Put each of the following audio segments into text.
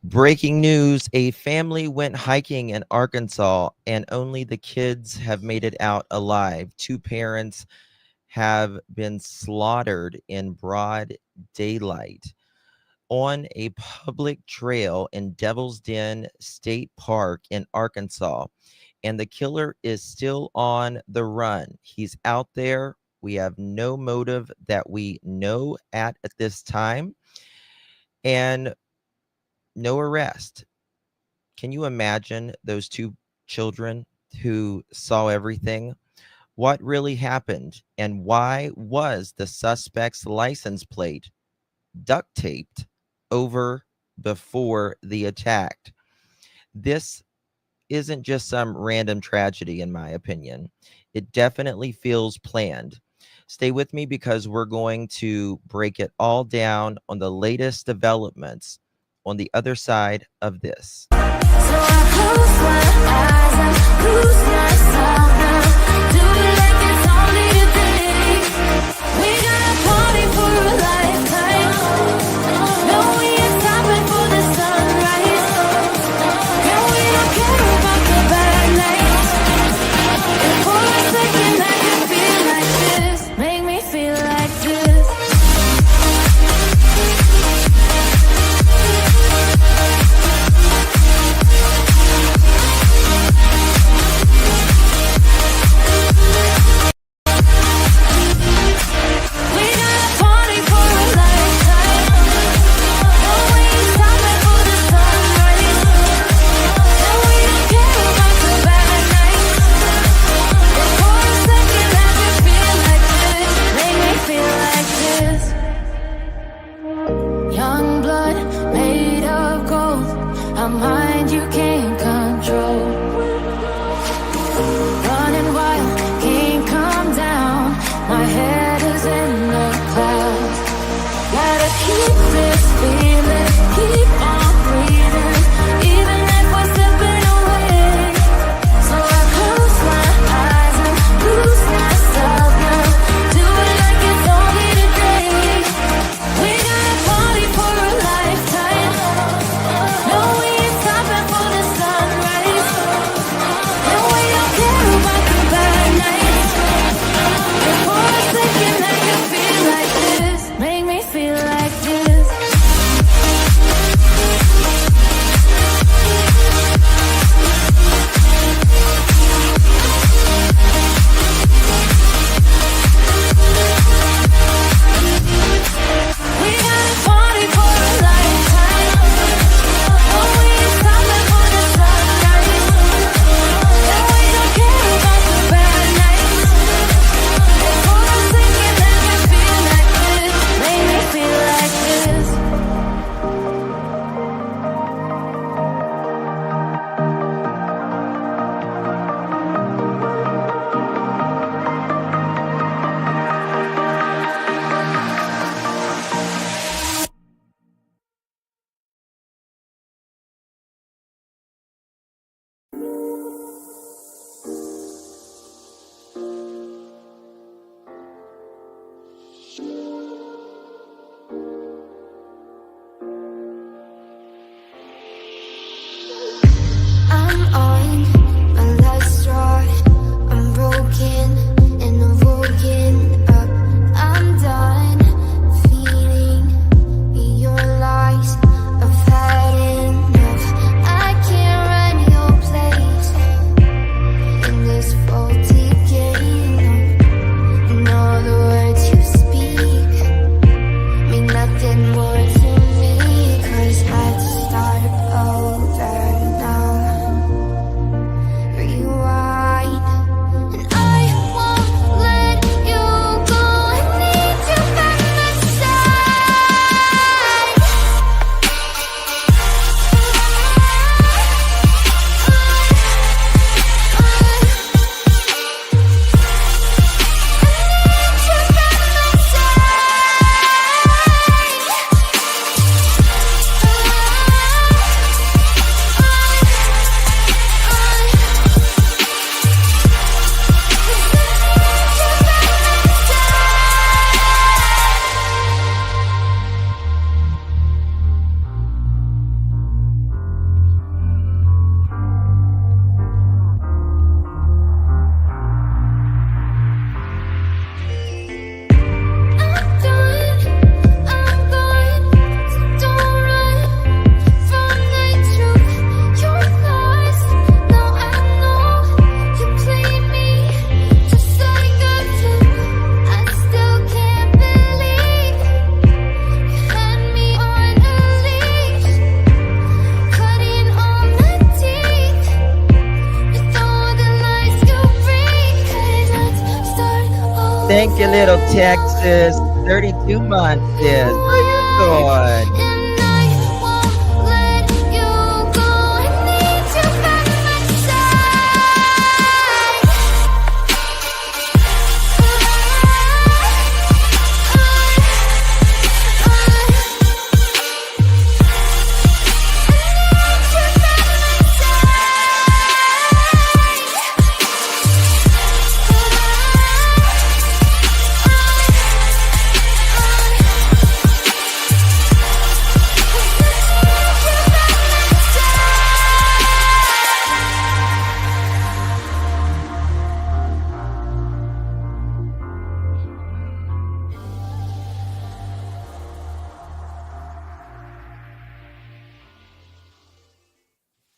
Breaking news, a family went hiking in Arkansas and only the kids have made it out alive. Two parents have been slaughtered in broad daylight on a public trail in Devil's Den State Park in Arkansas. And the killer is still on the run. He's out there. We have no motive that we know at this time, and no arrest. Can you imagine those two children who saw everything? What really happened, and why was the suspect's license plate duct taped over before the attack? This isn't just some random tragedy, in my opinion. It definitely feels planned. Stay with me because we're going to break it all down on the latest developments on the other side of this. So I close my eyes and lose myself now. Do it like it's only today. We got a party for a lifetime. No, we ain't stopping for the sunrise. No, we don't care about the bad nights. And for a second I can feel like this. Make me feel like this. Thank you, little Texas. 32 months, sis. How you doing? And I won't let you go. I need you by my side.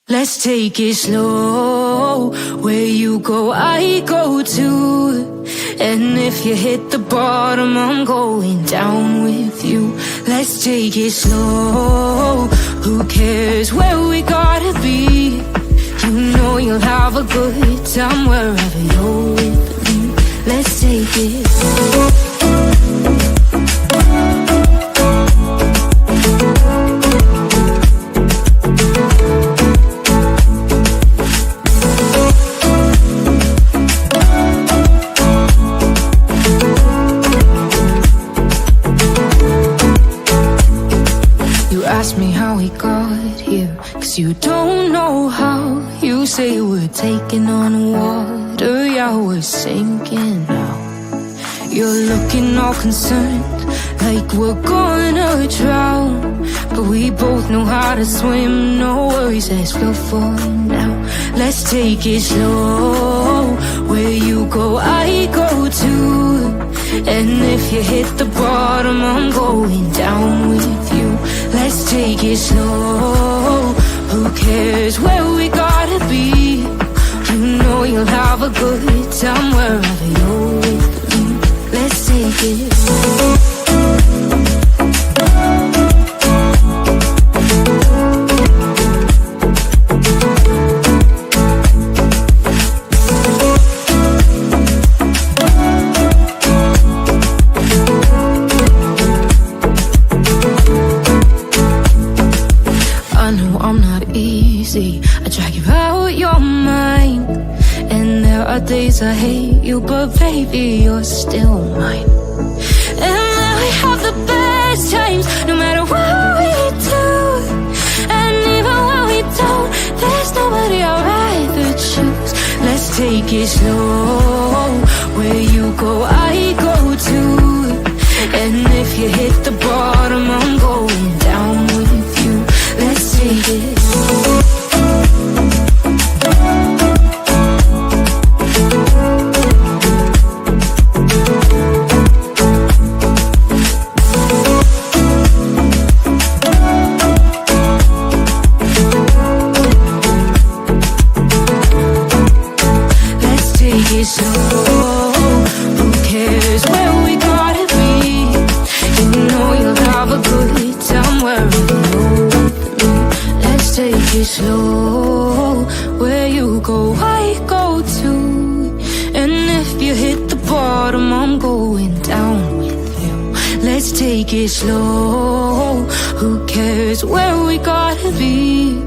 Let's take it slow. Where you go, I go too. And if you hit the bottom, I'm going down with you. Let's take it slow. Who cares where we gotta be? You know you'll have a good time wherever you're with me. Let's take it slow. Ask me how we got here, 'cause you don't know how. You say we're taking on water, yeah, we're sinking now. You're looking all concerned, like we're gonna drown. But we both know how to swim, no worries, let's go for now. Let's take it slow. Where you go, I go too. And if you hit the bottom, I'm going down with you. Let's take it slow. Who cares where we gotta be? You know you'll have a good time wherever you're with me. Let's take it slow. I drag you out your mind, and there are days I hate you, but baby, you're still mine. And then we have the best times, no matter what we do. And even when we don't, there's nobody I'd rather choose. Let's take it slow. Where you go, I go too. And if you hit the bottom, I'm going down with you. Let's take it slow. Who cares where we gotta be? You know you'll have a good time wherever you're with me. Let's take it slow. Where you go, I go too. And if you hit the bottom, I'm going down with you. Let's take it slow. Who cares where we gotta be?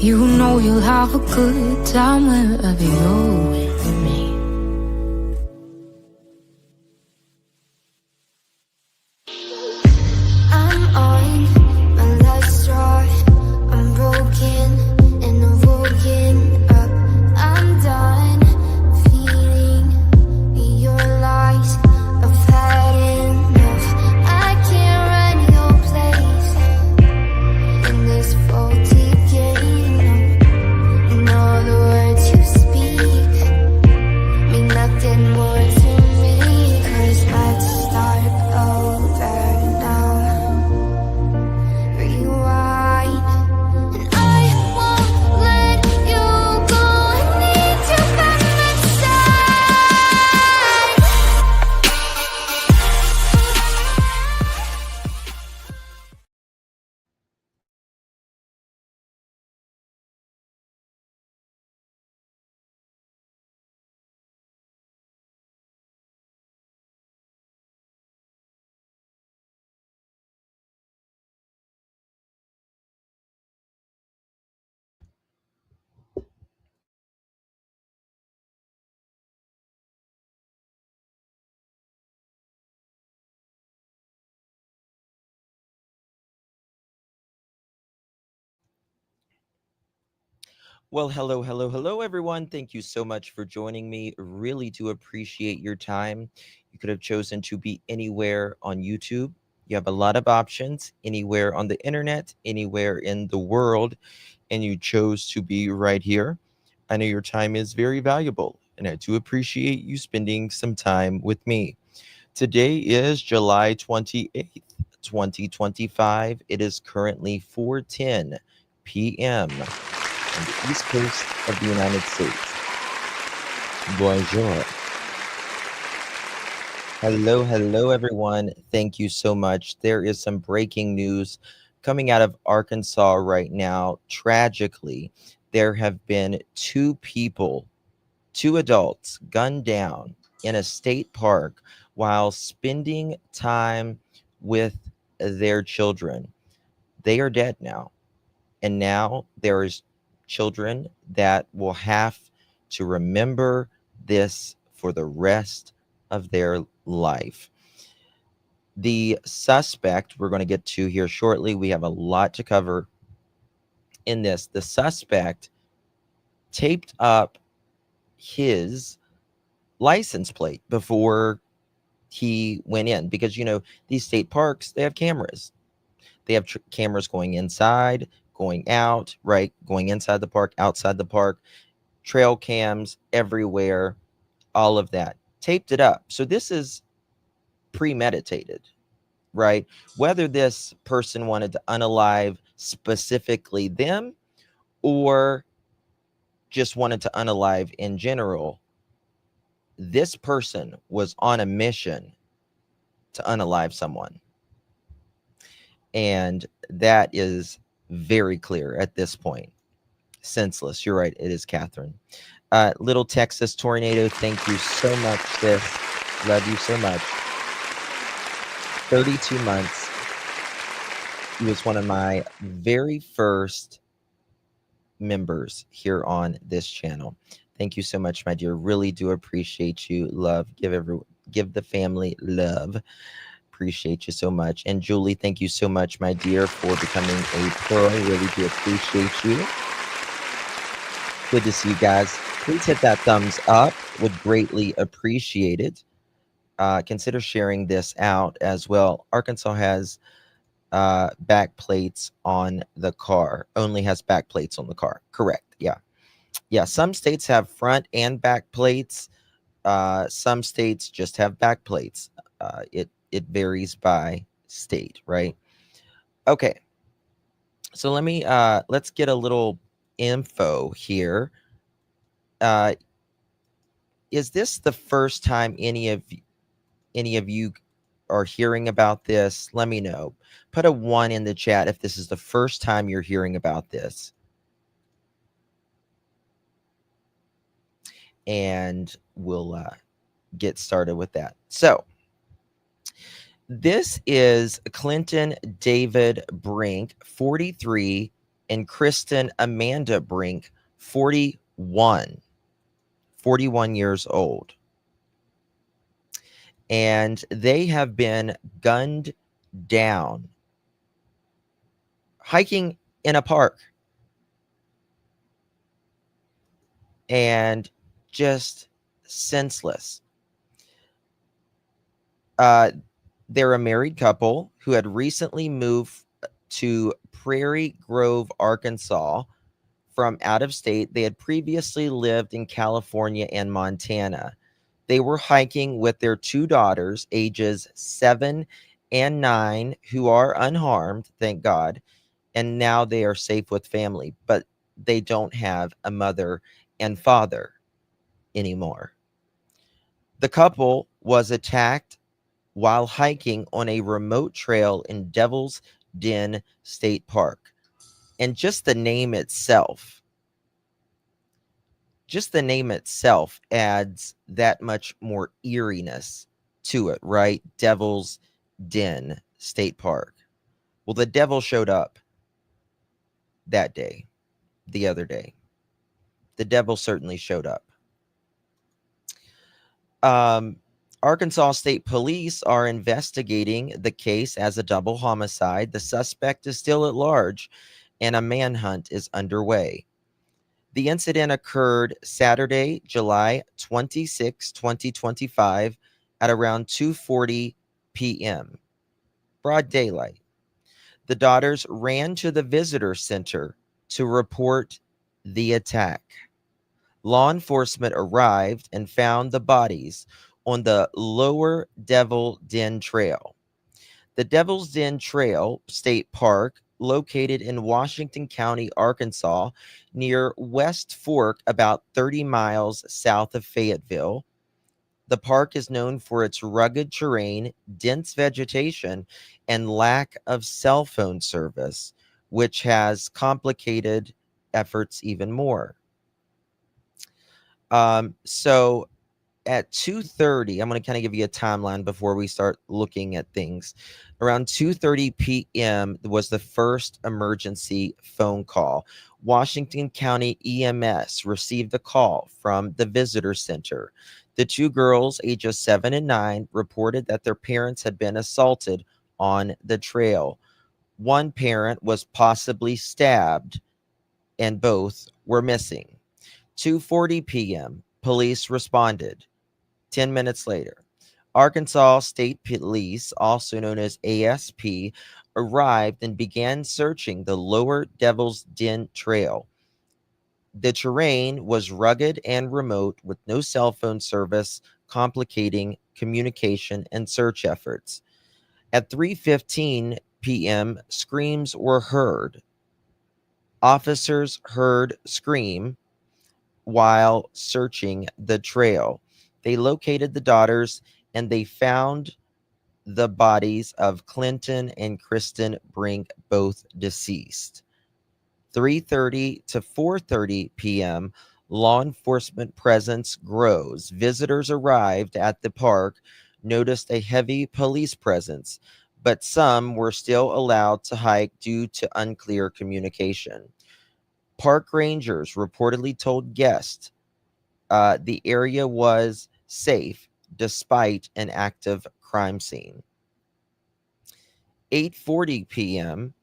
You know you'll have a good time wherever you're with me. Well, hello, hello, hello, everyone. Thank you so much for joining me. Really do appreciate your time. You could have chosen to be anywhere on YouTube. You have a lot of options, anywhere on the internet, anywhere in the world, and you chose to be right here. I know your time is very valuable, and I do appreciate you spending some time with me. Today is July 28th, 2025. It is currently 4:10 p.m. on the East Coast of the United States. Bonjour. Hello, hello, everyone. Thank you so much. There is some breaking news coming out of Arkansas right now. Tragically, there have been two adults gunned down in a state park while spending time with their children. They are dead now. And now there's children that will have to remember this for the rest of their life. The suspect, we're going to get to here shortly. We have a lot to cover in this. The suspect taped up his license plate before he went in because, these state parks, they have cameras. They have cameras going inside, going out, right? Going inside the park, outside the park, trail cams everywhere, all of that. Taped it up. So this is premeditated, right? Whether this person wanted to unalive specifically them or just wanted to unalive in general, this person was on a mission to unalive someone. And that is very clear at this point. Senseless. You're right. It is Catherine. Little Texas Tornado, thank you so much, sis. Love you so much. 32 months. He was one of my very first members here on this channel. Thank you so much, my dear. Really do appreciate you. Love. Give the family love. Appreciate you so much. And Julie, thank you so much, my dear, for becoming a pro. Really do appreciate you. Good to see you guys. Please hit that thumbs up. Would greatly appreciate it. Consider sharing this out as well. Arkansas has back plates on the car. Only has back plates on the car. Correct. Yeah. Some states have front and back plates. Some states just have back plates. It varies by state, right? Okay. So let's get a little info here. Is this the first time any of you are hearing about this? Let me know. Put a 1 in the chat if this is the first time you're hearing about this. And we'll get started with that. So this is Clinton David Brink, 43, and Kristen Amanda Brink, 41 years old. And they have been gunned down hiking in a park. And just senseless. They're a married couple who had recently moved to Prairie Grove, Arkansas from out of state. They had previously lived in California and Montana. They were hiking with their 2 daughters, ages 7 and 9, who are unharmed, thank God. And now they are safe with family, but they don't have a mother and father anymore. The couple was attacked while hiking on a remote trail in Devil's Den State Park. And just the name itself adds that much more eeriness to it, right? Devil's Den State Park. Well, the devil showed up that day, the other day. The devil certainly showed up. Arkansas State Police are investigating the case as a double homicide. The suspect is still at large, and a manhunt is underway. The incident occurred Saturday, July 26, 2025, at around 2:40 p.m., broad daylight. The daughters ran to the visitor center to report the attack. Law enforcement arrived and found the bodies on the Lower Devil Den Trail. The Devil's Den Trail State Park, located in Washington County, Arkansas, near West Fork, about 30 miles south of Fayetteville. The park is known for its rugged terrain, dense vegetation, and lack of cell phone service, which has complicated efforts even more. So at 2:30, I'm going to kind of give you a timeline before we start looking at things. Around 2:30 p.m. was the first emergency phone call. Washington County EMS received a call from the visitor center. The two girls, ages 7 and 9, reported that their parents had been assaulted on the trail. One parent was possibly stabbed, and both were missing. 2:40 p.m., police responded. 10 minutes later, Arkansas State Police, also known as ASP, arrived and began searching the Lower Devil's Den Trail. The terrain was rugged and remote with no cell phone service, complicating communication and search efforts. At 3:15 p.m., screams were heard. Officers heard scream while searching the trail. They located the daughters and they found the bodies of Clinton and Cristen Brink, both deceased. 3:30 to 4:30 p.m., law enforcement presence grows. Visitors arrived at the park, noticed a heavy police presence, but some were still allowed to hike due to unclear communication. Park rangers reportedly told guests the area was safe despite an active crime scene. 8:40 p.m.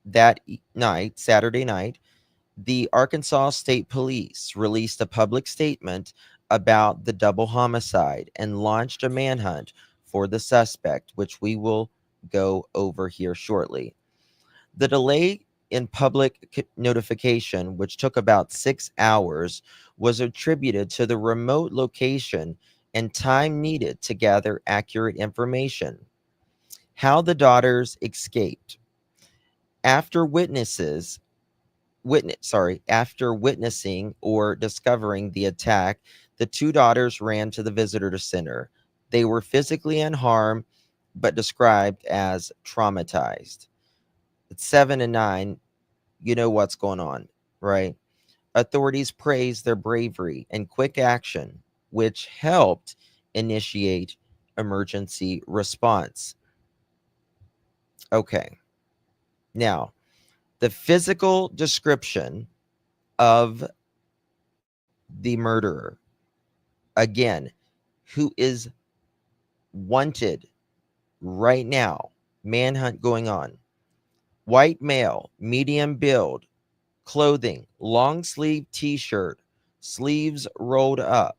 that night, Saturday night, the Arkansas State Police released a public statement about the double homicide and launched a manhunt for the suspect, which we will go over here shortly. The delay in public notification, which took about 6 hours, was attributed to the remote location and time needed to gather accurate information. How the daughters escaped. After after witnessing or discovering the attack, the two daughters ran to the visitor center. They were physically unharmed, but described as traumatized. At 7 and 9, you know what's going on, right? Authorities praised their bravery and quick action, which helped initiate emergency response. Okay. Now, the physical description of the murderer, again, who is wanted right now, manhunt going on. White male, medium build, clothing, long sleeve t-shirt, sleeves rolled up,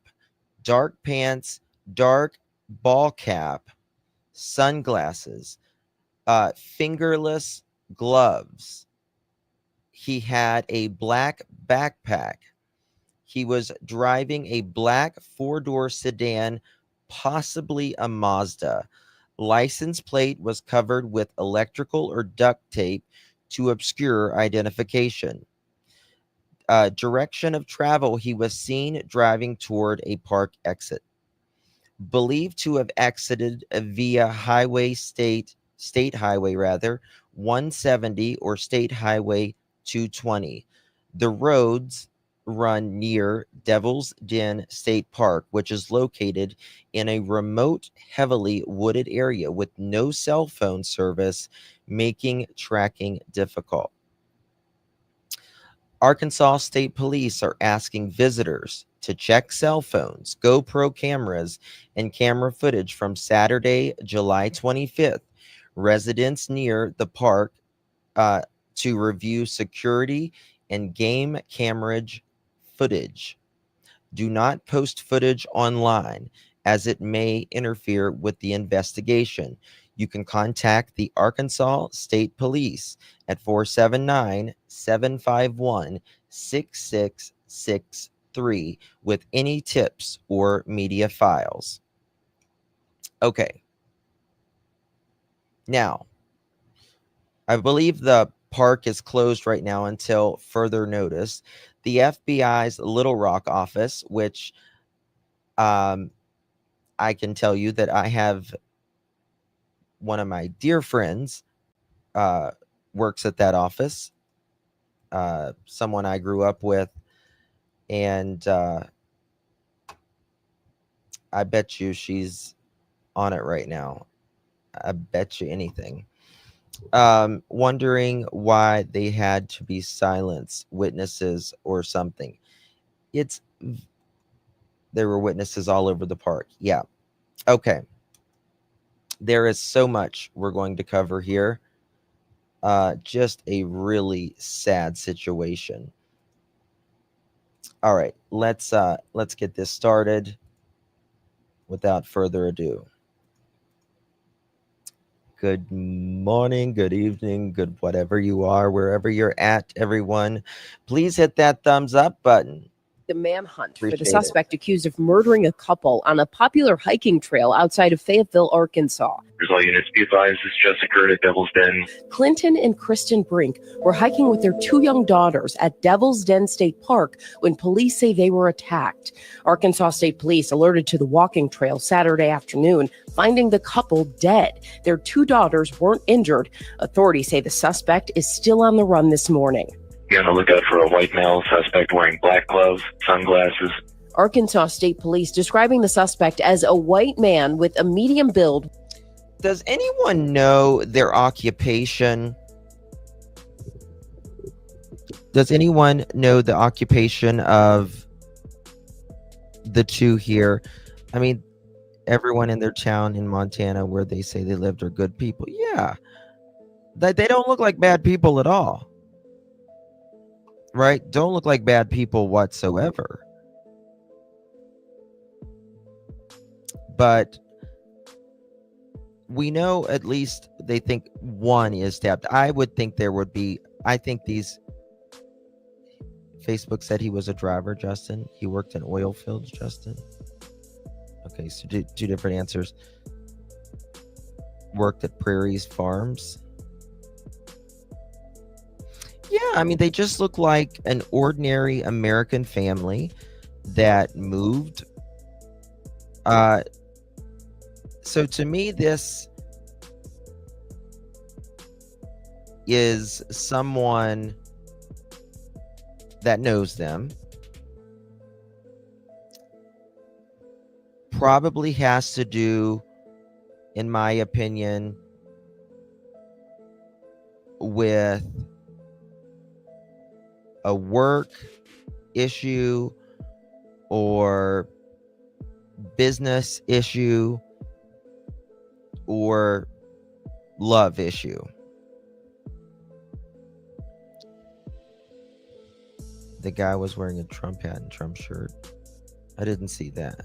dark pants, dark ball cap, sunglasses, fingerless gloves. He had a black backpack. He was driving a black four-door sedan, possibly a Mazda. License plate was covered with electrical or duct tape to obscure identification. Direction of travel, he was seen driving toward a park exit. Believed to have exited via state highway 170 or state highway 220. The roads run near Devil's Den State Park, which is located in a remote, heavily wooded area with no cell phone service, making tracking difficult. Arkansas State Police are asking visitors to check cell phones, GoPro cameras, and camera footage from Saturday, July 25th. Residents near the park to review security and game footage. Do not post footage online as it may interfere with the investigation. You can contact the Arkansas State Police at 479-751-6663 with any tips or media files. Okay. Now, I believe the park is closed right now until further notice. The FBI's Little Rock office, which I can tell you that I have one of my dear friends works at that office, someone I grew up with, and I bet you she's on it right now. I bet you anything. Wondering why they had to be silenced, witnesses or something. There were witnesses all over the park. Yeah. Okay. There is so much we're going to cover here. Just a really sad situation. All right, let's get this started without further ado. Good morning, good evening, good whatever you are, wherever you're at, everyone. Please hit that thumbs up button. The manhunt for the Appreciate suspect accused of murdering a couple on a popular hiking trail outside of Fayetteville, Arkansas. All units be advised, this just occurred at Devil's Den. Clinton and Cristen Brink were hiking with their 2 young daughters at Devil's Den State Park when police say they were attacked. Arkansas State Police alerted to the walking trail Saturday afternoon, finding the couple dead. Their 2 daughters weren't injured. Authorities say the suspect is still on the run this morning. Be on the lookout for a white male suspect wearing black gloves, sunglasses. Arkansas State Police describing the suspect as a white man with a medium build. Does anyone know their occupation? Does anyone know the occupation of the 2 here? I mean, everyone in their town in Montana where they say they lived are good people. Yeah. They don't look like bad people at all. Right? Don't look like bad people whatsoever. But we know at least they think one is stabbed. I would think there would be, I think these, Facebook said he was a driver, Justin. He worked in oil fields, Justin. Okay, so 2 different answers. Worked at Prairie's Farms. Yeah, I mean, they just look like an ordinary American family that moved. So to me, this is someone that knows them. Probably has to do, in my opinion, with a work issue or business issue or love issue. The guy was wearing a Trump hat and Trump shirt. I didn't see that.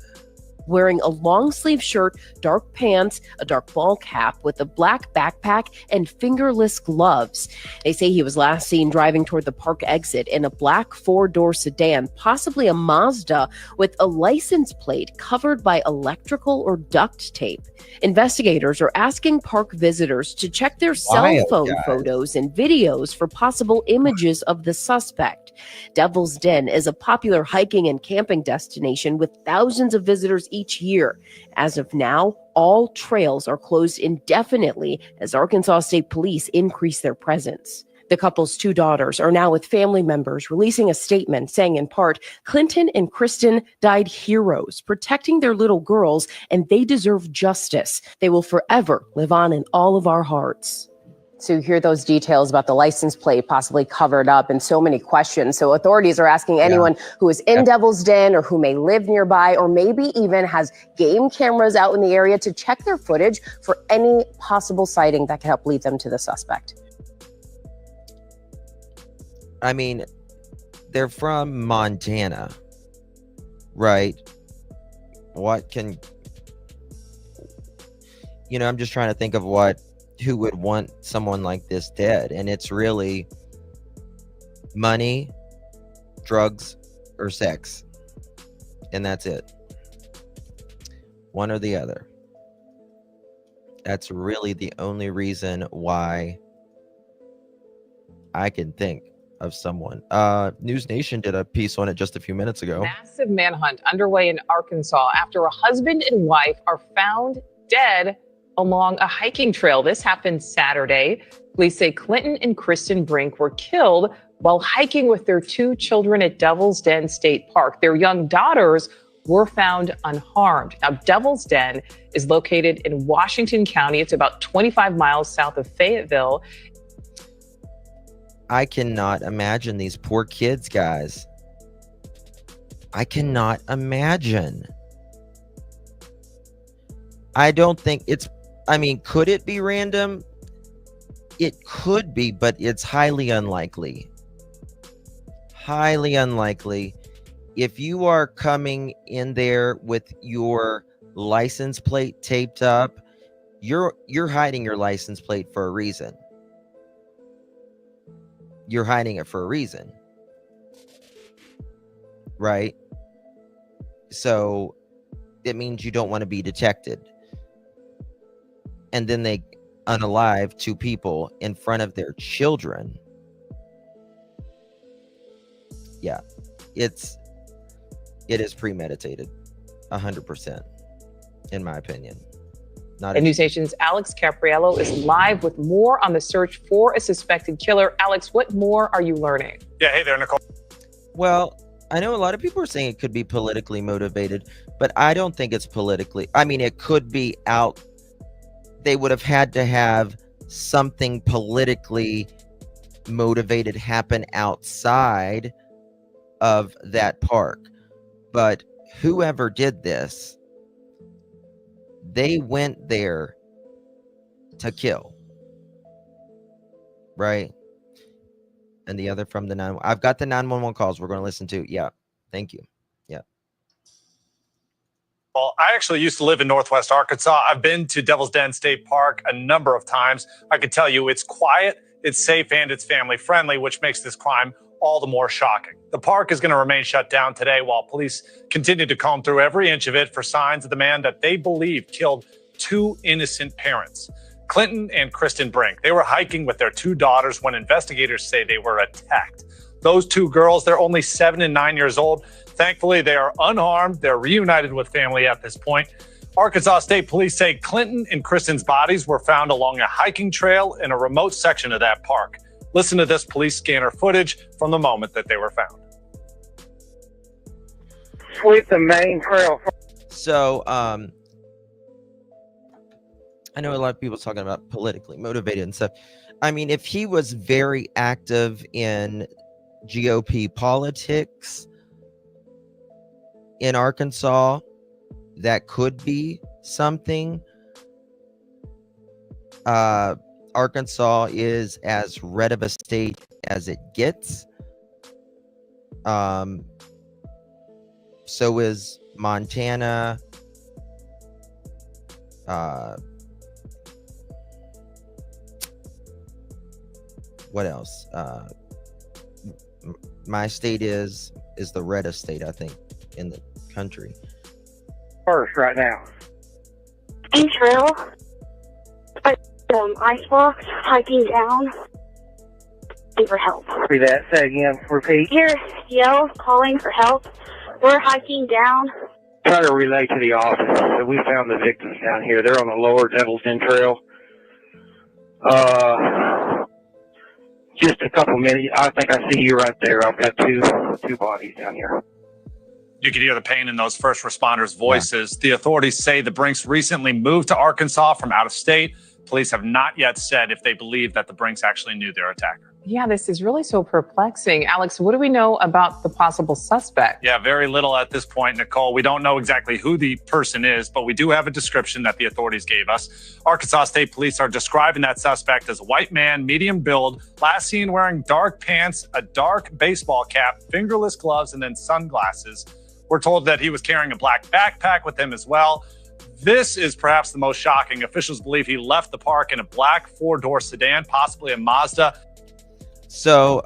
Wearing a long sleeve shirt, dark pants, a dark ball cap with a black backpack and fingerless gloves. They say he was last seen driving toward the park exit in a black 4-door sedan, possibly a Mazda, with a license plate covered by electrical or duct tape. Investigators are asking park visitors to check their cell phone photos and videos for possible images of the suspect. Devil's Den is a popular hiking and camping destination with thousands of visitors each year. As of now, all trails are closed indefinitely as Arkansas State Police increase their presence. The couple's 2 daughters are now with family members, releasing a statement saying in part, Clinton and Cristen died heroes, protecting their little girls, and they deserve justice. They will forever live on in all of our hearts. So you hear those details about the license plate possibly covered up and so many questions. So authorities are asking anyone who is in Devil's Den or who may live nearby or maybe even has game cameras out in the area to check their footage for any possible sighting that could help lead them to the suspect. I mean, they're from Montana, right? What can, I'm just trying to think of who would want someone like this dead, and it's really money, drugs, or sex, and that's it. One or the other. That's really the only reason why I can think of someone. News Nation did a piece on it just a few minutes ago. Massive manhunt underway in Arkansas after a husband and wife are found dead along a hiking trail. This happened Saturday. Police say Clinton and Cristen Brink were killed while hiking with their 2 children at Devil's Den State Park. Their young daughters were found unharmed. Now, Devil's Den is located in Washington County. It's about 25 miles south of Fayetteville. I cannot imagine these poor kids, guys. I cannot imagine. I don't think could it be random? It could be, but it's highly unlikely. Highly unlikely. If you are coming in there with your license plate taped up, you're hiding your license plate for a reason. You're hiding it for a reason. Right? So it means you don't want to be detected. And then they unalive 2 people in front of their children. Yeah. It is premeditated, 100%, in my opinion. And News Nation's Alex Capriello is live with more on the search for a suspected killer. Alex, what more are you learning? Yeah, hey there, Nicole. Well, I know a lot of people are saying it could be politically motivated, but I don't think it's politically. I mean, it could be out. They would have had to have something politically motivated happen outside of that park. But whoever did this, they went there to kill. Right? And the other from the 911. I've got the 911 calls we're going to listen to. Yeah. Thank you. Yeah. Well, I actually used to live in Northwest Arkansas. I've been to Devil's Den State Park a number of times. I can tell you it's quiet, it's safe, and it's family friendly, which makes this crime all the more shocking. The park is going to remain shut down today while police continue to comb through every inch of it for signs of the man that they believe killed 2 innocent parents. Clinton and Cristen Brink. They were hiking with their 2 daughters when investigators say they were attacked. Those 2 girls, they're only 7 and 9 years old. Thankfully, they are unharmed. They're reunited with family at this point. Arkansas State Police say Clinton and Kristen's bodies were found along a hiking trail in a remote section of that park. Listen to this police scanner footage from the moment that they were found. With the main trail. So, I know a lot of people talking about politically motivated and stuff. I mean, if he was very active in GOP politics in Arkansas, that could be something. Arkansas is as red of a state as it gets. So is Montana. What else? My state is the reddest state, I think, in the country. First right now. Trail. Icebox, hiking down. Looking for help. See that? Say again. Repeat. Here, yell, calling for help. We're hiking down. Try to relay to the office that we found the victims down here. They're on the lower Devil's Den Trail. Just a couple minutes. I think I see you right there. I've got two bodies down here. You could hear the pain in those first responders' voices. Yeah. The authorities say the Brinks recently moved to Arkansas from out of state. Police have not yet said if they believe that the Brinks actually knew their attacker. Yeah, this is really so perplexing. Alex, what do we know about the possible suspect? Yeah, very little at this point, Nicole. We don't know exactly who the person is, but we do have a description that the authorities gave us. Arkansas State Police are describing that suspect as a white man, medium build, last seen wearing dark pants, a dark baseball cap, fingerless gloves, and then sunglasses. We're told that he was carrying a black backpack with him as well. This is perhaps the most shocking. Officials believe he left the park in a black four-door sedan, possibly a Mazda. So,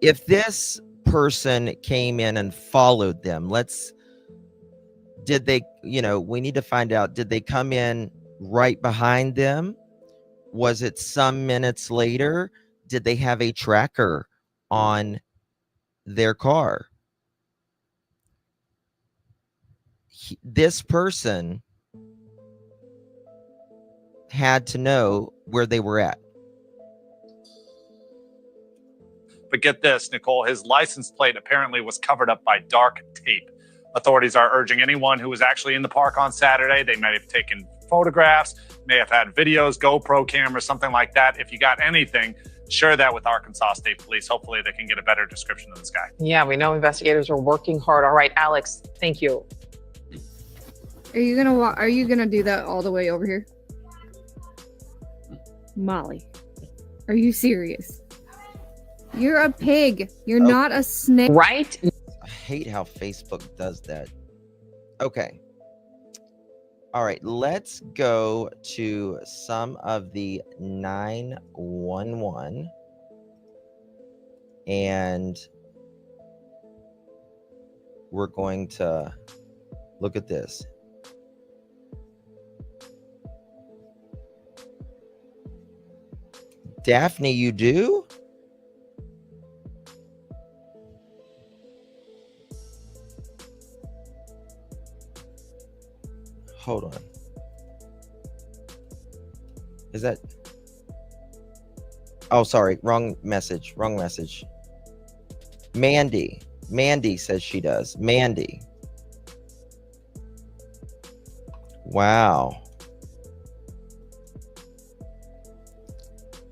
if this person came in and followed them, did they, we need to find out, did they come in right behind them? Was it some minutes later? Did they have a tracker on their car? This person had to know where they were at. But get this, Nicole, his license plate apparently was covered up by dark tape. Authorities are urging anyone who was actually in the park on Saturday, they may have taken photographs, may have had videos, GoPro cameras, something like that. If you got anything, share that with Arkansas State Police. Hopefully they can get a better description of this guy. Yeah, we know investigators are working hard. All right, Alex, thank you. Are you gonna do that all the way over here? Molly, are you serious? You're a pig. You're not a snake. Right? I hate how Facebook does that. Okay. All right, let's go to some of the 911 and we're going to look at this. Daphne, you do? Hold on. Is that? Oh, sorry. Wrong message. Wrong message. Mandy. Mandy says she does. Mandy. Wow.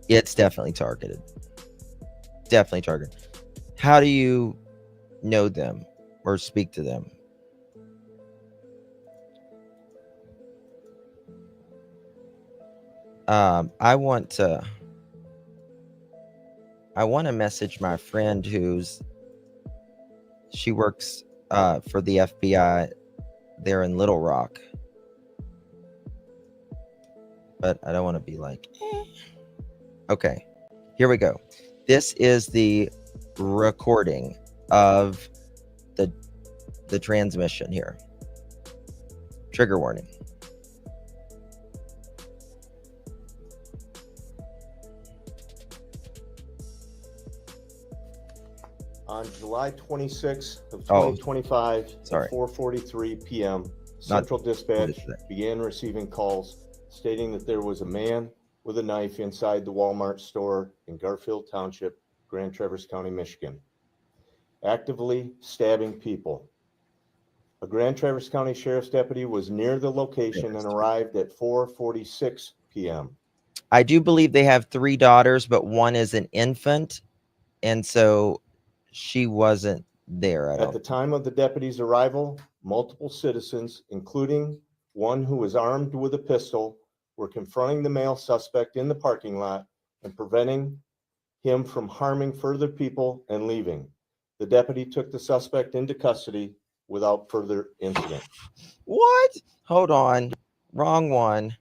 It's definitely targeted. Definitely targeted. How do you know them or speak to them? I want to message my friend she works for the FBI there in Little Rock. But I don't want to be like, Okay, here we go. This is the recording of the transmission here. Trigger warning. On July 26th of 2025 at 4:43 p.m., Central Dispatch began receiving calls stating that there was a man with a knife inside the Walmart store in Garfield Township, Grand Traverse County, Michigan, actively stabbing people. A Grand Traverse County Sheriff's deputy was near the location and arrived at 4:46 p.m. I do believe they have 3 daughters, but one is an infant, and so she wasn't there. At the time of the deputy's arrival, multiple citizens, including one who was armed with a pistol, were confronting the male suspect in the parking lot and preventing him from harming further people and leaving. The deputy took the suspect into custody without further incident. What? Hold on. Wrong one.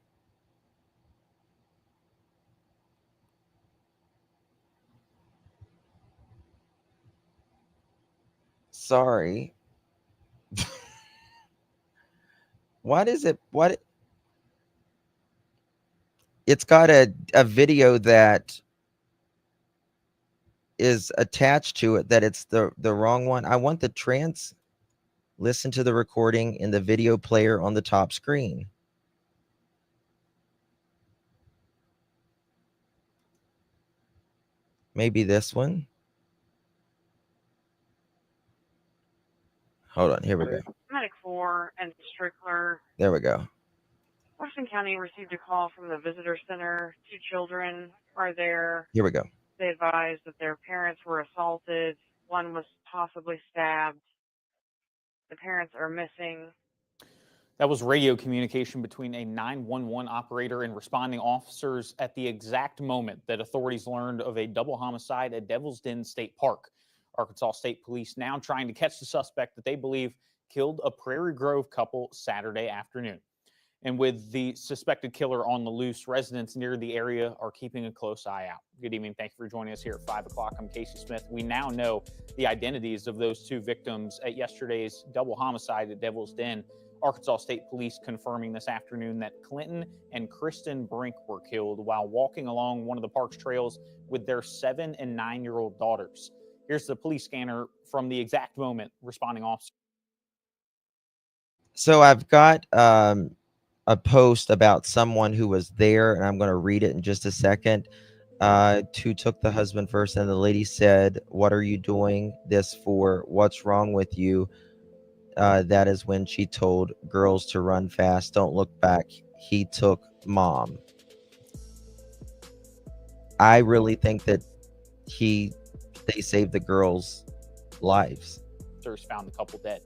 Sorry. What is it? What? It's got a video that is attached to it that it's the wrong one. I want the listen to the recording in the video player on the top screen. Maybe this one. Hold on, here we go. Medic 4 and Strickler. There we go. Washington County received a call from the visitor center. 2 children are there. Here we go. They advised that their parents were assaulted. One was possibly stabbed. The parents are missing. That was radio communication between a 911 operator and responding officers at the exact moment that authorities learned of a double homicide at Devil's Den State Park. Arkansas State Police now trying to catch the suspect that they believe killed a Prairie Grove couple Saturday afternoon. And with the suspected killer on the loose, residents near the area are keeping a close eye out. Good evening. Thank you for joining us here at 5 o'clock. I'm Casey Smith. We now know the identities of those 2 victims at yesterday's double homicide at Devil's Den. Arkansas State Police confirming this afternoon that Clinton and Cristen Brink were killed while walking along one of the park's trails with their 7- and 9-year-old daughters. Here's the police scanner from the exact moment responding officer. So I've got a post about someone who was there, and I'm going to read it in just a second. Who took the husband first, and the lady said, "What are you doing this for? What's wrong with you?" That is when she told girls to run fast, don't look back. He took mom. I really think that they saved the girls' lives. Officers found the couple dead.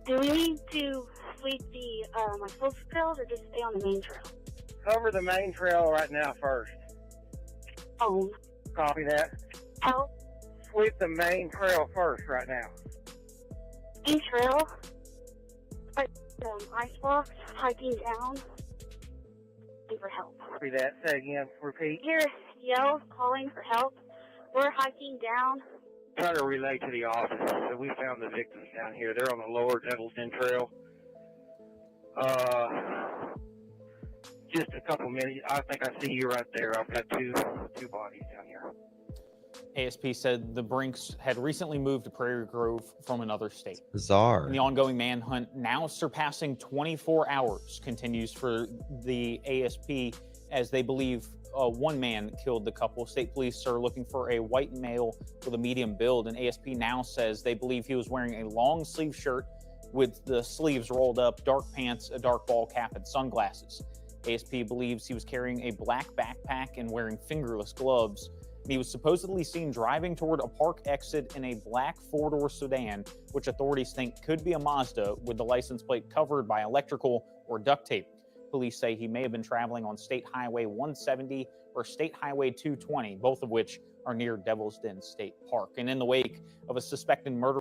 Do we need to sweep the close trails or just stay on the main trail? Cover the main trail right now first. Oh. Copy that. Out. Sweep the main trail first right now. Main trail. Like icebox, hiking down. Looking for help. Copy that. Say again. Repeat. Hear yells calling for help. We're hiking down. Try to relay to the office that we found the victims down here. They're on the lower Devil's Den Trail. Just a couple minutes. I think I see you right there. I've got two bodies down here. ASP said the Brinks had recently moved to Prairie Grove from another state. Bizarre. And the ongoing manhunt, now surpassing 24 hours, continues for the ASP as they believe one man killed the couple. State police are looking for a white male with a medium build, and ASP now says they believe he was wearing a long sleeve shirt with the sleeves rolled up, dark pants, a dark ball cap, and sunglasses. ASP believes he was carrying a black backpack and wearing fingerless gloves. And he was supposedly seen driving toward a park exit in a black 4-door sedan, which authorities think could be a Mazda with the license plate covered by electrical or duct tape. Police say he may have been traveling on State Highway 170 or State Highway 220, both of which are near Devil's Den State Park. And in the wake of a suspected murder.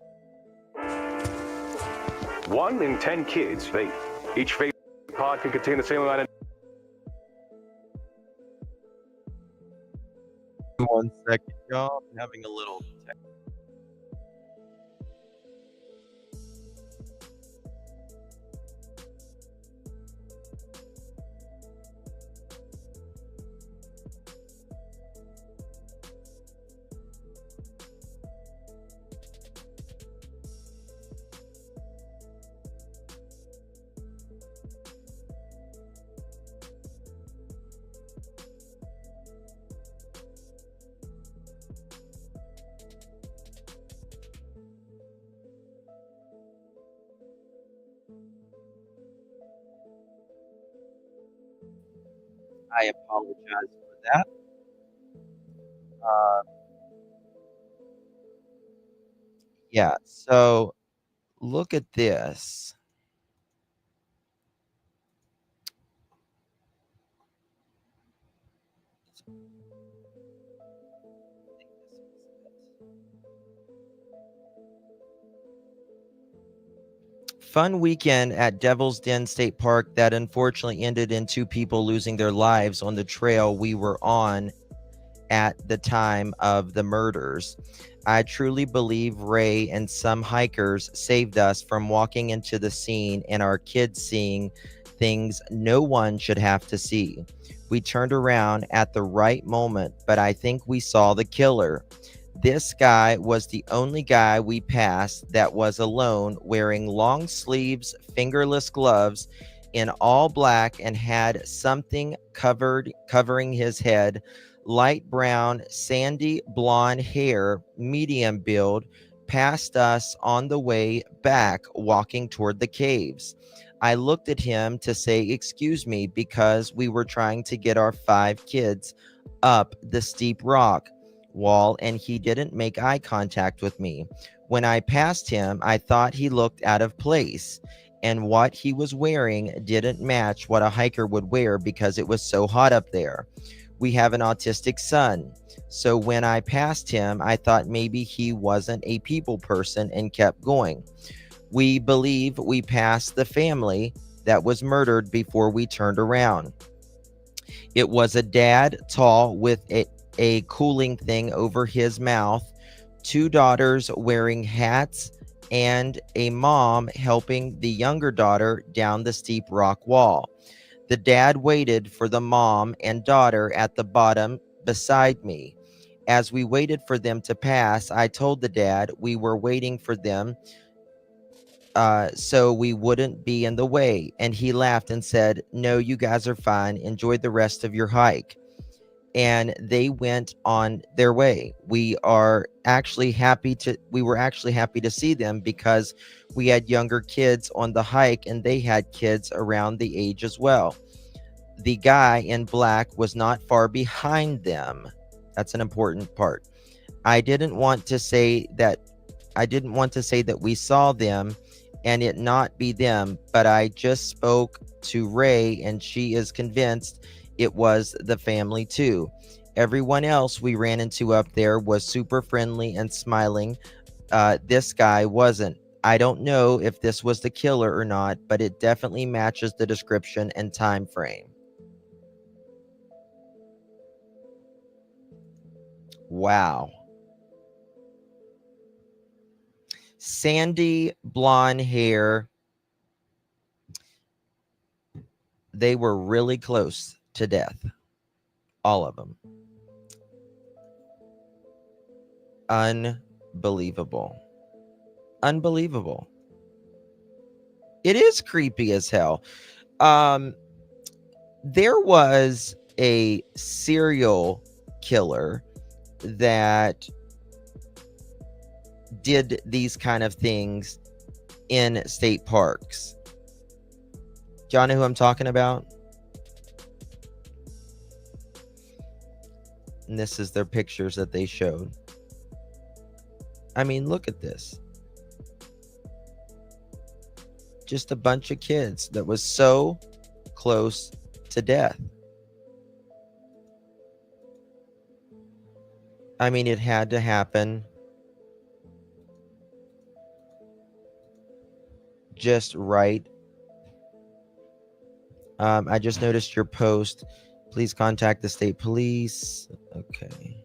1 in 10 kids vape. Each vape pod can contain the same amount of... 1 second, y'all. I'm having a little tech. I apologize for that. Yeah, so look at this. Fun weekend at Devil's Den State Park that unfortunately ended in 2 people losing their lives on the trail we were on at the time of the murders. I truly believe Ray and some hikers saved us from walking into the scene and our kids seeing things no one should have to see. We turned around at the right moment, but I think we saw the killer. This guy was the only guy we passed that was alone, wearing long sleeves, fingerless gloves in all black, and had something covering his head. Light brown, sandy blonde hair, medium build, passed us on the way back walking toward the caves. I looked at him to say, excuse me, because we were trying to get our 5 kids up the steep rock wall, and he didn't make eye contact with me. When I passed him, I thought he looked out of place, and what he was wearing didn't match what a hiker would wear because it was so hot up there. We have an autistic son, so when I passed him, I thought maybe he wasn't a people person and kept going. We believe we passed the family that was murdered before we turned around. It was a dad, tall, with a cooling thing over his mouth, 2 daughters wearing hats, and a mom helping the younger daughter down the steep rock wall. The dad waited for the mom and daughter at the bottom beside me. As we waited for them to pass, I told the dad we were waiting for them so we wouldn't be in the way. And he laughed and said, no, you guys are fine. Enjoy the rest of your hike. And they went on their way. We were actually happy to see them because we had younger kids on the hike and they had kids around the age as well. The guy in black was not far behind them. That's an important part. I didn't want to say that we saw them and it not be them, but I just spoke to Ray and she is convinced it was the family too. Everyone else we ran into up there was super friendly and smiling. This guy wasn't. I don't know if this was the killer or not, but it definitely matches the description and time frame. Wow. Sandy blonde hair. They were really close to death. All of them. Unbelievable. Unbelievable. It is creepy as hell. There was a serial killer that did these kind of things in state parks. Do y'all know who I'm talking about? And this is their pictures that they showed. I mean, look at this. Just a bunch of kids that was so close to death. I mean, it had to happen just right. I just noticed your post. Please contact the state police. Okay.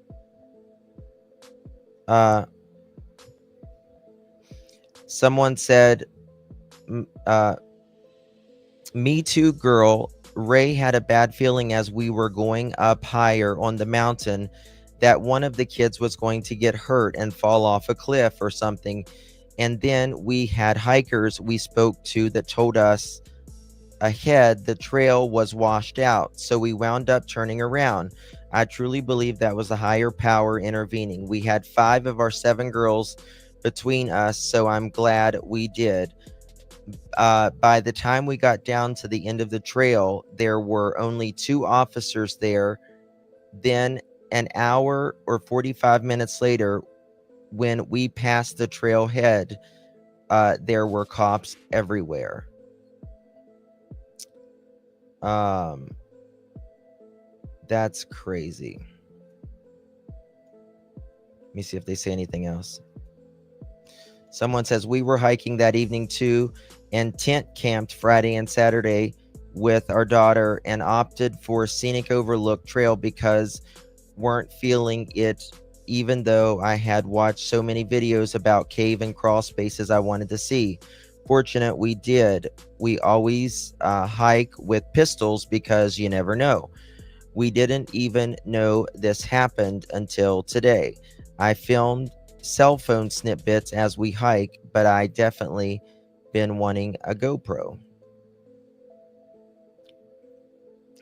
Someone said, me too, girl. Ray had a bad feeling as we were going up higher on the mountain that one of the kids was going to get hurt and fall off a cliff or something. And then we had hikers we spoke to that told us ahead the trail was washed out. So we wound up turning around. I truly believe that was a higher power intervening. We had 5 of our 7 girls between us, so I'm glad we did. By the time we got down to the end of the trail, there were only 2 officers there. Then an hour or 45 minutes later, when we passed the trailhead, there were cops everywhere. That's crazy. Let me see if they say anything else. Someone says, we were hiking that evening too and tent camped Friday and Saturday with our daughter and opted for scenic overlook trail because weren't feeling it, even though I had watched so many videos about cave and crawl spaces I wanted to see. Fortunate we did. We always hike with pistols because you never know. We didn't even know this happened until today. I filmed cell phone snippets as we hike, but I definitely been wanting a GoPro.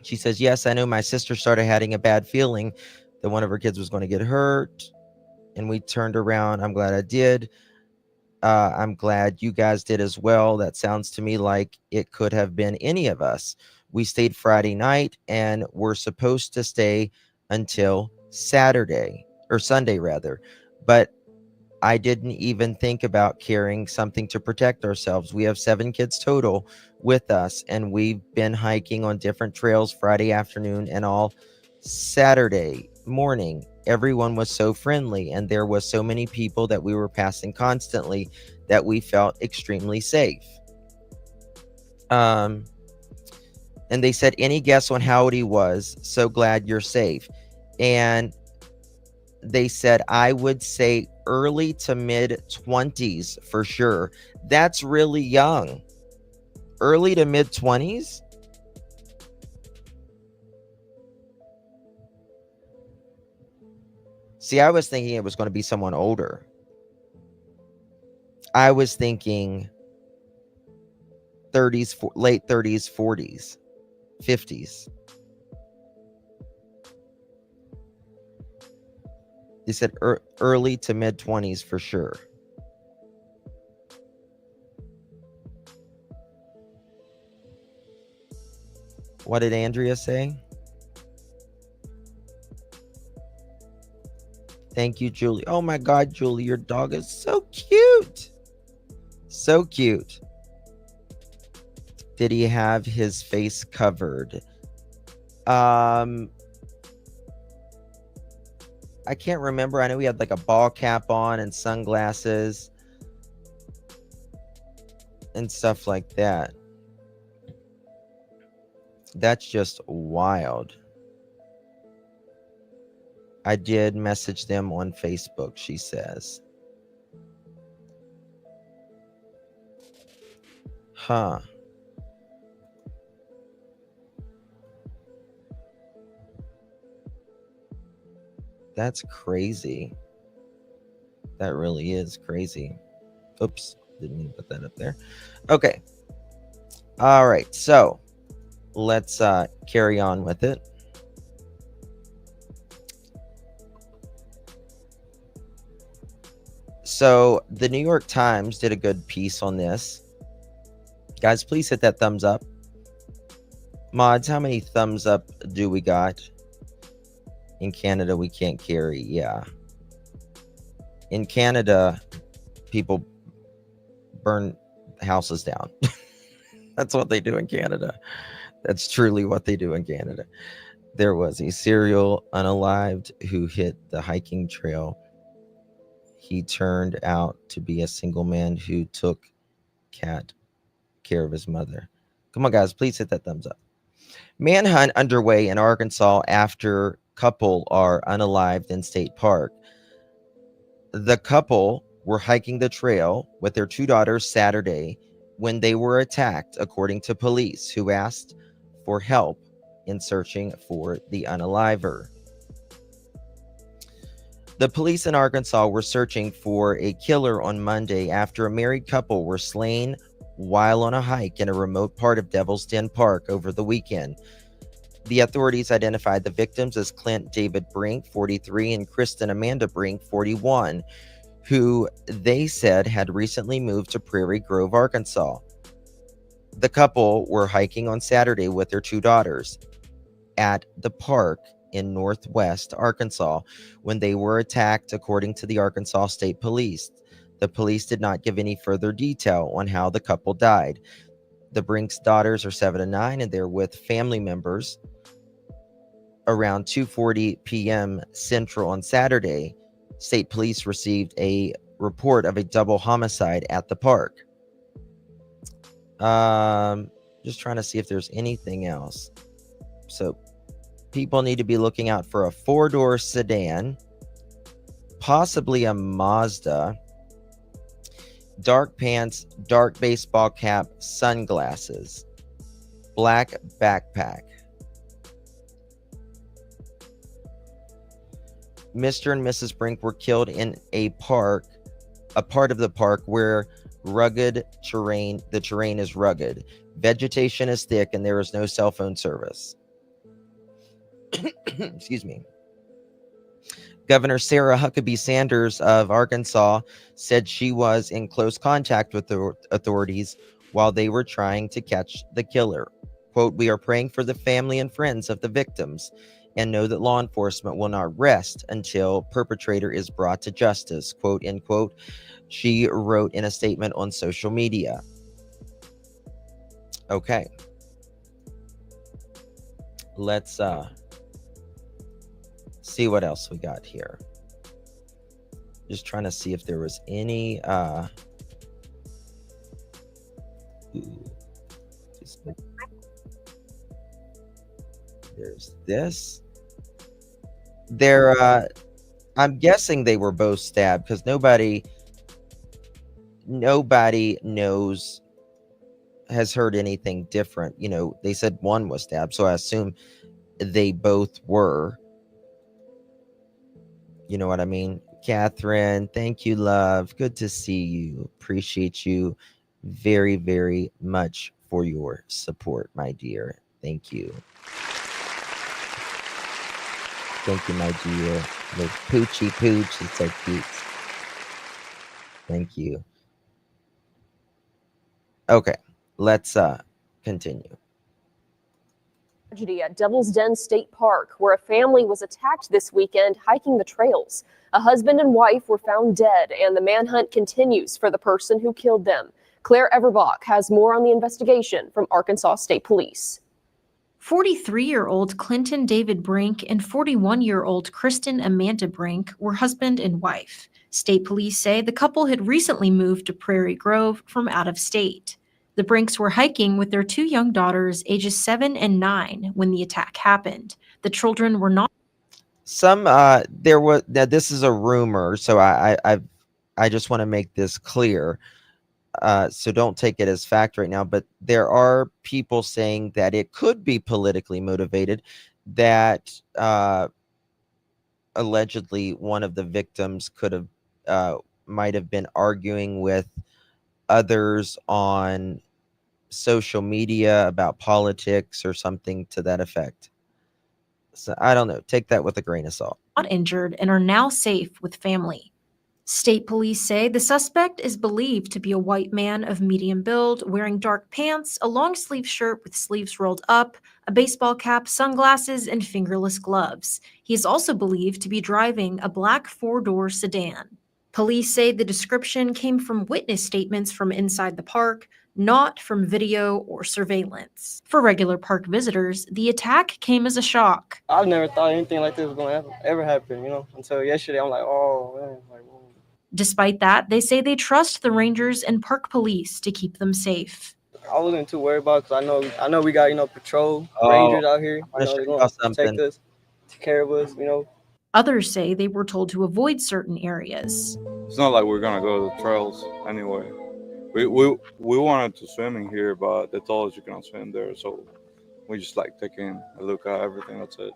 She says, yes, I know my sister started having a bad feeling that one of her kids was going to get hurt, and we turned around. I'm glad I did. I'm glad you guys did as well. That sounds to me like it could have been any of us. We stayed Friday night and we're supposed to stay until Saturday or Sunday rather. But I didn't even think about carrying something to protect ourselves. We have 7 kids total with us, and we've been hiking on different trails Friday afternoon and all Saturday morning. Everyone was so friendly, and there was so many people that we were passing constantly that we felt extremely safe. And they said, any guess on how old he was? So glad you're safe. And they said, I would say early to mid 20s for sure. That's really young. Early to mid 20s? See, I was thinking it was going to be someone older. I was thinking 30s, late 30s, 40s, 50s. They said early to mid 20s for sure. What did Andrea say? Thank you, Julie. Oh my God, Julie, your dog is so cute. So cute. Did he have his face covered? I can't remember. I know he had like a ball cap on and sunglasses and stuff like that. That's just wild. I did message them on Facebook, she says. Huh. That's crazy. That really is crazy. Oops, didn't mean to put that up there. Okay. All right, so let's carry on with it. So the New York Times did a good piece on this. Guys, please hit that thumbs up. Mods, how many thumbs up do we got? In Canada, we can't carry. Yeah. In Canada, people burn houses down. That's what they do in Canada. That's truly what they do in Canada. There was a serial unalived who hit the hiking trail. He turned out to be a single man who took care of his mother. Come on, guys, please hit that thumbs up. Manhunt underway in Arkansas after couple are unalived in state park. The couple were hiking the trail with their 2 daughters Saturday when they were attacked, according to police, who asked for help in searching for the unaliver. The police in Arkansas were searching for a killer on Monday after a married couple were slain while on a hike in a remote part of Devil's Den Park over the weekend. The authorities identified the victims as Clint David Brink, 43, and Kristen Amanda Brink, 41, who they said had recently moved to Prairie Grove, Arkansas. The couple were hiking on Saturday with their 2 daughters at the park in northwest Arkansas when they were attacked, according to the Arkansas State Police. The police did not give any further detail on how the couple died. The Brink's daughters are 7 and 9, and they're with family members. Around 2:40 p.m. Central on Saturday, state police received a report of a double homicide at the park. Just trying to see if there's anything else. So people need to be looking out for a 4-door sedan, possibly a Mazda, dark pants, dark baseball cap, sunglasses, black backpack. Mr. and Mrs. Brink were killed in a part of the park where the terrain is rugged. Vegetation is thick and there is no cell phone service. Excuse me. Governor Sarah Huckabee Sanders of Arkansas said she was in close contact with the authorities while they were trying to catch the killer. Quote, "We are praying for the family and friends of the victims and know that law enforcement will not rest until perpetrator is brought to justice," quote, end quote, she wrote in a statement on social media. Okay. Let's see what else we got here. Just trying to see if there was any there's this. I'm guessing they were both stabbed because nobody has heard anything different. You know, they said one was stabbed, so I assume they both were. You know what I mean? Catherine, thank you, love. Good to see you. Appreciate you very, very much for your support, my dear. Thank you. Thank you, my dear. Little Poochie Pooch is so cute. Thank you. Okay, let's continue. Tragedy at Devil's Den State Park, where a family was attacked this weekend hiking the trails. A husband and wife were found dead, and the manhunt continues for the person who killed them. Claire Everbach has more on the investigation from Arkansas State Police. 43-year-old Clinton David Brink and 41-year-old Kristen Amanda Brink were husband and wife. State police say the couple had recently moved to Prairie Grove from out of state. The Brinks were hiking with their two young daughters, ages 7 and 9, when the attack happened. The children were not. There was, now this is a rumor, so I just want to make this clear. So don't take it as fact right now, but there are people saying that it could be politically motivated, that allegedly one of the victims might have been arguing with others on social media about politics or something to that effect. So I don't know. Take that with a grain of salt. Not injured and are now safe with family. State police say the suspect is believed to be a white man of medium build, wearing dark pants, a long sleeve shirt with sleeves rolled up, a baseball cap, sunglasses, and fingerless gloves. He is also believed to be driving a black 4-door sedan. Police say the description came from witness statements from inside the park, not from video or surveillance. For regular park visitors, the attack came as a shock. I've never thought anything like this was going to ever happen, until yesterday. I'm like, oh, man. Despite that, they say they trust the rangers and park police to keep them safe. I wasn't too worried about it because I know we got, patrol rangers out here. They're going to protect us, take care of us, Others say they were told to avoid certain areas. It's not like we're going to go to the trails anyway. We wanted to swim in here, but they told us you cannot swim there. So we just taking a look at everything. That's it.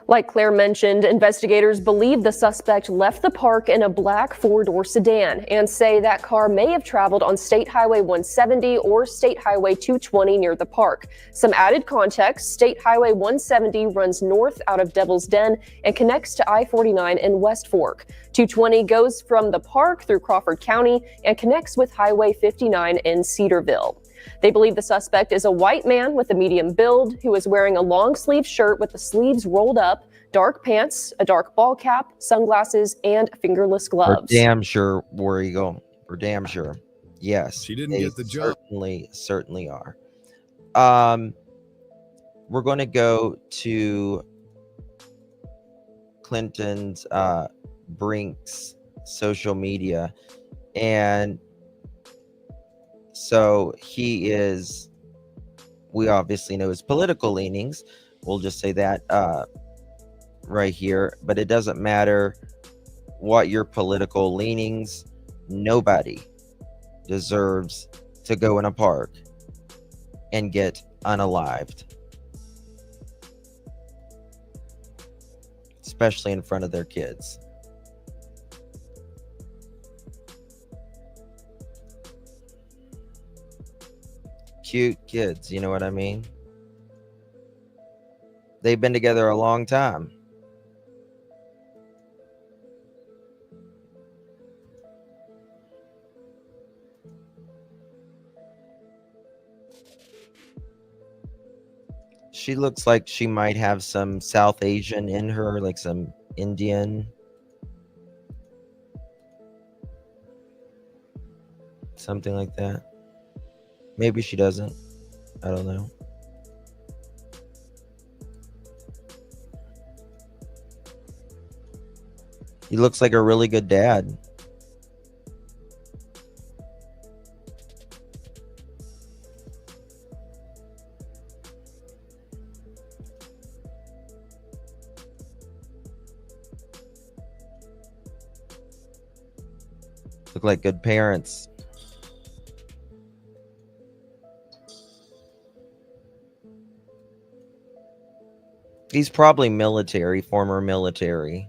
Like Claire mentioned, investigators believe the suspect left the park in a black 4-door sedan and say that car may have traveled on State Highway 170 or State Highway 220 near the park. Some added context, State Highway 170 runs north out of Devil's Den and connects to I-49 in West Fork. 220 goes from the park through Crawford County and connects with Highway 59 in Cedarville. They believe the suspect is a white man with a medium build who is wearing a long sleeve shirt with the sleeves rolled up, dark pants, a dark ball cap, sunglasses, and fingerless gloves. For damn sure, War Eagle. For damn sure. Yes. She didn't get the job. Certainly are. We're going to go to Clinton's Brink's social media, and so we obviously know his political leanings. We'll just say that right here, but it doesn't matter what your political leanings. Nobody deserves to go in a park and get unalived, especially in front of their kids. Cute kids, you know what I mean? They've been together a long time. She looks like she might have some South Asian in her, like some Indian. Something like that. Maybe she doesn't. I don't know. He looks like a really good dad. Look like good parents. He's probably military, former military.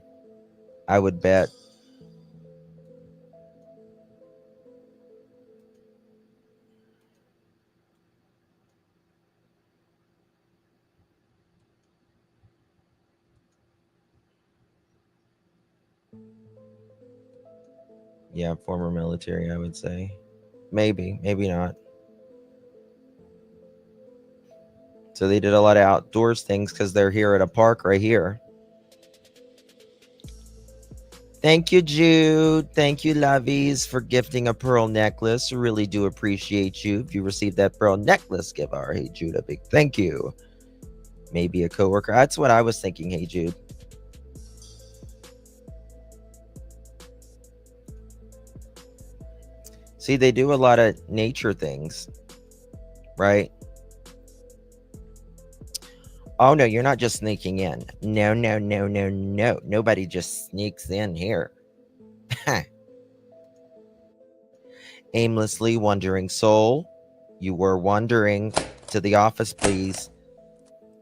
I would bet. Yeah, former military, I would say. Maybe, maybe not. So they did a lot of outdoors things because they're here at a park right here. Thank you, Jude. Thank you, Lovies, for gifting a pearl necklace. Really do appreciate you. If you received that pearl necklace, give our Hey Jude a big thank you. Maybe a coworker. That's what I was thinking, Hey Jude. See, they do a lot of nature things, right? Oh, no, you're not just sneaking in. No, no, no, no, no. Nobody just sneaks in here. Aimlessly wandering soul. You were wandering to the office, please.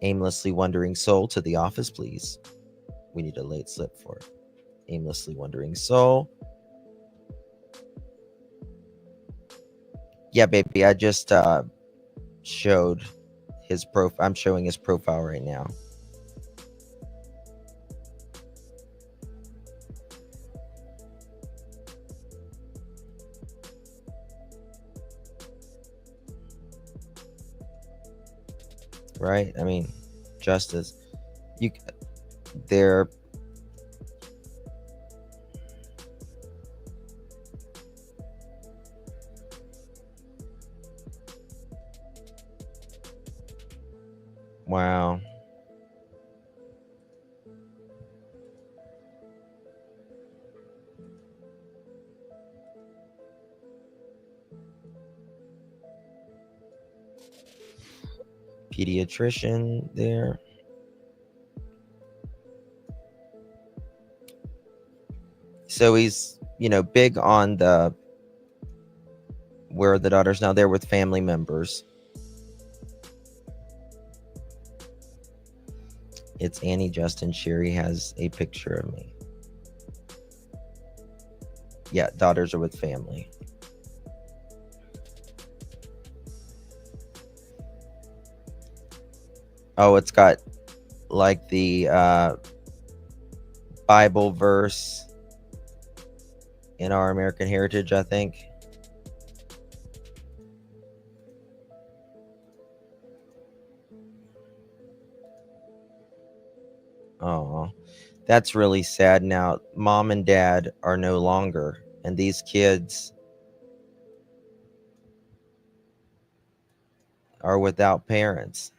Aimlessly wandering soul, to the office, please. We need a late slip for it. Aimlessly wandering soul. Yeah, baby, I just showed his profile. I'm showing his profile right now. Right? I mean, justice. They're wow. Pediatrician there. So he's, big on the where the daughter's now there with family members. It's Annie Justin. Sherry has a picture of me. Yeah, daughters are with family. Oh, it's got like the Bible verse in our American heritage, I think. Oh, that's really sad. Now, mom and dad are no longer, and these kids are without parents.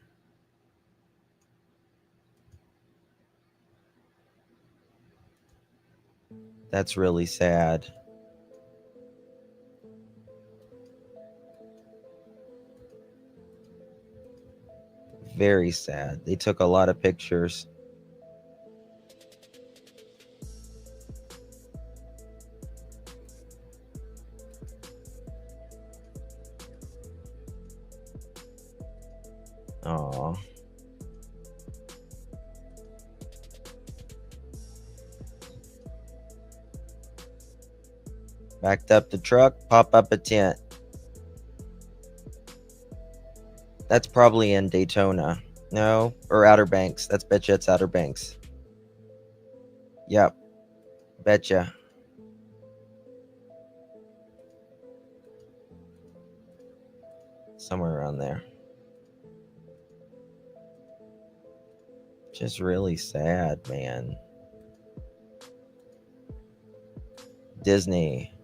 That's really sad. Very sad. They took a lot of pictures. Aw. Backed up the truck, pop up a tent. That's probably in Daytona. No, or Outer Banks. That's betcha it's Outer Banks. Yep. Betcha. Somewhere around there. Just really sad, man. Disney.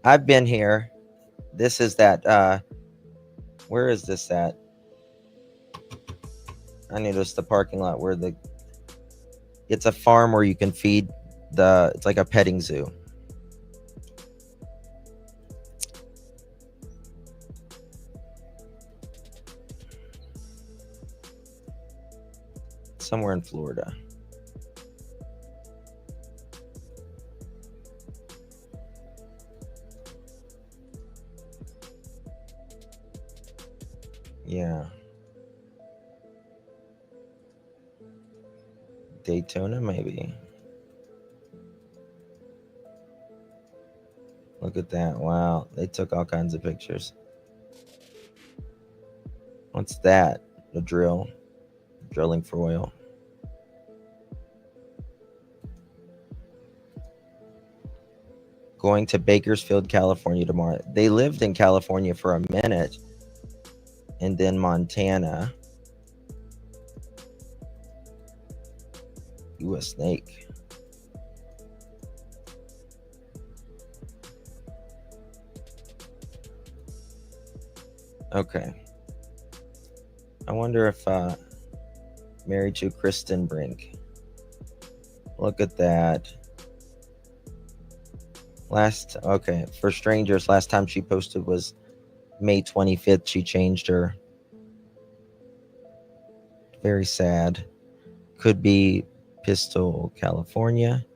I've been here. This is that, where is this at? I noticed the parking lot where it's a farm where you can feed it's like a petting zoo. Somewhere in Florida. Yeah. Daytona, maybe. Look at that. Wow. They took all kinds of pictures. What's that? The drill. Drilling for oil. Going to Bakersfield, California tomorrow. They lived in California for a minute. And then Montana. Ooh, a snake. Okay. I wonder if married to Cristen Brink. Look at that. Okay, for strangers, last time she posted was May 25th. She changed her. Very sad. Could be Pistol, California.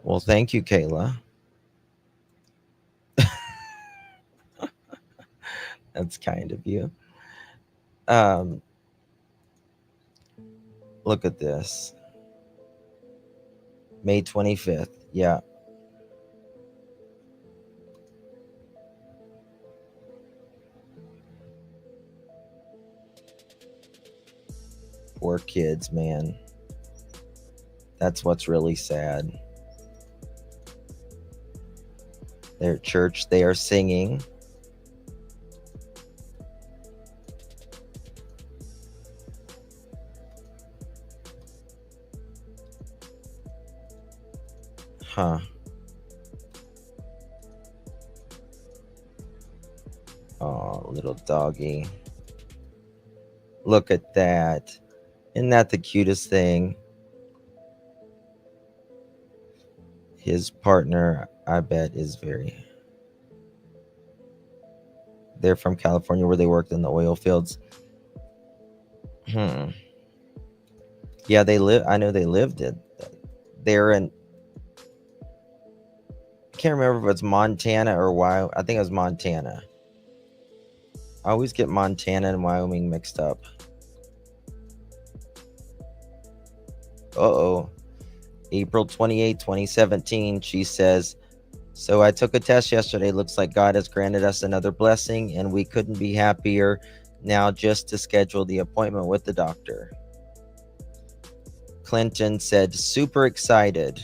Well, thank you, Kayla. That's kind of you. Look at this. May 25th. Yeah. Poor kids, man. That's what's really sad. They're at church. They are singing. Huh. Oh, little doggy. Look at that. Isn't that the cutest thing? His partner, I bet, is very... They're from California where they worked in the oil fields. Yeah, they live... I know they lived it. They're in... I can't remember if it's Montana or Wyoming. I think it was Montana. I always get Montana and Wyoming mixed up. Uh-oh. April 28, 2017, she says, so I took a test yesterday. Looks like God has granted us another blessing, and we couldn't be happier now just to schedule the appointment with the doctor. Clinton said, super excited.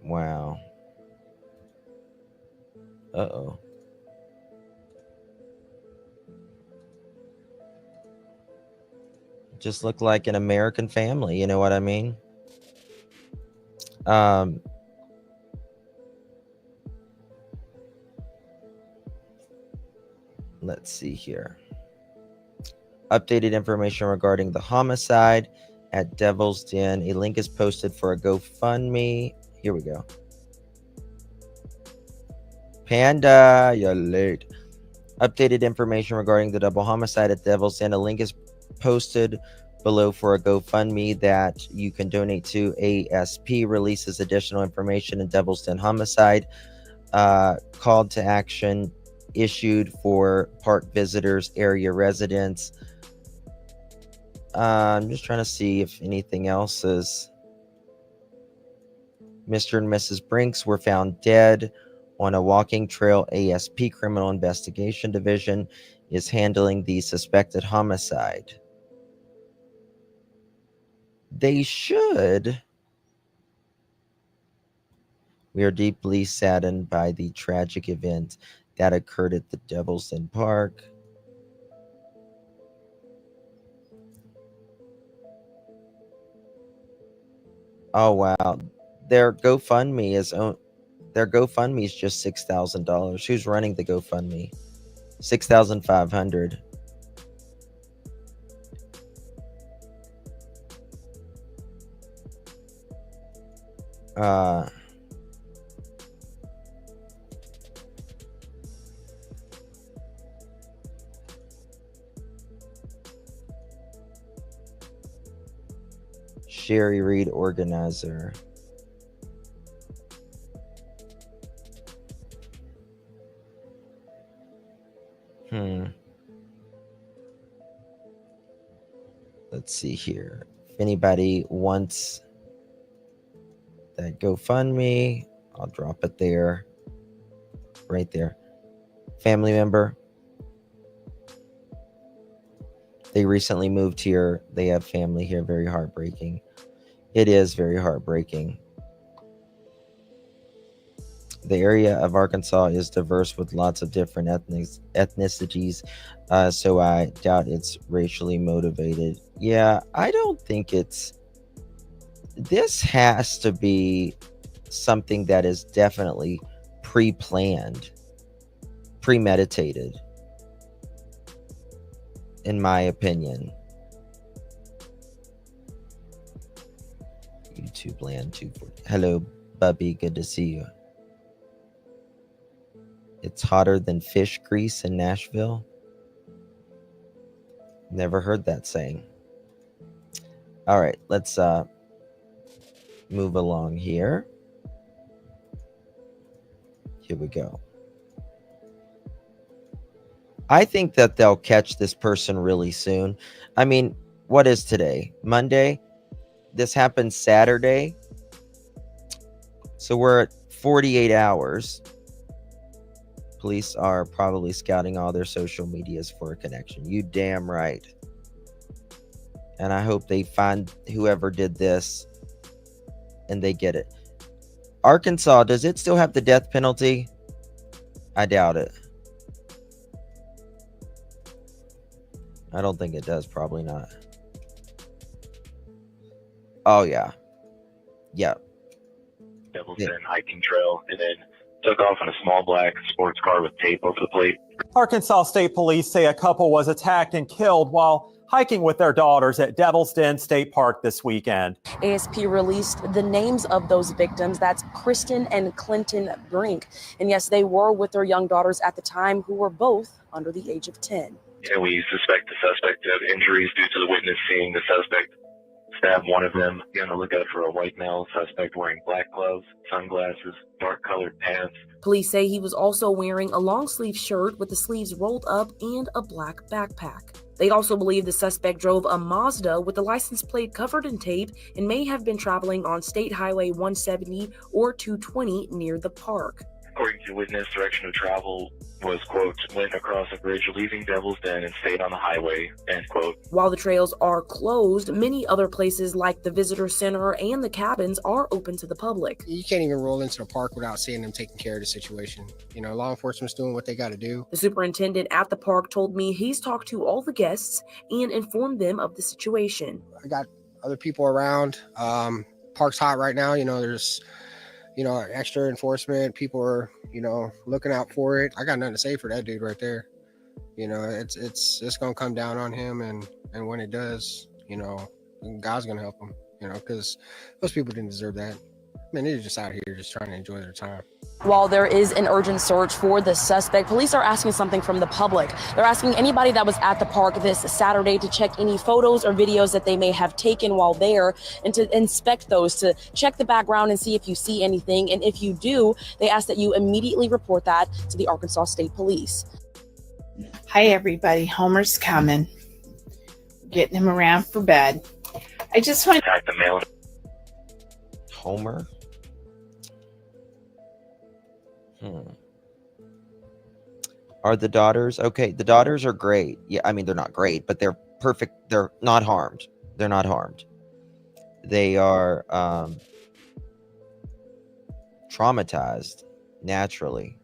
Wow. Uh-oh. Just looked like an American family, you know what I mean? Let's see here. Updated information regarding the homicide at Devil's Den. A link is posted for a GoFundMe. Here we go. Panda, you're late. Updated information regarding the double homicide at Devil's Den. A link is posted below for a GoFundMe that you can donate to. ASP releases additional information in Devil's Den homicide. Call to action issued for park visitors, area residents. I'm just trying to see if anything else is. Mr. and Mrs. Brinks were found dead on a walking trail. ASP Criminal Investigation Division is handling the suspected homicide. They should. We are deeply saddened by the tragic event that occurred at the Devil's Den Park. Oh wow, their GoFundMe is just $6,000. Who's running the GoFundMe? 6,500. Sherry Reed, organizer. Let's see here. If anybody wants that GoFundMe, I'll drop it there. Right there. Family member. They recently moved here. They have family here. Very heartbreaking. It is very heartbreaking. The area of Arkansas is diverse with lots of different ethnicities, so I doubt it's racially motivated. Yeah, I don't think it's... This has to be something that is definitely pre-planned, premeditated, in my opinion. YouTube Land 240. Hello, Bubby. Good to see you. It's hotter than fish grease in Nashville. Never heard that saying. All right, let's move along here. Here we go. I think that they'll catch this person really soon. I mean, what is today? Monday? This happened Saturday. So we're at 48 hours. Police are probably scouting all their social medias for a connection. You damn right. And I hope they find whoever did this and they get it. Arkansas, does it still have the death penalty? I doubt it. I don't think it does. Probably not. Oh, yeah. Yeah. Devil's Den hiking trail, and then took off in a small black sports car with tape over the plate. Arkansas State Police say a couple was attacked and killed while hiking with their daughters at Devil's Den State Park this weekend. ASP released the names of those victims. That's Kristen and Clinton Brink. And yes, they were with their young daughters at the time, who were both under the age of 10. And we suspect the suspect of injuries due to the witness seeing the suspect stab one of them. Be on the lookout for a white male suspect wearing black gloves, sunglasses, dark colored pants. Police say he was also wearing a long sleeve shirt with the sleeves rolled up and a black backpack. They also believe the suspect drove a Mazda with the license plate covered in tape and may have been traveling on State Highway 170 or 220 near the park. According to witness, direction of travel was, quote, went across a bridge leaving Devil's Den and stayed on the highway, end quote. While the trails are closed, many other places like the visitor center and the cabins are open to the public. You can't even roll into the park without seeing them taking care of the situation. You know, law enforcement's doing what they got to do. The superintendent at the park told me he's talked to all the guests and informed them of the situation. I got other people around. Park's hot right now. You know, there's, you know, extra enforcement. People are, you know, looking out for it. I got nothing to say for that dude right there. You know, it's gonna come down on him, and when it does, you know, God's gonna help him. You know, because those people didn't deserve that. I mean, they're just out here just trying to enjoy their time. While there is an urgent search for the suspect, police are asking something from the public. They're asking anybody that was at the park this Saturday to check any photos or videos that they may have taken while there and to inspect those, to check the background and see if you see anything. And if you do, they ask that you immediately report that to the Arkansas State Police. Hi, everybody. Homer's coming. Getting him around for bed. I just want to the mail. Homer? Are the daughters okay? The daughters are great. Yeah, I mean, they're not great, but they're perfect. They're not harmed. They're not harmed. They are traumatized, naturally.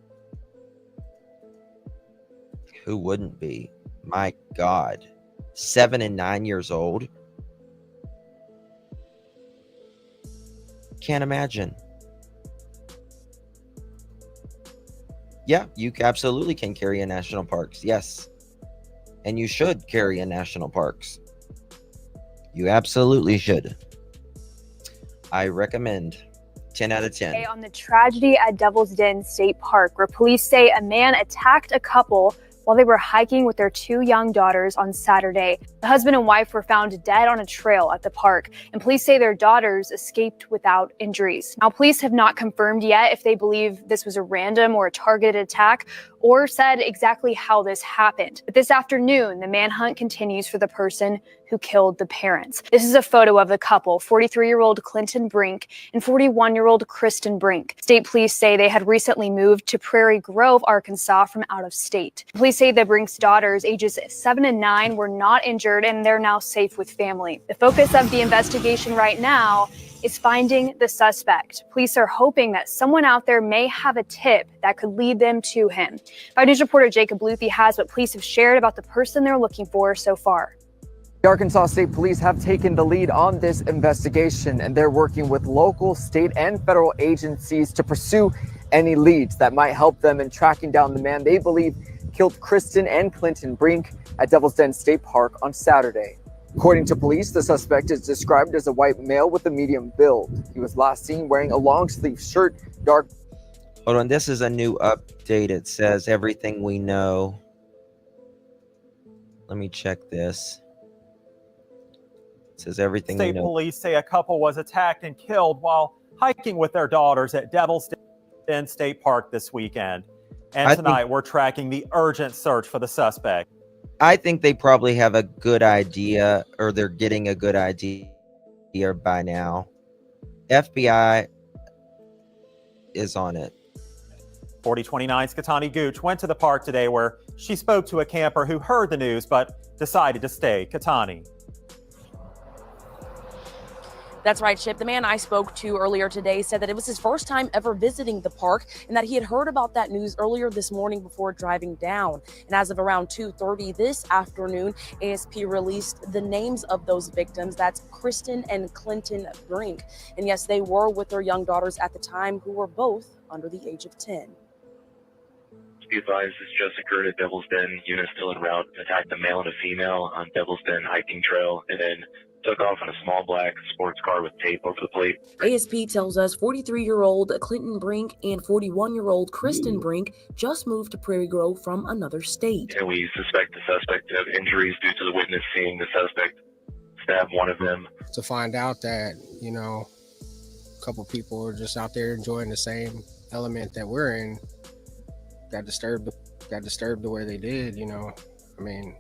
Who wouldn't be? My God. 7 and 9 years old. Can't imagine. Yeah, you absolutely can carry in national parks. Yes. And you should carry in national parks. You absolutely should. I recommend 10 out of 10. On the tragedy at Devil's Den State Park, where police say a man attacked a couple while they were hiking with their 2 young daughters on Saturday. The husband and wife were found dead on a trail at the park, and police say their daughters escaped without injuries. Now, police have not confirmed yet if they believe this was a random or a targeted attack, or said exactly how this happened. But this afternoon, the manhunt continues for the person who killed the parents. This is a photo of the couple, 43-year-old Clinton Brink and 41-year-old Cristen Brink. State police say they had recently moved to Prairie Grove, Arkansas from out of state. Police say the Brink's daughters, ages 7 and 9, were not injured and they're now safe with family. The focus of the investigation right now is finding the suspect. Police are hoping that someone out there may have a tip that could lead them to him. 5 News reporter Jacob Luthi has what police have shared about the person they're looking for so far. The Arkansas State Police have taken the lead on this investigation, and they're working with local, state, and federal agencies to pursue any leads that might help them in tracking down the man they believe killed Cristen and Clinton Brink at Devil's Den State Park on Saturday. According to police, the suspect is described as a white male with a medium build. He was last seen wearing a long-sleeve shirt, dark. Hold on, this is a new update. It says everything we know. Let me check this. It says everything we State know. police say a couple was attacked and killed while hiking with their daughters at Devil's Den State Park this weekend. And tonight, we're tracking the urgent search for the suspect. I think they probably have a good idea, or they're getting a good idea by now. FBI is on it. 4029's Katani Gooch went to the park today where she spoke to a camper who heard the news but decided to stay. Katani. That's right, Chip. The man I spoke to earlier today said that it was his first time ever visiting the park and that he had heard about that news earlier this morning before driving down. And as of around 2:30 this afternoon, ASP released the names of those victims. That's Cristen and Clinton Brink. And yes, they were with their young daughters at the time, who were both under the age of 10. Be advised, this just occurred at Devil's Den. Unit still en route. Attacked a male and a female on Devil's Den hiking trail, and then took off in a small black sports car with tape over the plate. ASP tells us 43-year-old Clinton Brink and 41-year-old Cristen Brink just moved to Prairie Grove from another state. And we suspect the suspect to have injuries due to the witness seeing the suspect stab one of them. To find out that, you know, a couple people are just out there enjoying the same element that we're in, got disturbed the way they did, you know. I mean,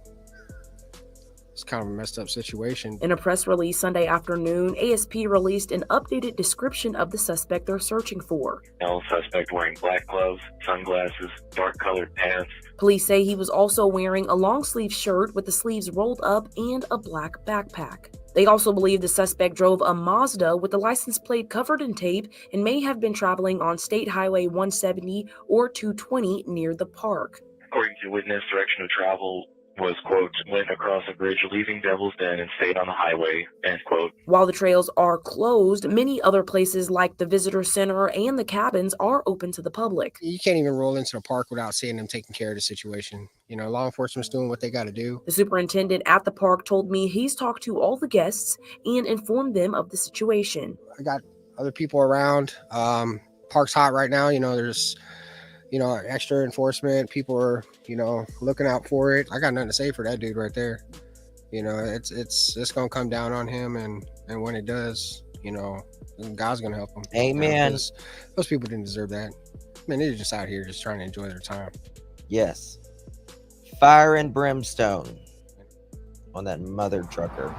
it's kind of a messed up situation. In a press release Sunday afternoon, ASP released an updated description of the suspect they're searching for. Male suspect wearing black gloves, sunglasses, dark colored pants. Police say he was also wearing a long sleeve shirt with the sleeves rolled up and a black backpack. They also believe the suspect drove a Mazda with the license plate covered in tape and may have been traveling on State Highway 170 or 220 near the park. According to witness, direction of travel was, quote, went across a bridge leaving Devil's Den and stayed on the highway, end quote. While the trails are closed, many other places like the visitor center and the cabins are open to the public. You can't even roll into the park without seeing them taking care of the situation. You know, law enforcement's doing what they got to do. The superintendent at the park told me he's talked to all the guests and informed them of the situation. I got other people around. Park's hot right now. You know, there's, you know, extra enforcement. People are, you know, looking out for it. I got nothing to say for that dude right there. You know, it's gonna come down on him, and when it does, you know, God's gonna help him. Amen. You know, those people didn't deserve that. I mean, they're just out here just trying to enjoy their time. Yes. Fire and brimstone on that mother trucker.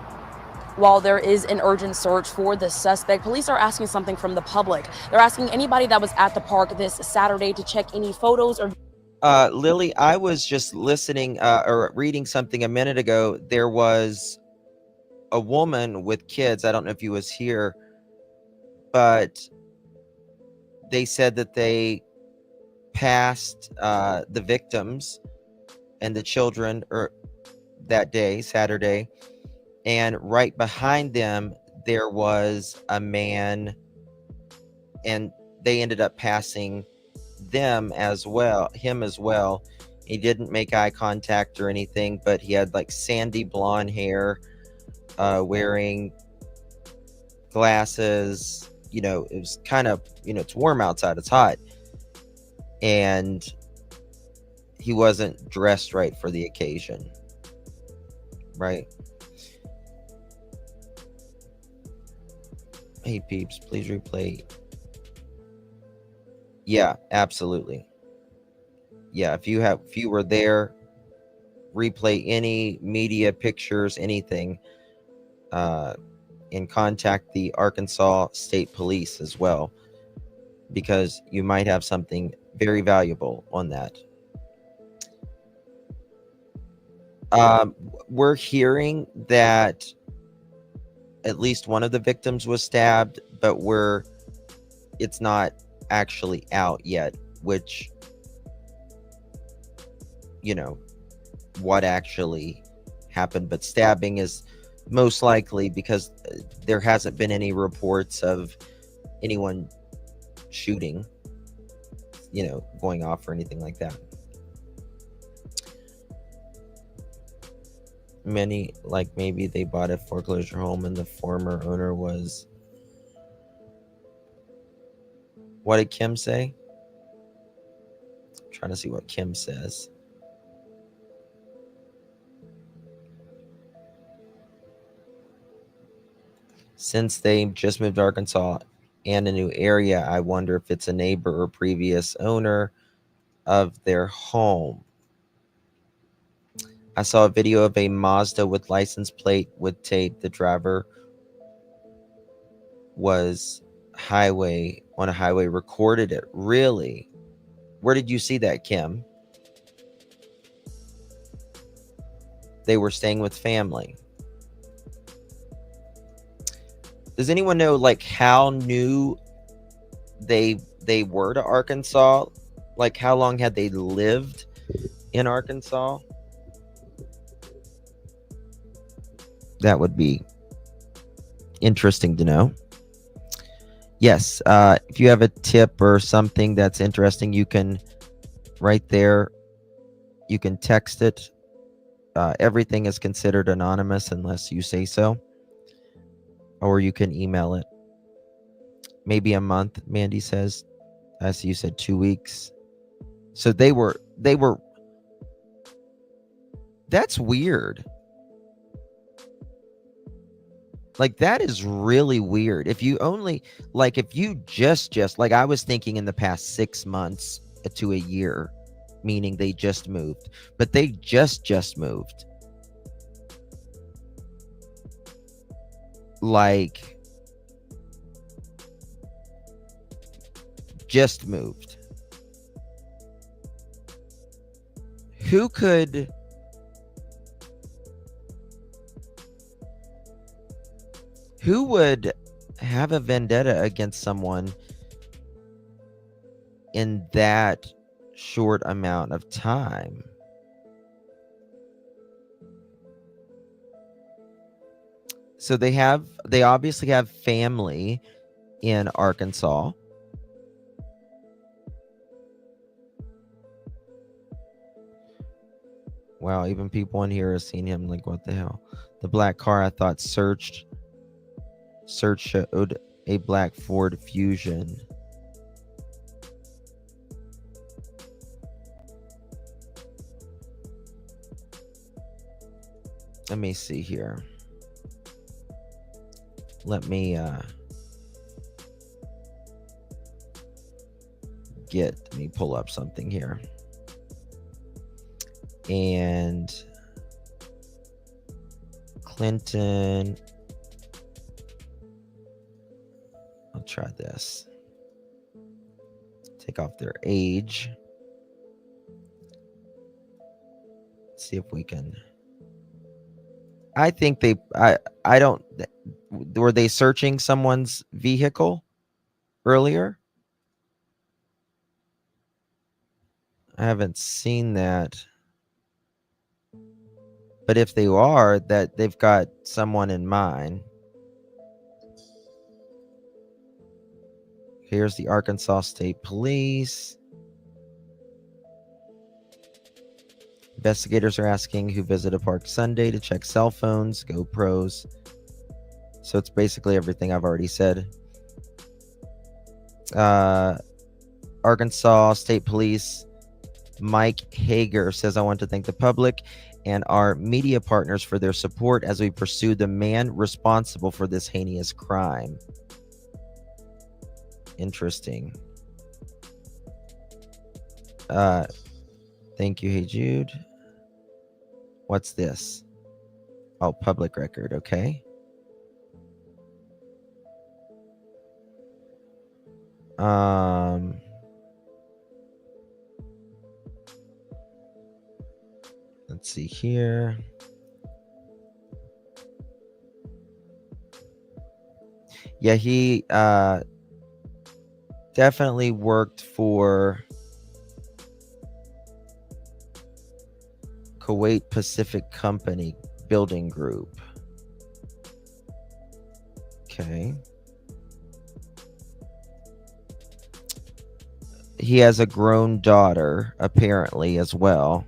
While there is an urgent search for the suspect, police are asking something from the public. They're asking anybody that was at the park this Saturday to check any photos or... Lily, I was just listening or reading something a minute ago. There was a woman with kids. I don't know if you was here, but they said that they passed the victims and the children that day, Saturday, and right behind them there was a man, and they ended up passing him as well. He didn't make eye contact or anything, but he had like sandy blonde hair, wearing glasses. You know, it was kind of, it's warm outside, it's hot, and he wasn't dressed right for the occasion, right? Hey peeps, please replay. Yeah, absolutely. Yeah, if you were there, replay any media pictures, anything, and contact the Arkansas State Police as well, because you might have something very valuable on that. We're hearing that at least one of the victims was stabbed, but it's not actually out yet, which, what actually happened. But stabbing is most likely, because there hasn't been any reports of anyone shooting, going off or anything like that. Many, like maybe they bought a foreclosure home and the former owner was... What did Kim say? I'm trying to see what Kim says. Since they just moved to Arkansas and a new area, I wonder if it's a neighbor or previous owner of their home. I saw a video of a Mazda with license plate with tape. The driver was on a highway, recorded it. Really? Where did you see that, Kim? They were staying with family. Does anyone know like how new they were to Arkansas? Like how long had they lived in Arkansas? That would be interesting to know. Yes, if you have a tip or something that's interesting, you can right there, you can text it. Everything is considered anonymous unless you say so. Or you can email it. Maybe a month, Mandy says. I see you said 2 weeks. So they were, that's weird. Like, that is really weird. If you only, like, if you just, like, I was thinking in the past 6 months to a year, meaning they just moved, but they just moved. Like, just moved. Who would have a vendetta against someone in that short amount of time? So they obviously have family in Arkansas. Wow, even people in here have seen him. Like, what the hell? The black car, I thought search showed a black Ford Fusion. Let me see here. Let me pull up something here. And Clinton, I'll try this. Take off their age. See if we can. I think I don't. Were they searching someone's vehicle earlier? I haven't seen that. But if they are, that they've got someone in mind. Here's the Arkansas State Police. Investigators are asking who visited Park Sunday to check cell phones, GoPros. So it's basically everything I've already said. Arkansas State Police Mike Hager says, I want to thank the public and our media partners for their support as we pursue the man responsible for this heinous crime. Interesting. Thank you. Hey, Jude. What's this? Oh, public record. Okay. Let's see here. Yeah, he definitely worked for Kuwait Pacific Company Building Group. Okay. He has a grown daughter, apparently, as well.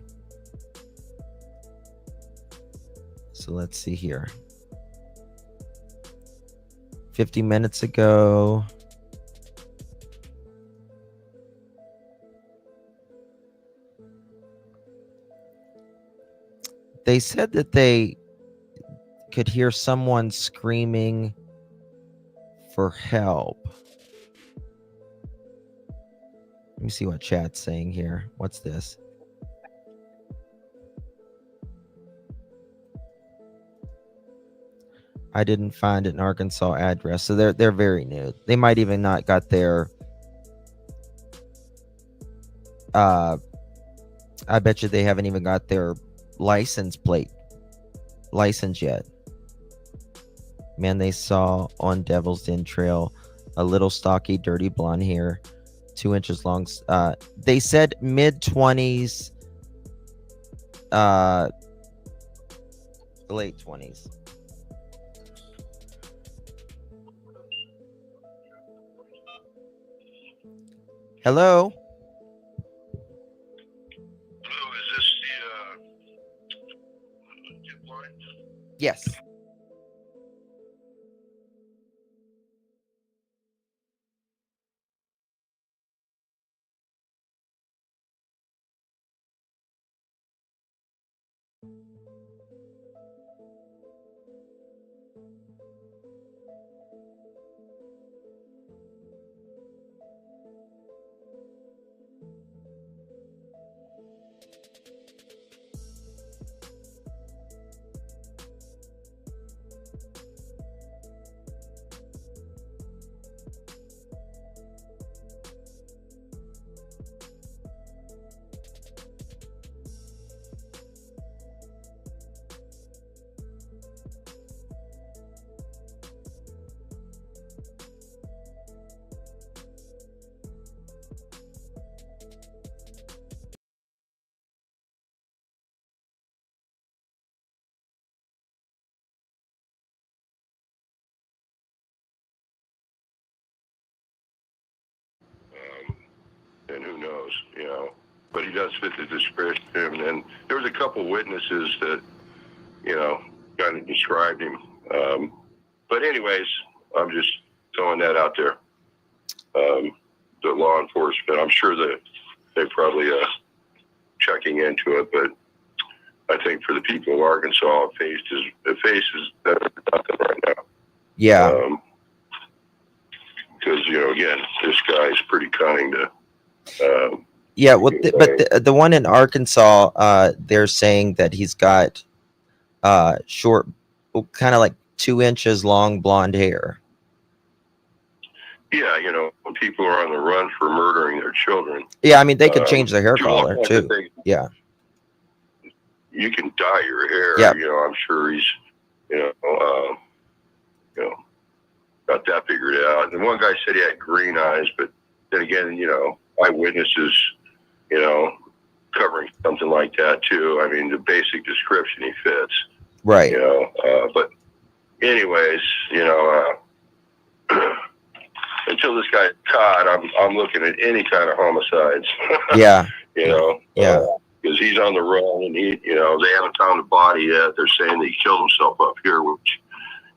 So let's see here. 50 minutes ago. They said that they could hear someone screaming for help. Let me see what chat's saying here. What's this? I didn't find an Arkansas address. So they're very new. They might even not got their I bet you they haven't even got their license yet. Man, they saw on Devil's Den Trail a little stocky, dirty blonde hair, 2 inches long. They said mid-20s, late 20s. Hello? Hello, is this the tip line? Yes. And who knows, you know. But he does fit the description. And there was a couple witnesses that, you know, kind of described him. But anyways, I'm just throwing that out there. The law enforcement, I'm sure that they probably checking into it, but I think for the people of Arkansas, it faces better than nothing right now. Yeah. Because, you know, again, this guy is pretty cunning to. Yeah, well, but the one in Arkansas, they're saying that he's got short, kind of like 2 inches long blonde hair. Yeah, you know, when people are on the run for murdering their children. Yeah, I mean, they could change their hair color too. Yeah. You can dye your hair. Yeah. You know, I'm sure he's, you know, got that figured out. And one guy said he had green eyes, but then again, you know, eyewitnesses, you know, covering something like that too. I mean, the basic description he fits. Right. You know, but anyways, you know, until this guy's caught, I'm looking at any kind of homicides. Yeah. You know. Yeah. Because he's on the run, and you know, they haven't found a body yet. They're saying that he killed himself up here, which,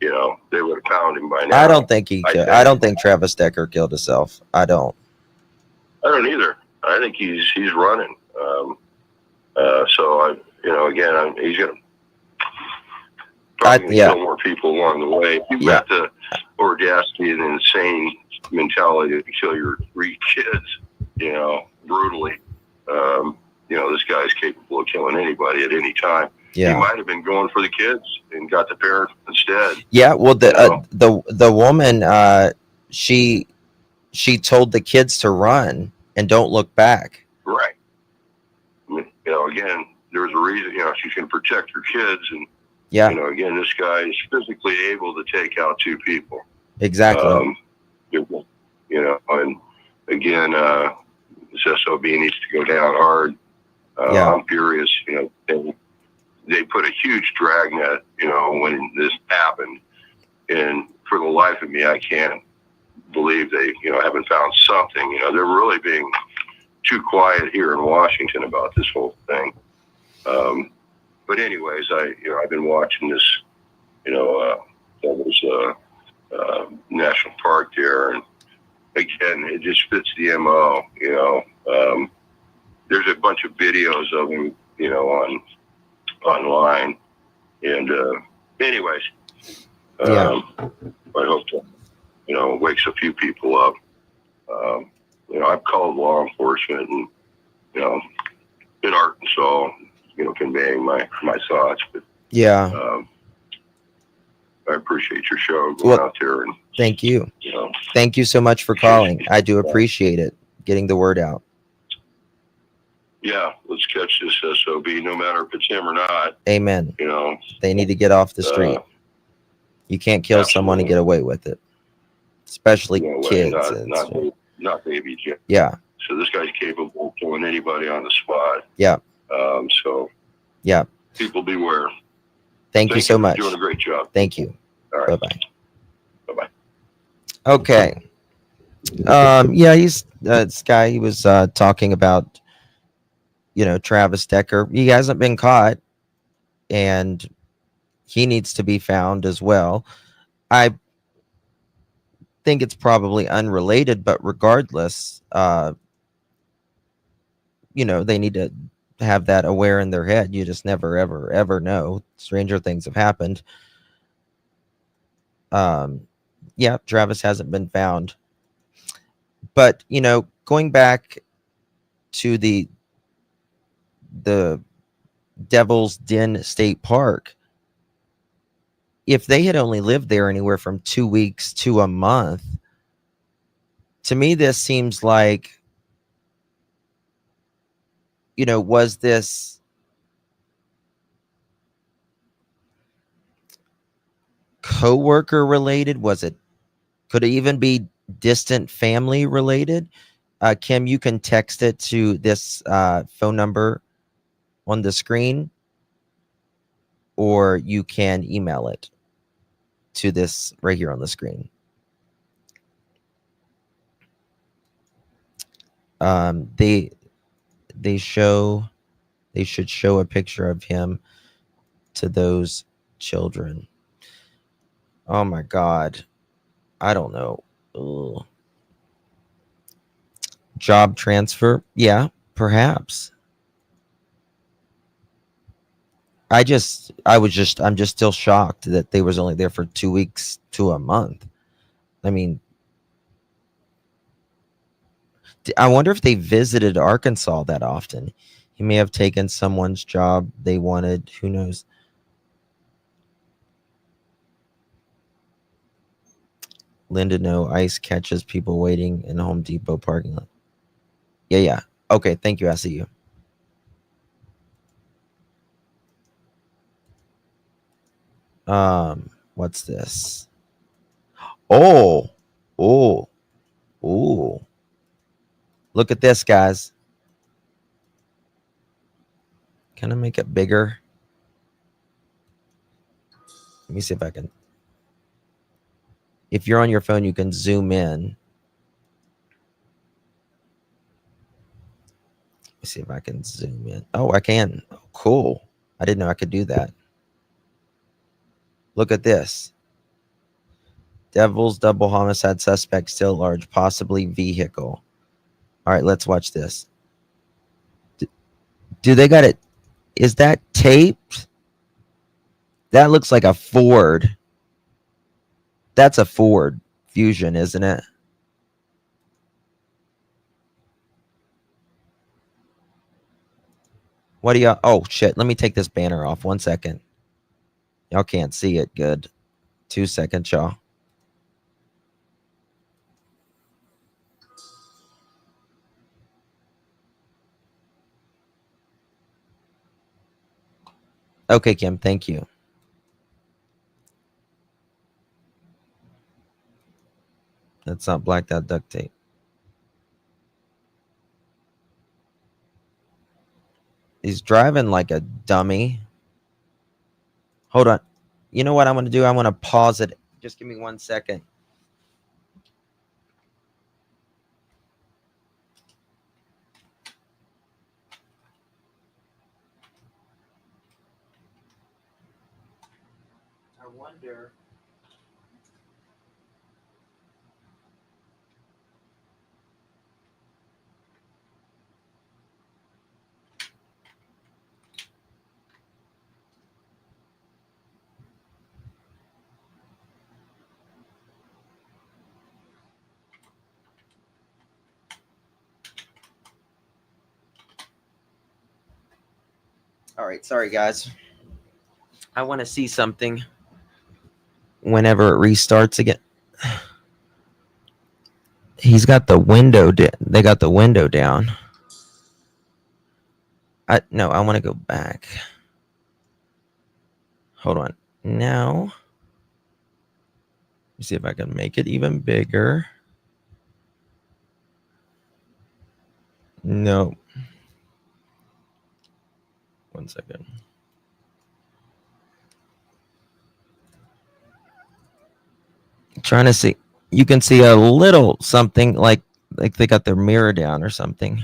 you know, they would have found him by now. I don't think I don't think Travis Decker killed himself. I don't. I don't either. I think he's running. So you know, again, he's gonna probably kill more people along the way. You've got the audacity and insane mentality to kill your 3 kids, you know, brutally. You know, this guy's capable of killing anybody at any time. Yeah. He might have been going for the kids and got the parents instead. Yeah. Well, the woman, she told the kids to run and don't look back. Right. I mean, you know, again, there's a reason. You know, she's going to protect her kids, and Yeah. you know, again, this guy is physically able to take out 2 people. Exactly. You know, and again, this SOB needs to go down hard. I'm furious. You know, they put a huge dragnet, you know, when this happened, and for the life of me, I can't believe they, you know, haven't found something. You know, they're really being too quiet here in Washington about this whole thing. But anyways, I've been watching this, you know, there's a national park there, and again, it just fits the MO. You know, there's a bunch of videos of him, you know, online, and anyways, I hope to, you know, wakes a few people up. You know, I've called law enforcement, and you know, in Arkansas, you know, conveying my thoughts. But I appreciate your show going out there, and thank you. You know, Thank you so much for calling. I do appreciate it, getting the word out. yeah, let's catch this SOB, no matter if it's him or not. Amen. You know, They need to get off the street. You can't kill someone and get away with it, especially no way, kids. not baby Jim. Yeah. So this guy's capable of killing anybody on the spot. Yeah. So Yeah. people beware. Thank you so much. You're doing a great job. Thank you. All right. Bye-bye. Bye-bye. Okay. Yeah, he's this guy. He was talking about, you know, Travis Decker. He hasn't been caught, and he needs to be found as well. I think it's probably unrelated, but regardless, you know, they need to have that aware in their head. You just never, ever, ever know. Stranger things have happened. Yeah, Travis hasn't been found. But, you know, going back to the Devil's Den State Park, if they had only lived there anywhere from 2 weeks to a month, to me, this seems like, you know, was this coworker related? Could it even be distant family related? Kim, you can text it to this phone number on the screen, or you can email it to this right here on the screen. They should show a picture of him to those children. Oh my God. I don't know. Ugh. Job transfer? Yeah, perhaps. I'm just still shocked that they was only there for 2 weeks to a month. I mean, I wonder if they visited Arkansas that often. He may have taken someone's job they wanted. Who knows? Linda, no, ICE catches people waiting in the Home Depot parking lot. Yeah. Okay, thank you. I see you. What's this? Oh. Look at this, guys. Can I make it bigger? Let me see if I can. If you're on your phone, you can zoom in. Let me see if I can zoom in. Oh, I can. Oh, cool. I didn't know I could do that. Look at this. Devil's double homicide suspect still large, possibly vehicle. All right, let's watch this. Do they got it? Is that taped? That looks like a Ford. That's a Ford Fusion, isn't it? What do y'all? Oh, shit. Let me take this banner off. 1 second. Y'all can't see it good. 2 seconds, y'all. Okay, Kim, thank you. That's not blacked out duct tape. He's driving like a dummy. Hold on. You know what I'm going to do? I'm going to pause it. Just give me 1 second. I wonder. All right, sorry guys. I want to see something whenever it restarts again. He's got the window. They got the window down. No, I want to go back. Hold on. Now, let me see if I can make it even bigger. No. 1 second. Trying to see. You can see a little something like they got their mirror down or something.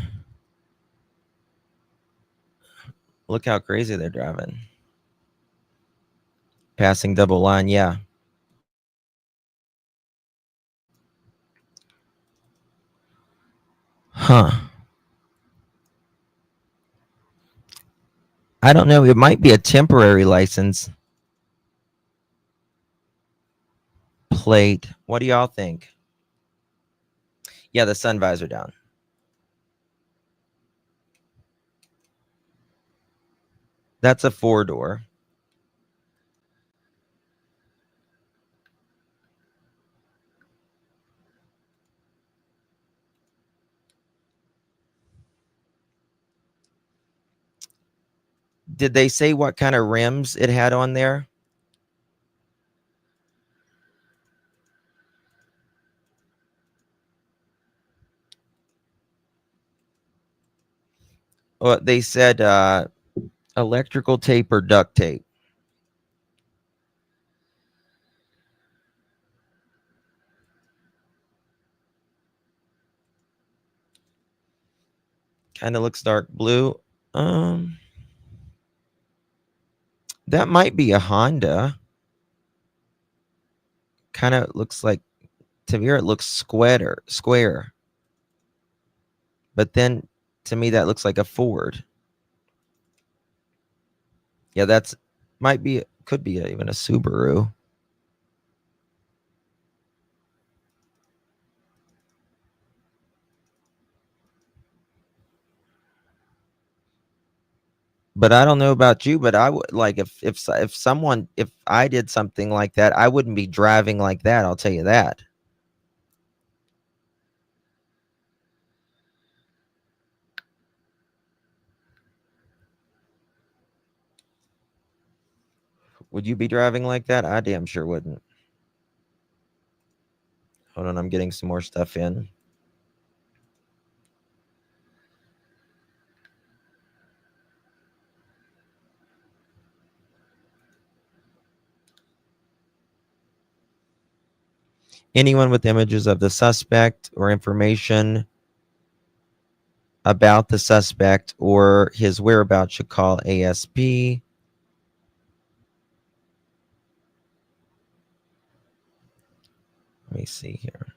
Look how crazy they're driving. Passing double line, yeah. Huh. I don't know. It might be a temporary license plate. What do y'all think? Yeah, the sun visor down. That's a 4-door. Did they say what kind of rims it had on there? Well, they said electrical tape or duct tape. Kind of looks dark blue. That might be a Honda. Kind of looks like, to me, it looks square. But then, to me, that looks like a Ford. Yeah, that's might be, could be even a Subaru. But I don't know about you, but I would like if I did something like that, I wouldn't be driving like that. I'll tell you that. Would you be driving like that? I damn sure wouldn't. Hold on, I'm getting some more stuff in. Anyone with images of the suspect or information about the suspect or his whereabouts should call ASP. Let me see here.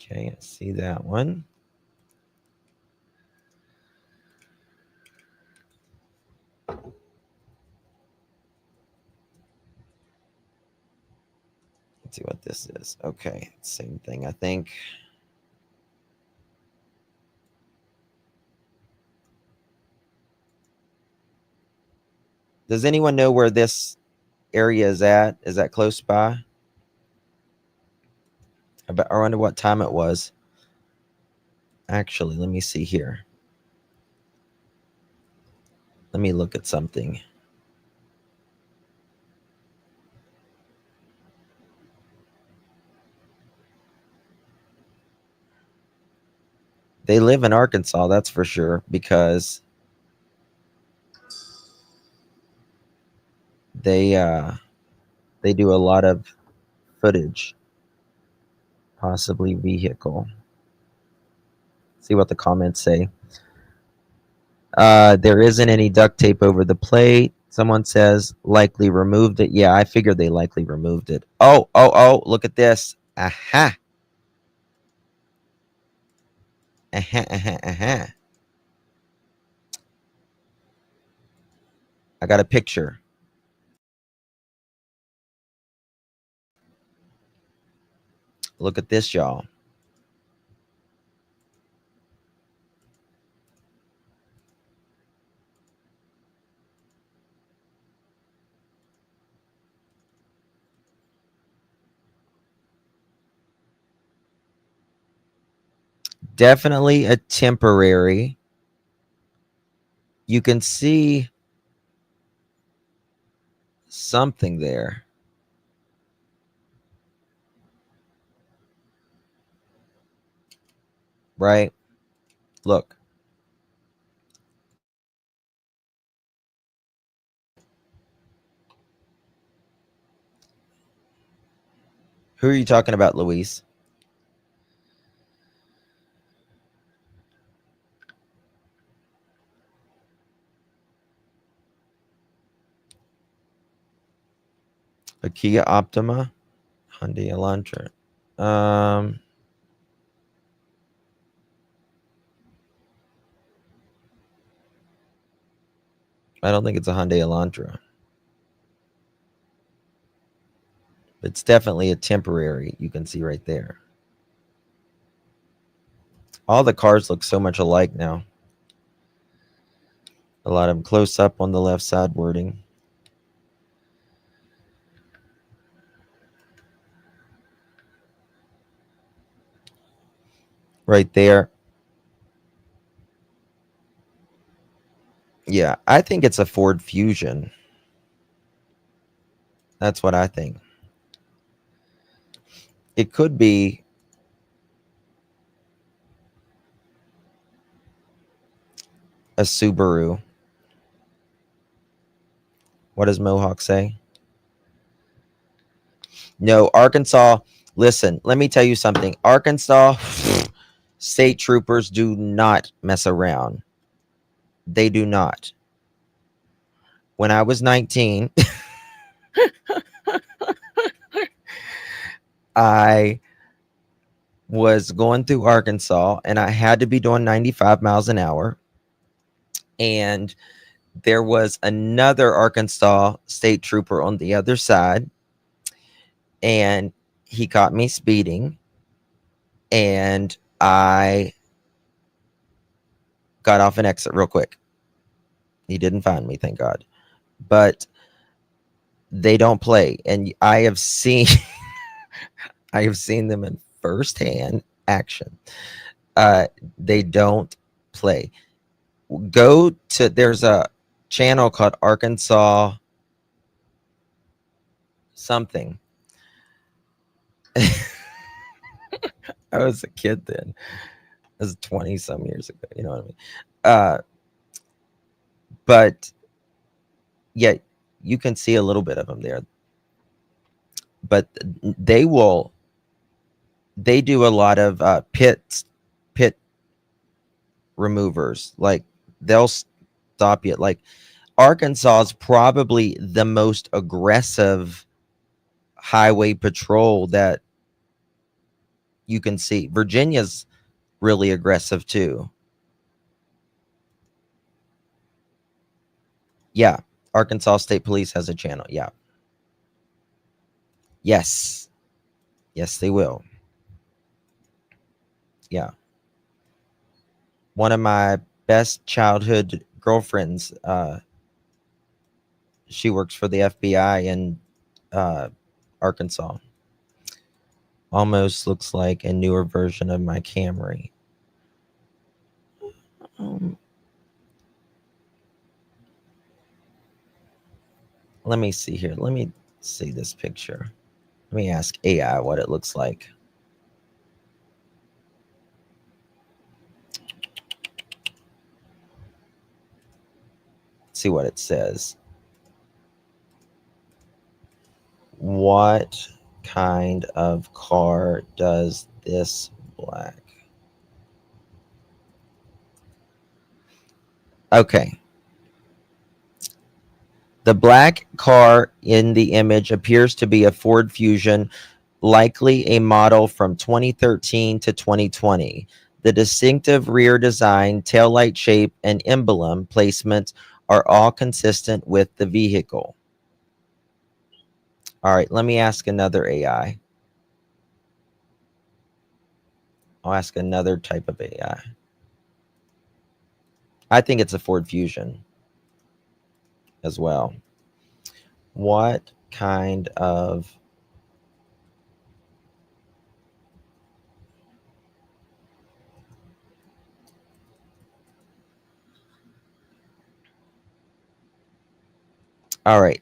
Okay, I see that one. Let's see what this is. Okay, same thing, I think. Does anyone know where this area is at? Is that close by? I wonder what time it was. Actually, let me see here. Let me look at something. They live in Arkansas, that's for sure, because they do a lot of footage, possibly vehicle. See what the comments say. There isn't any duct tape over the plate. Someone says likely removed it. Yeah, I figured they likely removed it. Oh, look at this. Aha. I got a picture. Look at this, y'all. Definitely a temporary. You can see something there. Right? Look. Who are you talking about, Luis? A Kia Optima, Hyundai Elantra. I don't think it's a Hyundai Elantra. It's definitely a temporary. You can see right there. All the cars look so much alike now. A lot of them close up on the left side wording. Right there. Yeah, I think it's a Ford Fusion. That's what I think. It could be a Subaru. What does Mohawk say? No, Arkansas. Listen, let me tell you something. Arkansas state troopers do not mess around. They do not. When I was 19, I was going through Arkansas and I had to be doing 95 miles an hour. And there was another Arkansas state trooper on the other side. And he caught me speeding. And I got off an exit real quick. He didn't find me, thank God. But they don't play. And I have seen them in firsthand action. They don't play. Go to, there's a channel called Arkansas something. I was a kid then. It was 20 some years ago. You know what I mean? But yeah, you can see a little bit of them there. But they do a lot of pit removers. Like they'll stop you. Like Arkansas is probably the most aggressive highway patrol that you can see. Virginia's really aggressive too. Yeah, Arkansas State Police has a channel. Yeah. Yes, they will. Yeah. One of my best childhood girlfriends, she works for the FBI in Arkansas. Almost looks like a newer version of my Camry. Let me see here. Let me see this picture. Let me ask AI what it looks like. See what it says. What kind of car does this black? Okay. The black car in the image appears to be a Ford Fusion, likely a model from 2013 to 2020. The distinctive rear design, taillight shape, and emblem placement are all consistent with the vehicle. All right, let me ask another AI. I'll ask another type of AI. I think it's a Ford Fusion as well. What kind of All right.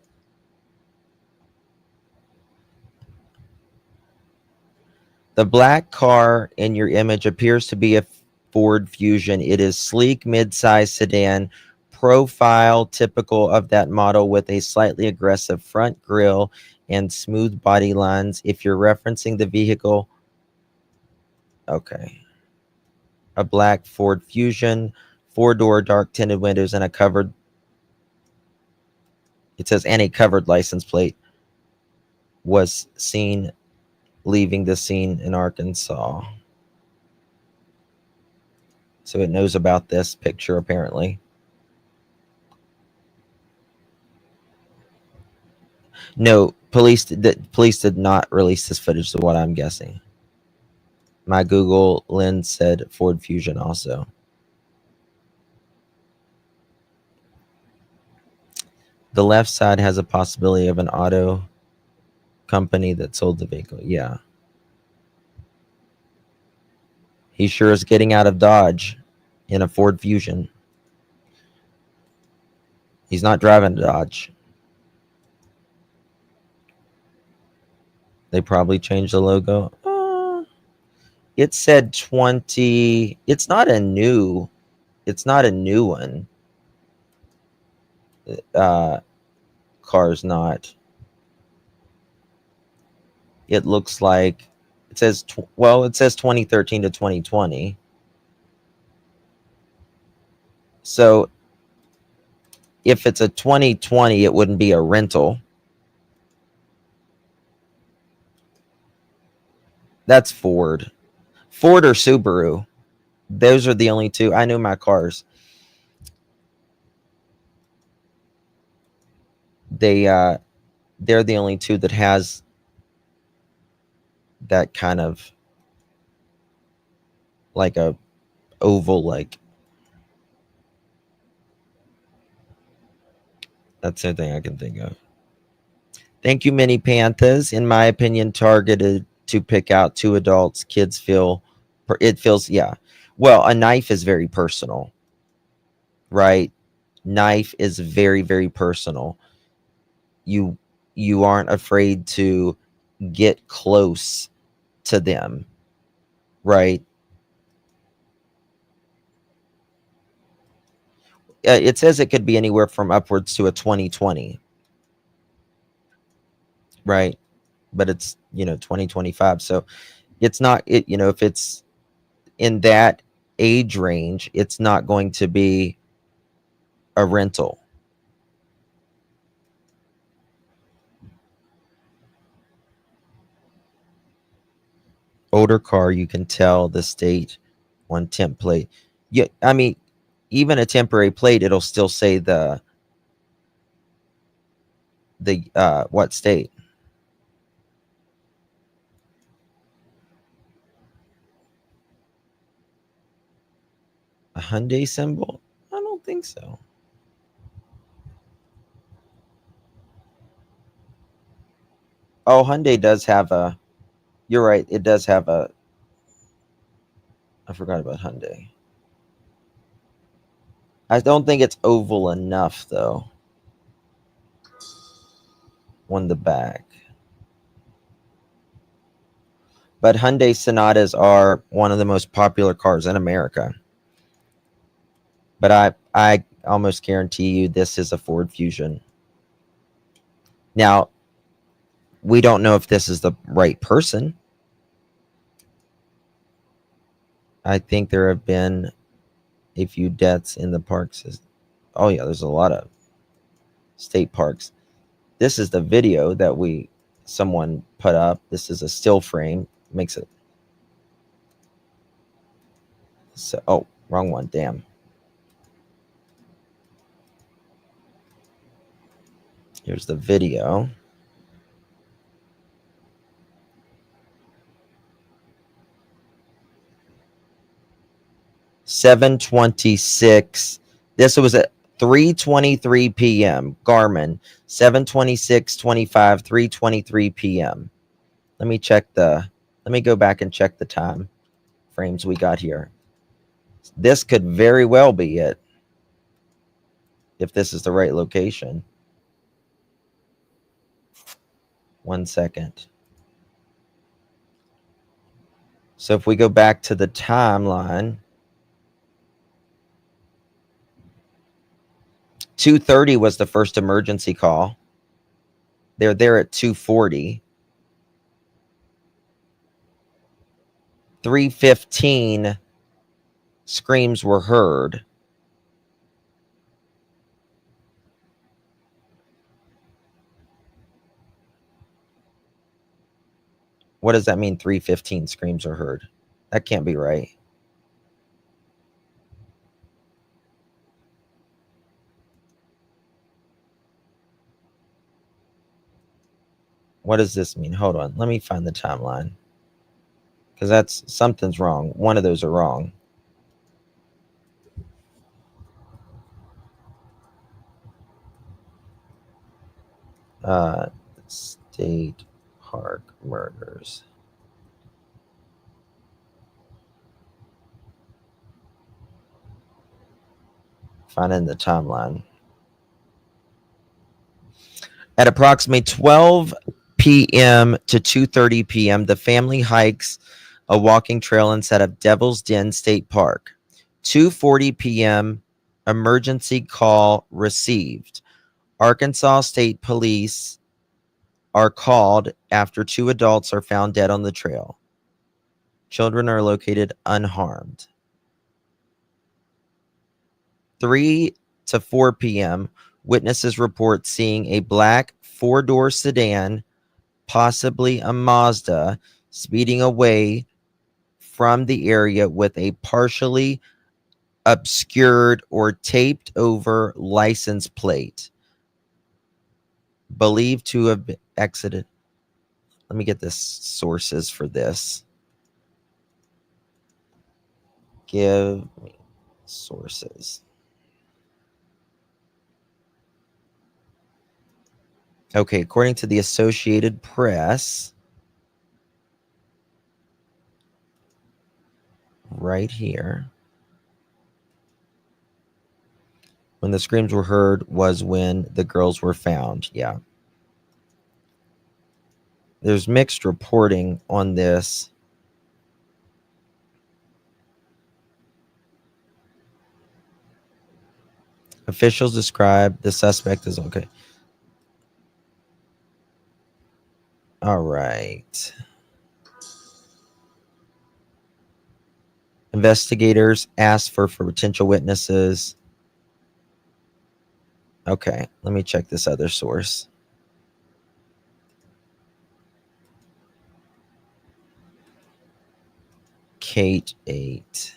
The black car in your image appears to be a Ford Fusion. It is sleek, mid-size sedan, profile typical of that model with a slightly aggressive front grille and smooth body lines. If you're referencing the vehicle, okay. A black Ford Fusion, 4-door dark tinted windows and a covered, it says, and a covered license plate was seen leaving the scene in Arkansas. So it knows about this picture, apparently. No, police did not release this footage, to what I'm guessing. My Google lens said Ford Fusion also. The left side has a possibility of an auto company that sold the vehicle. Yeah. He sure is getting out of Dodge in a Ford Fusion. He's not driving a Dodge. They probably changed the logo. It said 20. It's not a new one. Car's not. It looks like it says, well, it says 2013 to 2020. So if it's a 2020, it wouldn't be a rental. That's Ford. Ford or Subaru. Those are the only two. I know my cars. They're the only two that has that kind of like a oval, like that's the thing I can think of. Thank you, Mini Panthers. In my opinion, targeted to pick out two adults. Kids feels, yeah. Well, a knife is very personal, right? Knife is very, very personal. You aren't afraid to get close to them. Right. It says it could be anywhere from upwards to a 2020. Right. But it's, 2025. So it's not, if it's in that age range, it's not going to be a rental. Older car, you can tell the state on temp plate. Yeah, I mean, even a temporary plate, it'll still say the what state. A Hyundai symbol? I don't think so. Oh, Hyundai does have a. You're right. It does have a. I forgot about Hyundai. I don't think it's oval enough though. On the back. But Hyundai Sonatas are one of the most popular cars in America. But I almost guarantee you this is a Ford Fusion. Now, we don't know if this is the right person. I think there have been a few deaths in the parks. Oh yeah, there's a lot of state parks. This is the video that someone put up. This is a still frame. Makes it so. Oh, wrong one. Damn. Here's the video. $7:26. This was at 3:23 p.m. Garmin. 7:26:25. 3:23 p.m. Let me go back and check the time frames we got here. This could very well be it. If this is the right location. 1 second. So if we go back to the timeline, 2:30 was the first emergency call. They're there at 2:40. 3:15 screams were heard. What does that mean? 3:15 screams are heard. That can't be right. What does this mean? Hold on. Let me find the timeline. Because something's wrong. One of those are wrong. State park murders. Finding the timeline. At approximately 12 p.m. to 2:30 p.m., the family hikes a walking trail inside of Devil's Den State Park. 2:40 p.m., emergency call received. Arkansas State Police are called after 2 adults are found dead on the trail. Children are located unharmed. 3 to 4 p.m., witnesses report seeing a black 4-door sedan, possibly a Mazda, speeding away from the area with a partially obscured or taped over license plate, believed to have exited. Let me get the sources for this. Give me sources. Okay, according to the Associated Press, right here, when the screams were heard was when the girls were found. Yeah. There's mixed reporting on this. Officials describe the suspect as okay. All right. Investigators asked for potential witnesses. Okay, let me check this other source. Kate 8.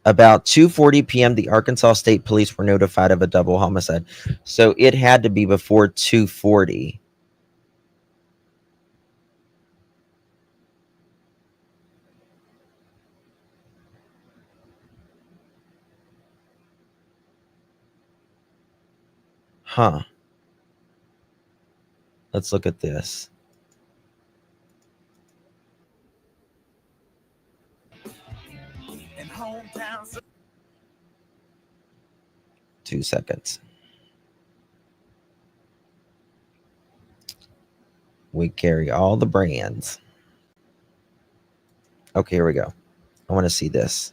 About 2:40 p.m., the Arkansas State Police were notified of a double homicide. So it had to be before 2:40. Huh. Let's look at this. In hometowns. 2 seconds. We carry all the brands. Okay, here we go. I want to see this.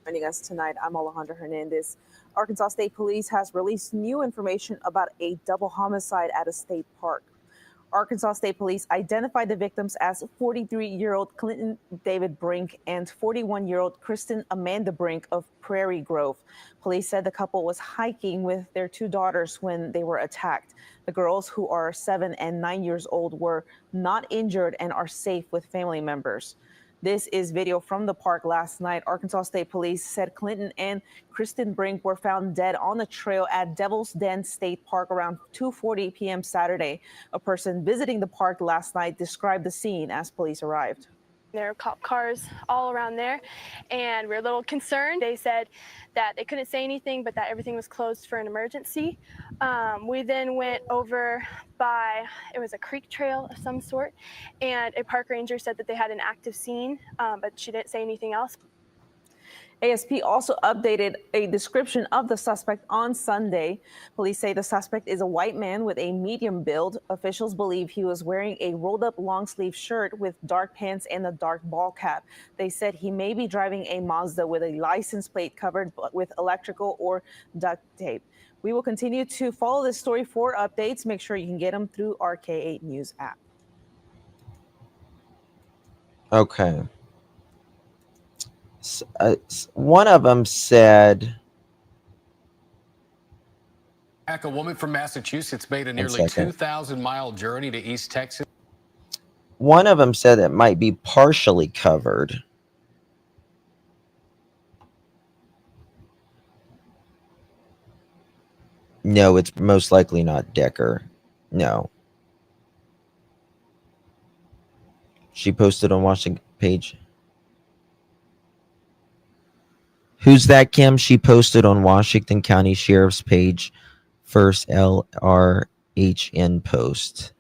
Joining us tonight, I'm Alejandra Hernandez. Arkansas State Police has released new information about a double homicide at a state park. Arkansas State Police identified the victims as 43-year-old Clinton David Brink and 41-year-old Kristen Amanda Brink of Prairie Grove. Police said the couple was hiking with their 2 daughters when they were attacked. The girls, who are 7 and 9 years old, were not injured and are safe with family members. This is video from the park last night. Arkansas State Police said Clinton and Cristen Brink were found dead on the trail at Devil's Den State Park around 2:40 p.m. Saturday. A person visiting the park last night described the scene as police arrived. There are cop cars all around there, and we're a little concerned. They said that they couldn't say anything, but that everything was closed for an emergency. We then went over by, it was a creek trail of some sort, and a park ranger said that they had an active scene, but she didn't say anything else. ASP also updated a description of the suspect on Sunday. Police say the suspect is a white man with a medium build. Officials believe he was wearing a rolled up long sleeve shirt with dark pants and a dark ball cap. They said he may be driving a Mazda with a license plate covered with electrical or duct tape. We will continue to follow this story for updates. Make sure you can get them through our K8 News app. Okay. One of them said, A woman from Massachusetts made a nearly 2,000-mile journey to East Texas. One of them said it might be partially covered. No, it's most likely not Decker. No. She posted on Washington page. Who's that, Kim? She posted on Washington County Sheriff's page, first LRHN post.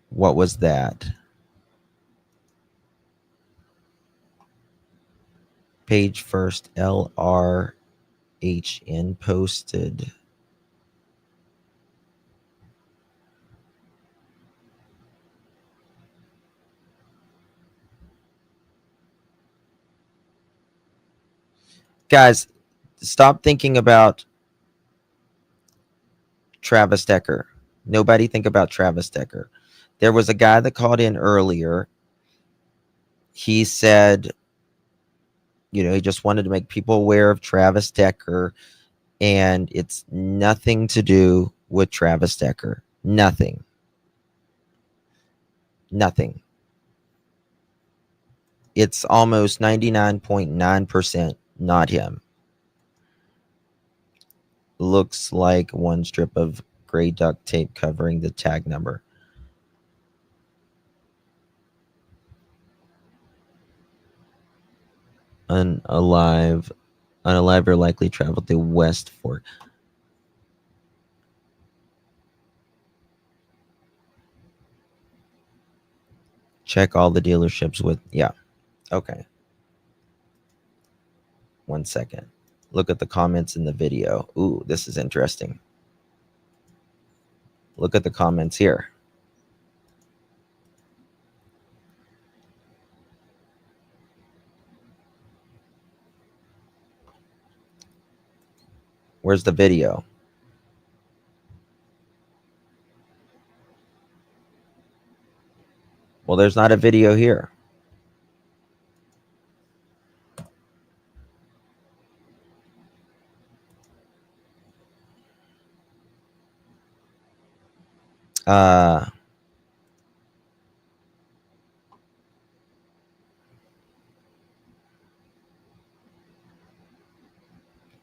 What was that? Page first LRHN posted. Guys, stop thinking about Travis Decker. Nobody think about Travis Decker. There was a guy that called in earlier. He said, you know, he just wanted to make people aware of Travis Decker, and it's nothing to do with Travis Decker. Nothing. Nothing. It's almost 99.9% not him. Looks like one strip of gray duct tape covering the tag number. Unalive or likely traveled to West Fork. Check all the dealerships with, yeah. Okay. 1 second. Look at the comments in the video. Ooh, this is interesting. Look at the comments here. Where's the video? Well, there's not a video here.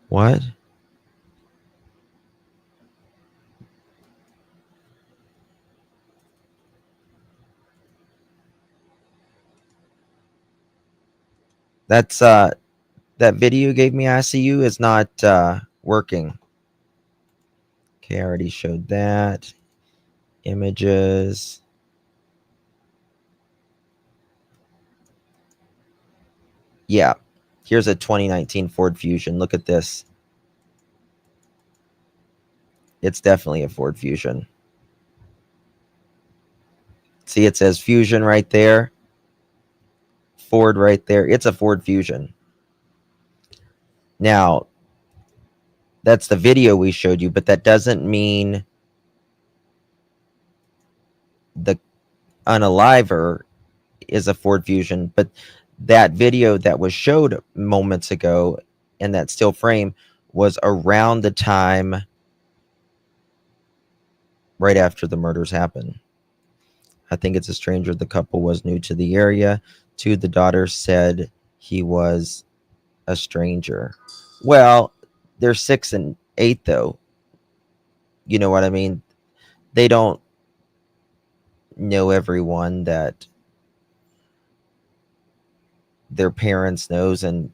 What? That's that video you gave me, ICU, is not working. Okay, I already showed that. Images. Yeah. Here's a 2019 Ford Fusion. Look at this. It's definitely a Ford Fusion. See, it says Fusion right there. Ford right there. It's a Ford Fusion. Now, that's the video we showed you, but that doesn't mean the unaliver is a Ford Fusion. But that video that was showed moments ago in that still frame was around the time right after the murders happened. I think it's a stranger. The couple was new to the area. 2, the daughter said he was a stranger. Well, they're 6 and 8, though. You know what I mean? They don't know everyone that their parents knows, and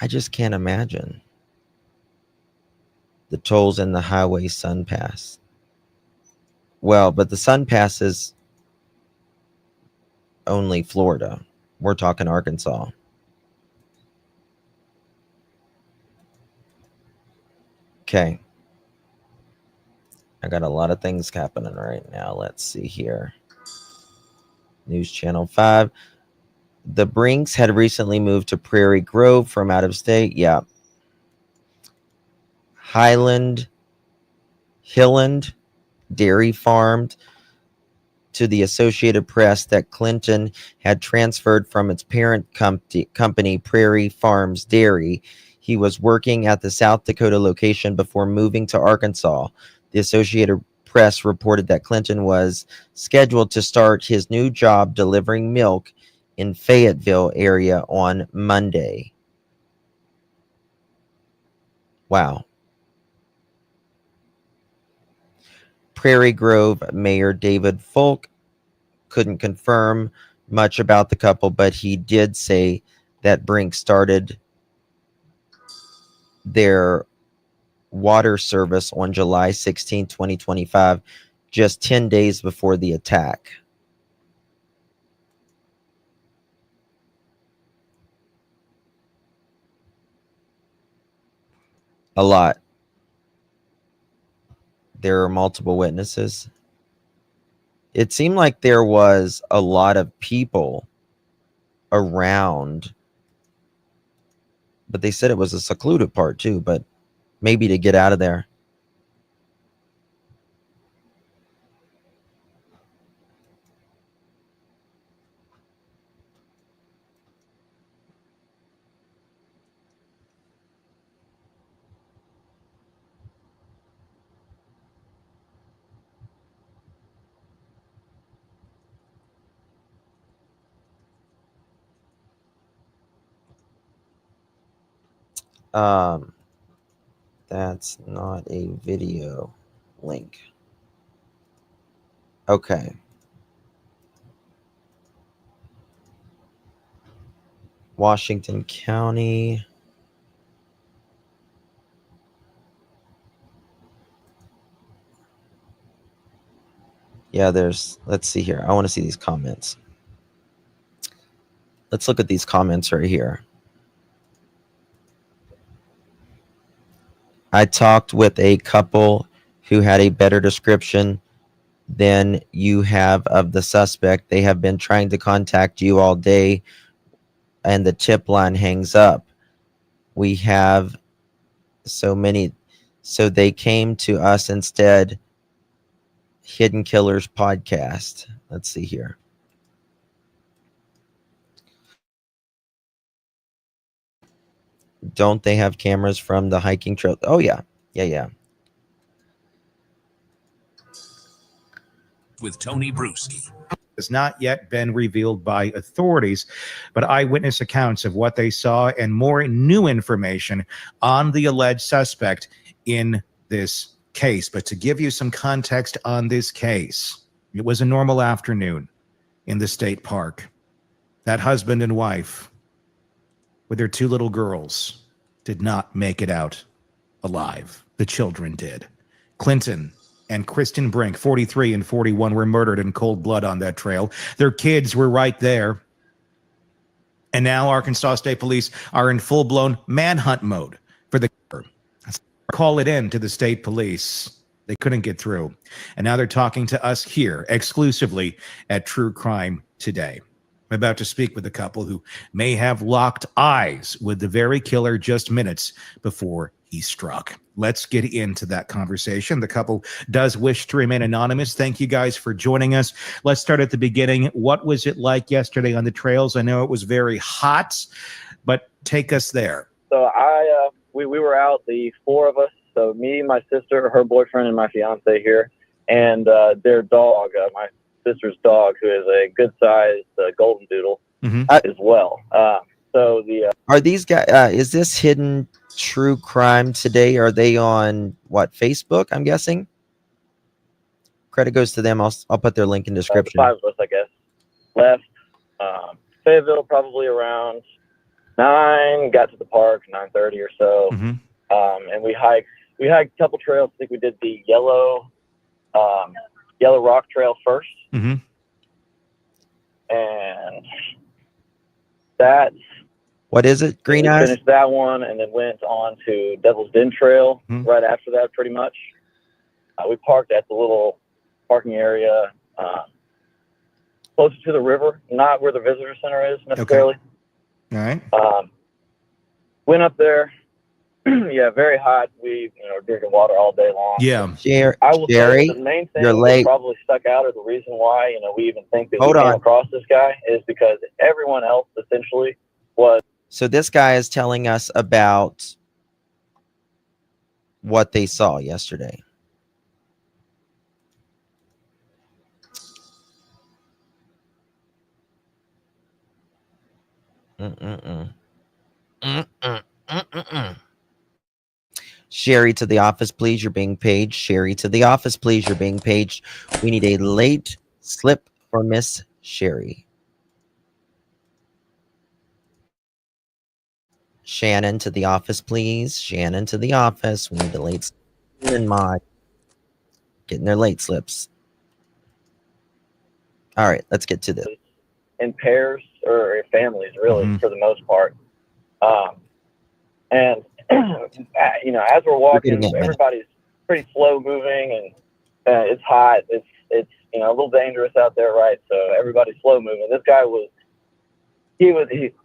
I just can't imagine the tolls in the highway Sun Pass. Well, but the Sun Pass is only Florida. We're talking Arkansas. Okay. I got a lot of things happening right now. Let's see here. News Channel 5. The Brinks had recently moved to Prairie Grove from out of state. Yeah. Hilland Dairy Farmed to the Associated Press that Clinton had transferred from its parent company, Prairie Farms Dairy. He was working at the South Dakota location before moving to Arkansas. The Associated Press reported that Clinton was scheduled to start his new job delivering milk in Fayetteville area on Monday. Wow. Prairie Grove Mayor David Folk couldn't confirm much about the couple, but he did say that Brink started their water service on July 16, 2025, just 10 days before the attack. A lot. There are multiple witnesses. It seemed like there was a lot of people around, but they said it was a secluded part too, but maybe to get out of there. That's not a video link. Okay. Washington County. Yeah, let's see here. I want to see these comments. Let's look at these comments right here. I talked with a couple who had a better description than you have of the suspect. They have been trying to contact you all day, and the tip line hangs up. we have so many. So they came to us instead. Hidden Killers podcast. Let's see here. Don't they have cameras from the hiking trail? Oh, yeah. Yeah. With Tony Bruschi. Has not yet been revealed by authorities, but eyewitness accounts of what they saw and more new information on the alleged suspect in this case. But to give you some context on this case, it was a normal afternoon in the state park. That husband and wife with their 2 little girls did not make it out alive. The children did. Clinton and Cristen Brink, 43 and 41, were murdered in cold blood on that trail. Their kids were right there. And now Arkansas State Police are in full-blown manhunt mode for the killer. Call it in to the state police. They couldn't get through. And now they're talking to us here exclusively at True Crime Today. I'm about to speak with a couple who may have locked eyes with the very killer just minutes before he struck. Let's get into that conversation. The couple does wish to remain anonymous. Thank you guys for joining us. Let's start at the beginning. What was it like yesterday on the trails? I know it was very hot, but take us there. So we were out, the 4 of us. So me, my sister, her boyfriend, and my fiance here, and their dog, my sister's dog, who is a good-sized golden doodle as well. So the are these guys? Is this Hidden True Crime Today? Are they on what, Facebook? I'm guessing. Credit goes to them. I'll put their link in description. The 5 of us, I guess, left Fayetteville probably around 9. Got to the park 9:30 or so, and we hiked. We hiked a couple trails. I think we did the Yellow Rock Trail first, and that. What is it? Green Eyes? Finished that one and then went on to Devil's Den Trail right after that, pretty much. We parked at the little parking area closer to the river, not where the visitor center is necessarily. Okay. All right. Went up there. Yeah, very hot. We, drinking water all day long. Yeah. I will Jerry, say the main thing you're that late. probably stuck out, or the reason why, we even think that Hold we came on. across this guy, is because everyone else essentially was. So this guy is telling us about what they saw yesterday. Sherry to the office, please. You're being paged. Sherry to the office, please. You're being paged. We need a late slip for Miss Sherry. Shannon to the office, please. Shannon to the office. We need the late slip in mod. Getting their late slips. All right, let's get to this. In pairs or families, really, for the most part. And, as we're walking, everybody's pretty slow moving, and it's hot. It's a little dangerous out there, right? So everybody's slow moving. This guy was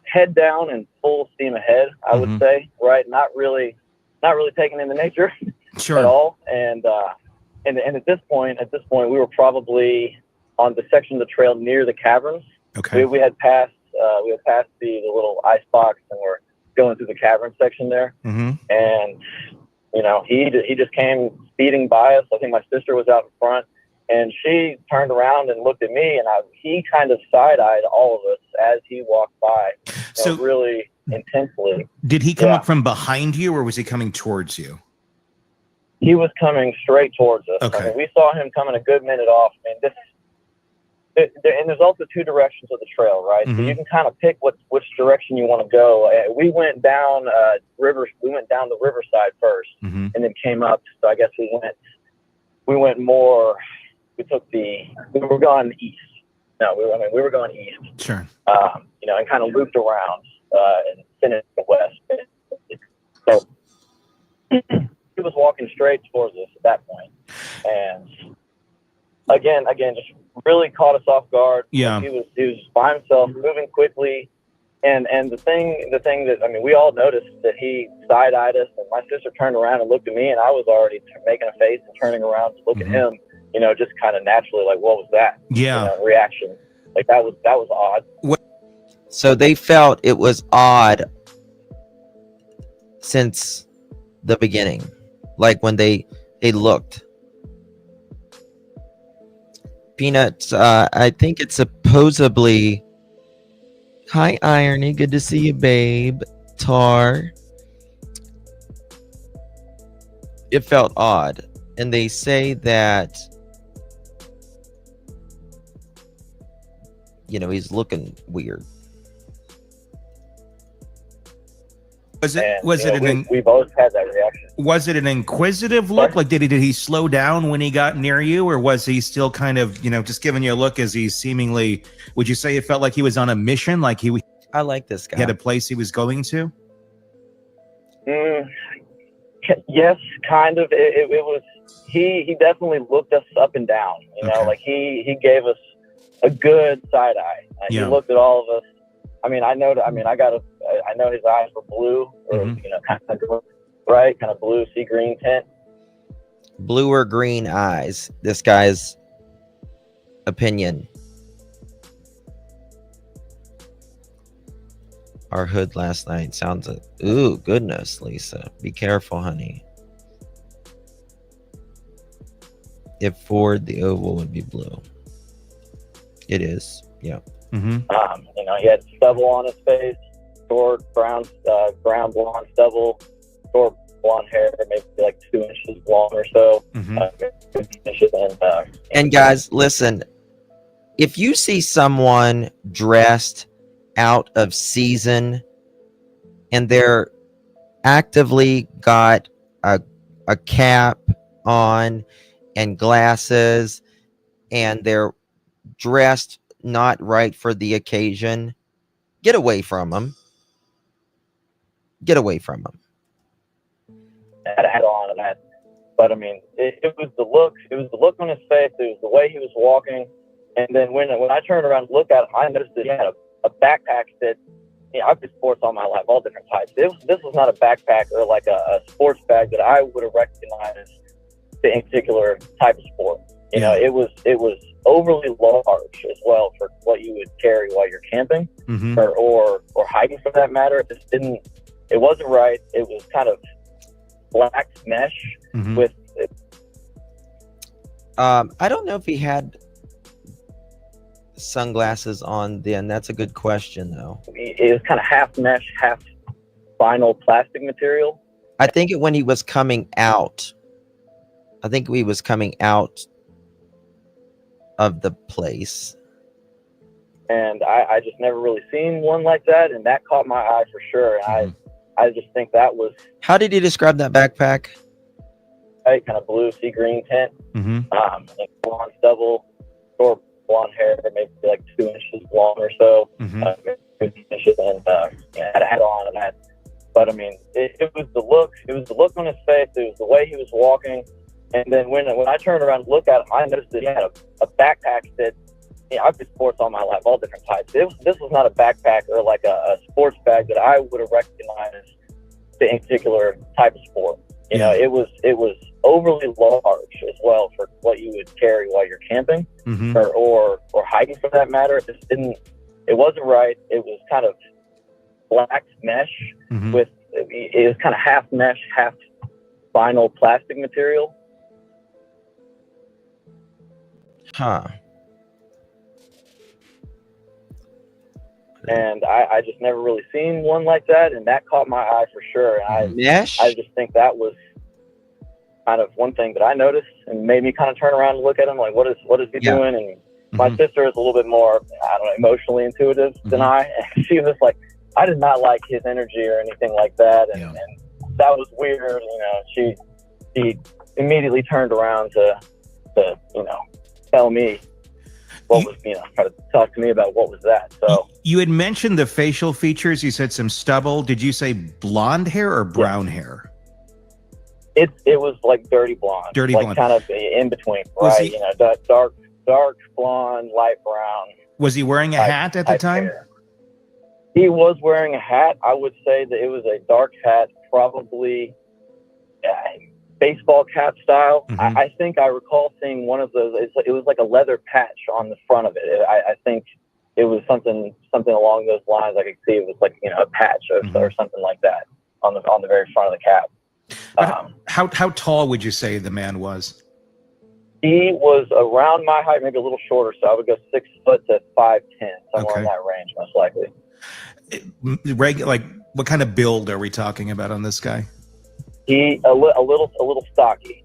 head down and full steam ahead, I would say, right? Not really taking in the nature at all. And at this point, we were probably on the section of the trail near the caverns. Okay. We had passed the little ice box, and we're going through the cavern section there. And he just came speeding by us. I think my sister was out in front, and she turned around and looked at me, and he kind of side-eyed all of us as he walked by, so really intensely. Did he come up from behind you, or was he coming towards you? He was coming straight towards us. Okay. I mean, we saw him coming a good minute off, and and there's also 2 directions of the trail, right? So you can kind of pick which direction you want to go. We went down river. We went down the riverside first, and then came up. So I guess we went more. We were going east. No, we were going east. Sure. And kind of looped around and finished west. So he was walking straight towards us at that point, and again, just really caught us off guard. Yeah. He was by himself, moving quickly, And the thing that, I mean, we all noticed that he side-eyed us, and my sister turned around and looked at me, and I was already making a face and turning around to look at him, you know, just kind of naturally, like, what was that? Yeah. You know, reaction. Like, that was odd. So they felt it was odd since the beginning, like when they looked. Peanuts, I think it's supposedly. Hi, Irony. Good to see you, babe. Tar. It felt odd. And they say that, you know, he's looking weird. We both had that reaction. Was it an inquisitive look? Like, did he slow down when he got near you, or was he still kind of, you know, just giving you a look as he seemingly, would you say it felt like he was on a mission? Like I like this guy. He had a place he was going to? Yes, kind of. It was, he definitely looked us up and down, you know, like he gave us a good side eye. He looked at all of us. I mean, I know his eyes were blue, or you know, kind of right, kind of blue, sea green tint. Blue or green eyes. This guy's opinion. Our hood last night sounds like, ooh, goodness, Lisa. Be careful, honey. If Ford, the oval would be blue. It is, yeah. You know, he had stubble on his face, short brown blonde stubble, short blonde hair, maybe like 2 inches long or so. And guys, listen, if you see someone dressed out of season and they're actively got a cap on and glasses and they're dressed not right for the occasion, get away from them. Get away from them. Had a hat on and that, but I mean, it was the look. It was the look on his face. It was the way he was walking. And then when I turned around to look at him, I noticed that he had a backpack that, you know, I've been sports all my life, all different types. This was not a backpack or like a sports bag that I would have recognized the particular type of sport. You know, it was overly large as well for what you would carry while you're camping or hiking for that matter. It wasn't right. It was kind of black mesh with it. I don't know if he had sunglasses on then. That's a good question though. It was kind of half mesh, half vinyl plastic material. I think when he was coming out, I think he was coming out of the place. And I just never really seen one like that, and that caught my eye for sure. And I just think that was. How did he describe that backpack? Kind of blue, sea green tint. Blonde stubble, short blonde hair, maybe like 2 inches long or so. And had a hat on and that. But I mean, it was the look. It was the look on his face. It was the way he was walking. And then when I turned around to look at him, I noticed that he had a backpack that, you know, I've been sports all my life, all different types. This was not a backpack or like a sports bag that I would have recognized the particular type of sport. You know, it was overly large as well for what you would carry while you're camping or hiking for that matter. It wasn't right. It was kind of black mesh with, it was kind of half mesh, half vinyl plastic material. And I just never really seen one like that, and that caught my eye for sure. And I just think that was kind of one thing that I noticed and made me kind of turn around and look at him like, what is he doing? And my sister is a little bit more, I don't know, emotionally intuitive than I. And she was like, I did not like his energy or anything like that, and that was weird. You know, she immediately turned around to you know, tell me what was, you know, try to talk to me about what was that. So you had mentioned the facial features. You said some stubble. Did you say blonde hair or brown hair? It was like dirty blonde, blonde, kind of in between, right? You know, dark blonde, light brown. Was he wearing a hat at the time? He was wearing a hat. I would say that it was a dark hat, probably baseball cap style. I think I recall seeing one of those. It was like a leather patch on the front of it. I think it was something along those lines. I could see it was like, you know, a patch or something like that on the very front of the cap. How tall would you say the man was? He was around my height, maybe a little shorter. So I would go 6 foot to 5'10", somewhere in that range, most likely. Like, what kind of build are we talking about on this guy? He a little stocky.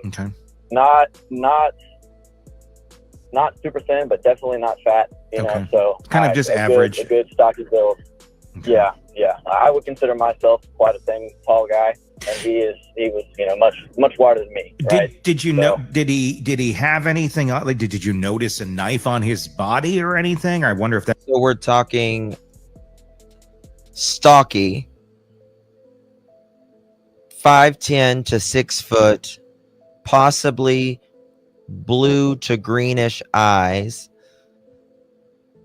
Okay. Not super thin, but definitely not fat. You know, so kind of just average. A good stocky build. Okay. Yeah. I would consider myself quite a thin, tall guy, and he was, you know, much wider than me. Right? Did you know? Did he have anything? Like, did you notice a knife on his body or anything? I wonder if that. So we're talking stocky, 5'10" to 6 foot, possibly blue to greenish eyes,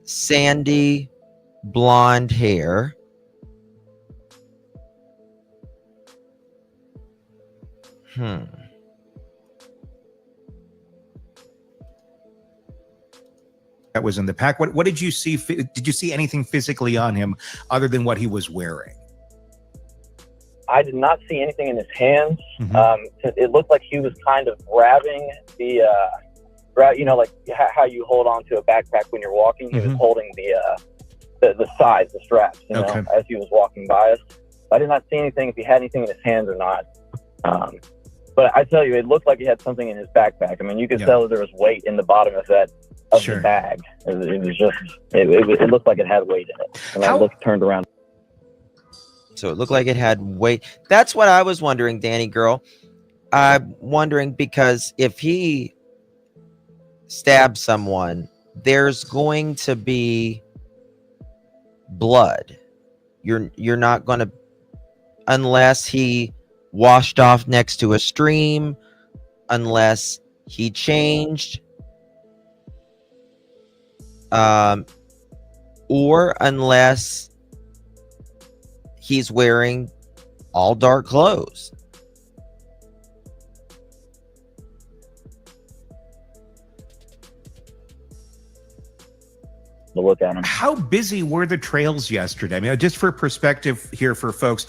sandy blonde hair. That was in the pack. What did you see? Did you see anything physically on him other than what he was wearing? I did not see anything in his hands. It looked like he was kind of grabbing the, you know, like how you hold on to a backpack when you're walking. He was holding the sides, the straps, you know, as he was walking by us. I did not see anything, if he had anything in his hands or not. But I tell you, it looked like he had something in his backpack. I mean, you could tell that there was weight in the bottom of that the bag. It was just, it looked like it had weight in it. And I turned around. So it looked like it had weight. That's what I was wondering, Danny girl. I'm wondering because if he stabs someone, there's going to be blood. You're not going to, unless he washed off next to a stream, unless he changed, or unless he's wearing all dark clothes. To look at him. How busy were the trails yesterday? I mean, just for perspective here for folks,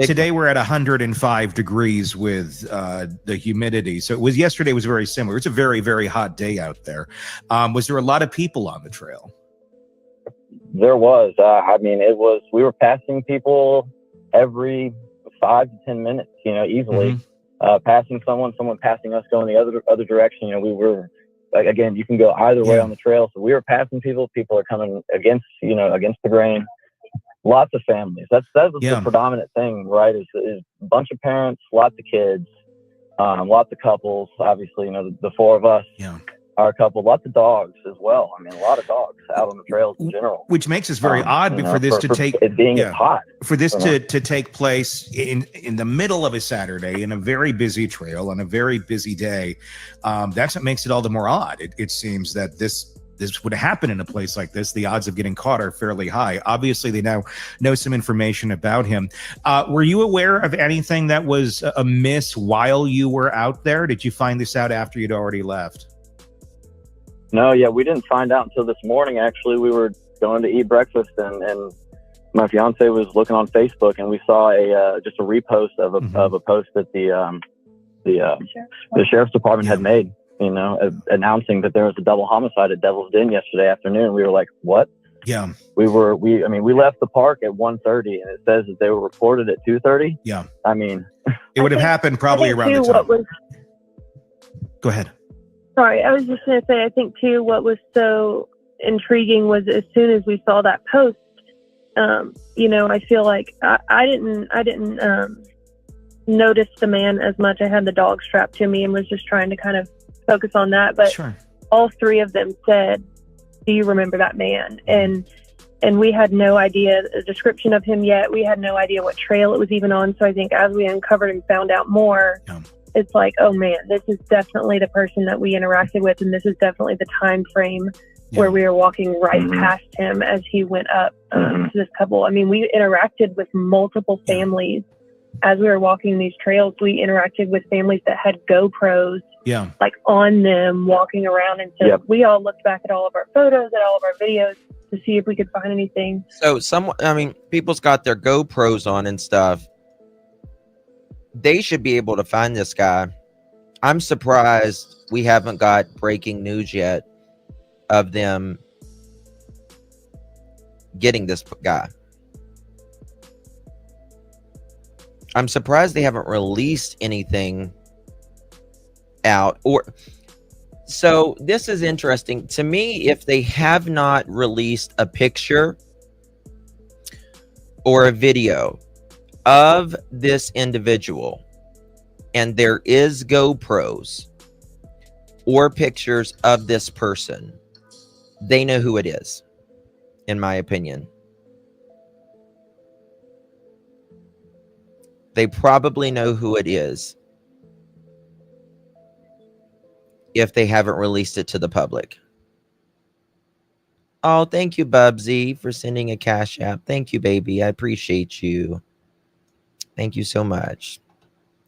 today we're at 105 degrees with the humidity. So yesterday was very similar. It's a very, very hot day out there. Was there a lot of people on the trail? There was. I mean, we were passing people every 5 to 10 minutes, you know, easily. Passing someone passing us going the other direction. You know, we were, again, you can go either way on the trail. So we were passing people. People are coming against the grain. Lots of families. That's the predominant thing, right? Is a bunch of parents, lots of kids, lots of couples. Obviously, you know, the four of us are a couple. Lots of dogs as well. I mean, a lot of dogs out on the trails in general. Which makes us very odd for this to take to take place in the middle of a Saturday in a very busy trail on a very busy day. That's what makes it all the more odd. It seems that this would happen in a place like this. The odds of getting caught are fairly high. Obviously, they now know some information about him. Were you aware of anything that was amiss while you were out there? Did you find this out after you'd already left? No, we didn't find out until this morning. Actually, we were going to eat breakfast, and my fiance was looking on Facebook, and we saw just a repost of a post that the sheriff's department had made, you know, announcing that there was a double homicide at Devil's Den yesterday afternoon. We were like, what? Yeah. We left the park at 1:30, and it says that they were reported at 2:30. Yeah. I mean, it would have happened probably around the time. Go ahead. Sorry, I was just going to say, I think too, what was so intriguing was as soon as we saw that post, you know, I feel like I didn't notice the man as much. I had the dog strapped to me and was just trying to kind of focus on that. But all three of them said, "Do you remember that man?" And we had no idea the description of him yet. We had no idea what trail it was even on. So I think as we uncovered and found out more, it's like, oh man, this is definitely the person that we interacted with, and this is definitely the time frame where we were walking right past him as he went up to this couple. I mean, we interacted with multiple families as we were walking these trails. We interacted with families that had GoPros like on them walking around. And so we all looked back at all of our photos and all of our videos to see if we could find anything. So people's got their GoPros on and stuff. They should be able to find this guy. I'm surprised we haven't got breaking news yet of them getting this guy. I'm surprised they haven't released anything out. So this is interesting to me. If they have not released a picture or a video of this individual, and there is GoPros or pictures of this person, they know who it is, in my opinion. They probably know who it is if they haven't released it to the public. Oh, thank you, Bubsy, for sending a Cash App. Thank you, baby. I appreciate you. Thank you so much.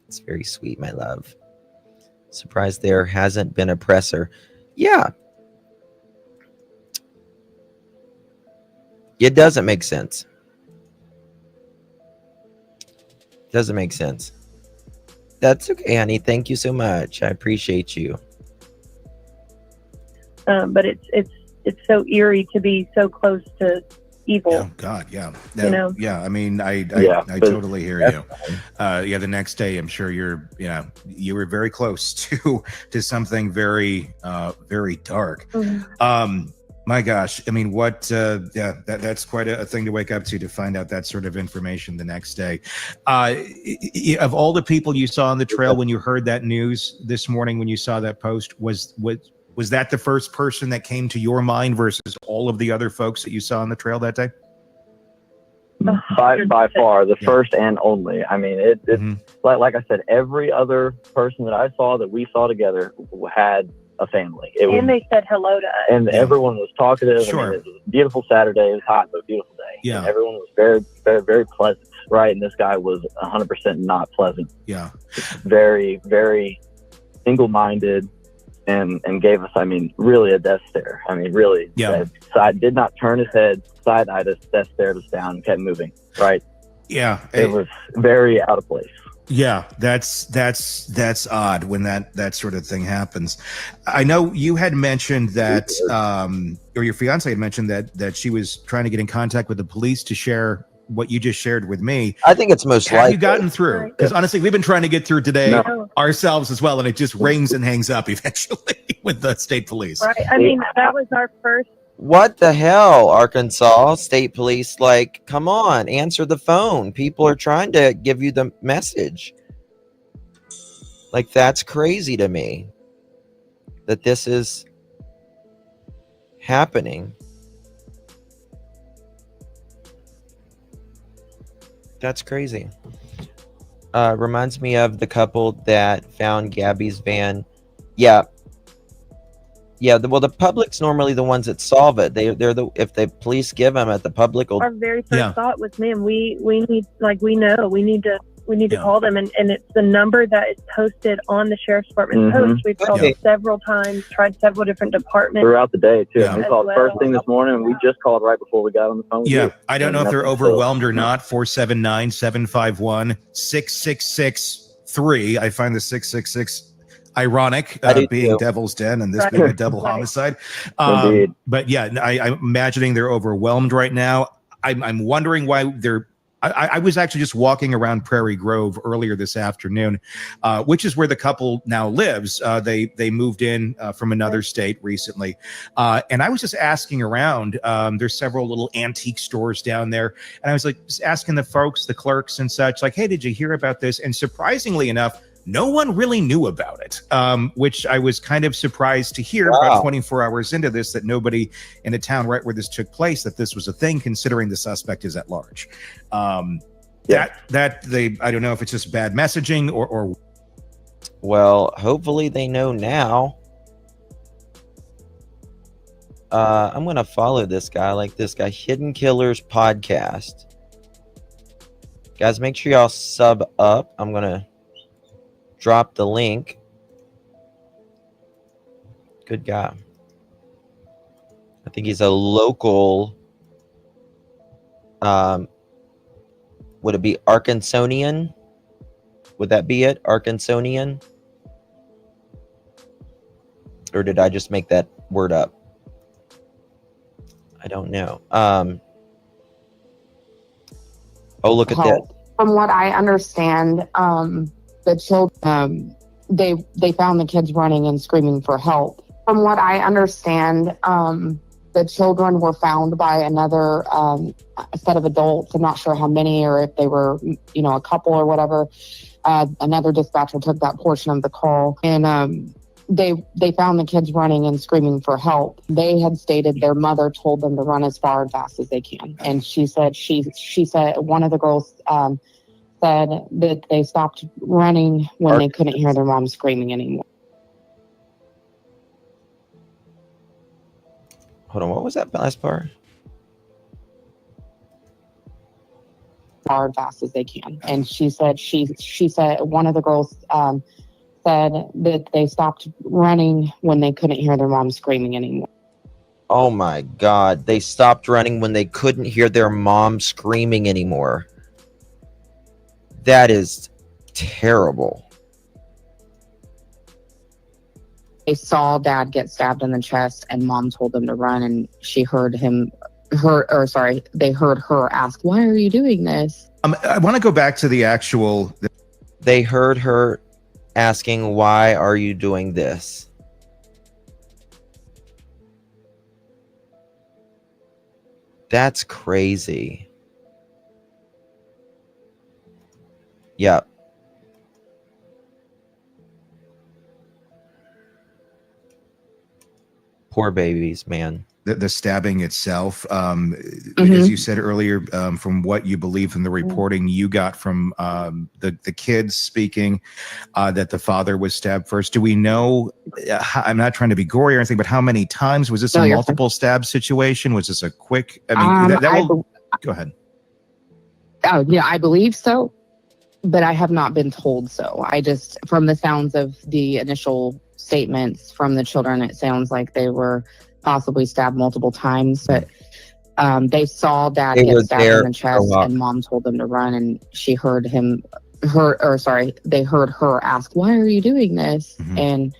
It's very sweet, my love. Surprised there hasn't been a presser. Yeah. It doesn't make sense. Doesn't make sense. That's okay, honey. Thank you so much. I appreciate you. But it's so eerie to be so close to evil. Oh God, yeah. You know? Yeah. I mean, I totally hear you. The next day, I'm sure you were very close to something very, very dark. Mm-hmm. My gosh, I mean, that's quite a thing to wake up to find out that sort of information the next day. Of all the people you saw on the trail when you heard that news this morning, when you saw that post, was that the first person that came to your mind versus all of the other folks that you saw on the trail that day? By far, the first and only. I mean, it's like I said, every other person that I saw that we saw together had a family. They said hello to us. And everyone was talkative. Sure. I mean, it was a beautiful Saturday. It was hot, but a beautiful day. Yeah. And everyone was very, very, very pleasant, right? And this guy was 100% not pleasant. Yeah. Very, very single-minded. And gave us, I mean, really a death stare. I mean, really, did not turn his head, side-eyed us, death stared us down, and kept moving, right? Yeah. It was very out of place. Yeah, that's odd when that sort of thing happens. I know you had mentioned that, or your fiance had mentioned that she was trying to get in contact with the police to share what you just shared with me. I think it's most likely. Have you gotten through? Because honestly, we've been trying to get through today ourselves as well, and it just rings and hangs up eventually with the state police. Right. I mean, that was our first. What the hell, Arkansas State Police? Like, come on, answer the phone. People are trying to give you the message. Like, that's crazy to me that this is happening. That's crazy. Reminds me of the couple that found Gabby's van. Yeah. Well, the public's normally the ones that solve it. They're if the police give them at the public. Our very first thought was, man, we need to call them, and it's the number that is posted on the sheriff's department post. We've called it several times, tried several different departments throughout the day too. Yeah. We called first thing this morning, and we just called right before we got on the phone. With you. I don't know if they're overwhelmed or not. 479-751-6663. I find the 666 ironic, being Devil's Den and this being a double homicide. But yeah, I'm imagining they're overwhelmed right now. I'm wondering why they're. I was actually just walking around Prairie Grove earlier this afternoon, which is where the couple now lives. They moved in from another state recently. And I was just asking around. There's several little antique stores down there. And I was like, just asking the folks, the clerks and such, like, hey, did you hear about this? And surprisingly enough, no one really knew about it, which I was kind of surprised to hear about 24 hours into this, that nobody in the town right where this took place, that this was a thing, considering the suspect is at large. I don't know if it's just bad messaging or. Well, hopefully they know now. I'm gonna follow this guy. I like this guy. Hidden Killers Podcast. Guys, make sure y'all sub up. I'm gonna drop the link. Good guy. I think he's a local. Would it be Arkansonian? Would that be it? Arkansonian? Or did I just make that word up? I don't know. Oh, look at that. From what I understand, the children, they found the kids running and screaming for help. From what I understand, the children were found by another set of adults. I'm not sure how many, or if they were, a couple or whatever. Another dispatcher took that portion of the call, and they found the kids running and screaming for help. They had stated their mother told them to run as far and fast as they can, and she said one of the girls said that they stopped running when they couldn't hear their mom screaming anymore. Hold on, what was that last part? Far and fast as they can, and she said one of the girls said that they stopped running when they couldn't hear their mom screaming anymore. Oh my God. They stopped running when they couldn't hear their mom screaming anymore. That is terrible. They saw dad get stabbed in the chest, and mom told them to run, and they heard her ask, "Why are you doing this?" I want to go back to the actual. They heard her asking, "Why are you doing this?" That's crazy. Yeah. Poor babies, man. The stabbing itself, as you said earlier, from what you believe from the reporting you got from the kids speaking, that the father was stabbed first. Do we know, I'm not trying to be gory or anything, but how many times? Was this a multiple stab situation? Was this a quick, go ahead. Oh, yeah, I believe so, but I have not been told so. I just, from the sounds of the initial statements from the children, it sounds like they were possibly stabbed multiple times, but they saw dad get stabbed in the chest, and mom told them to run, and they heard her ask, "Why are you doing this?" And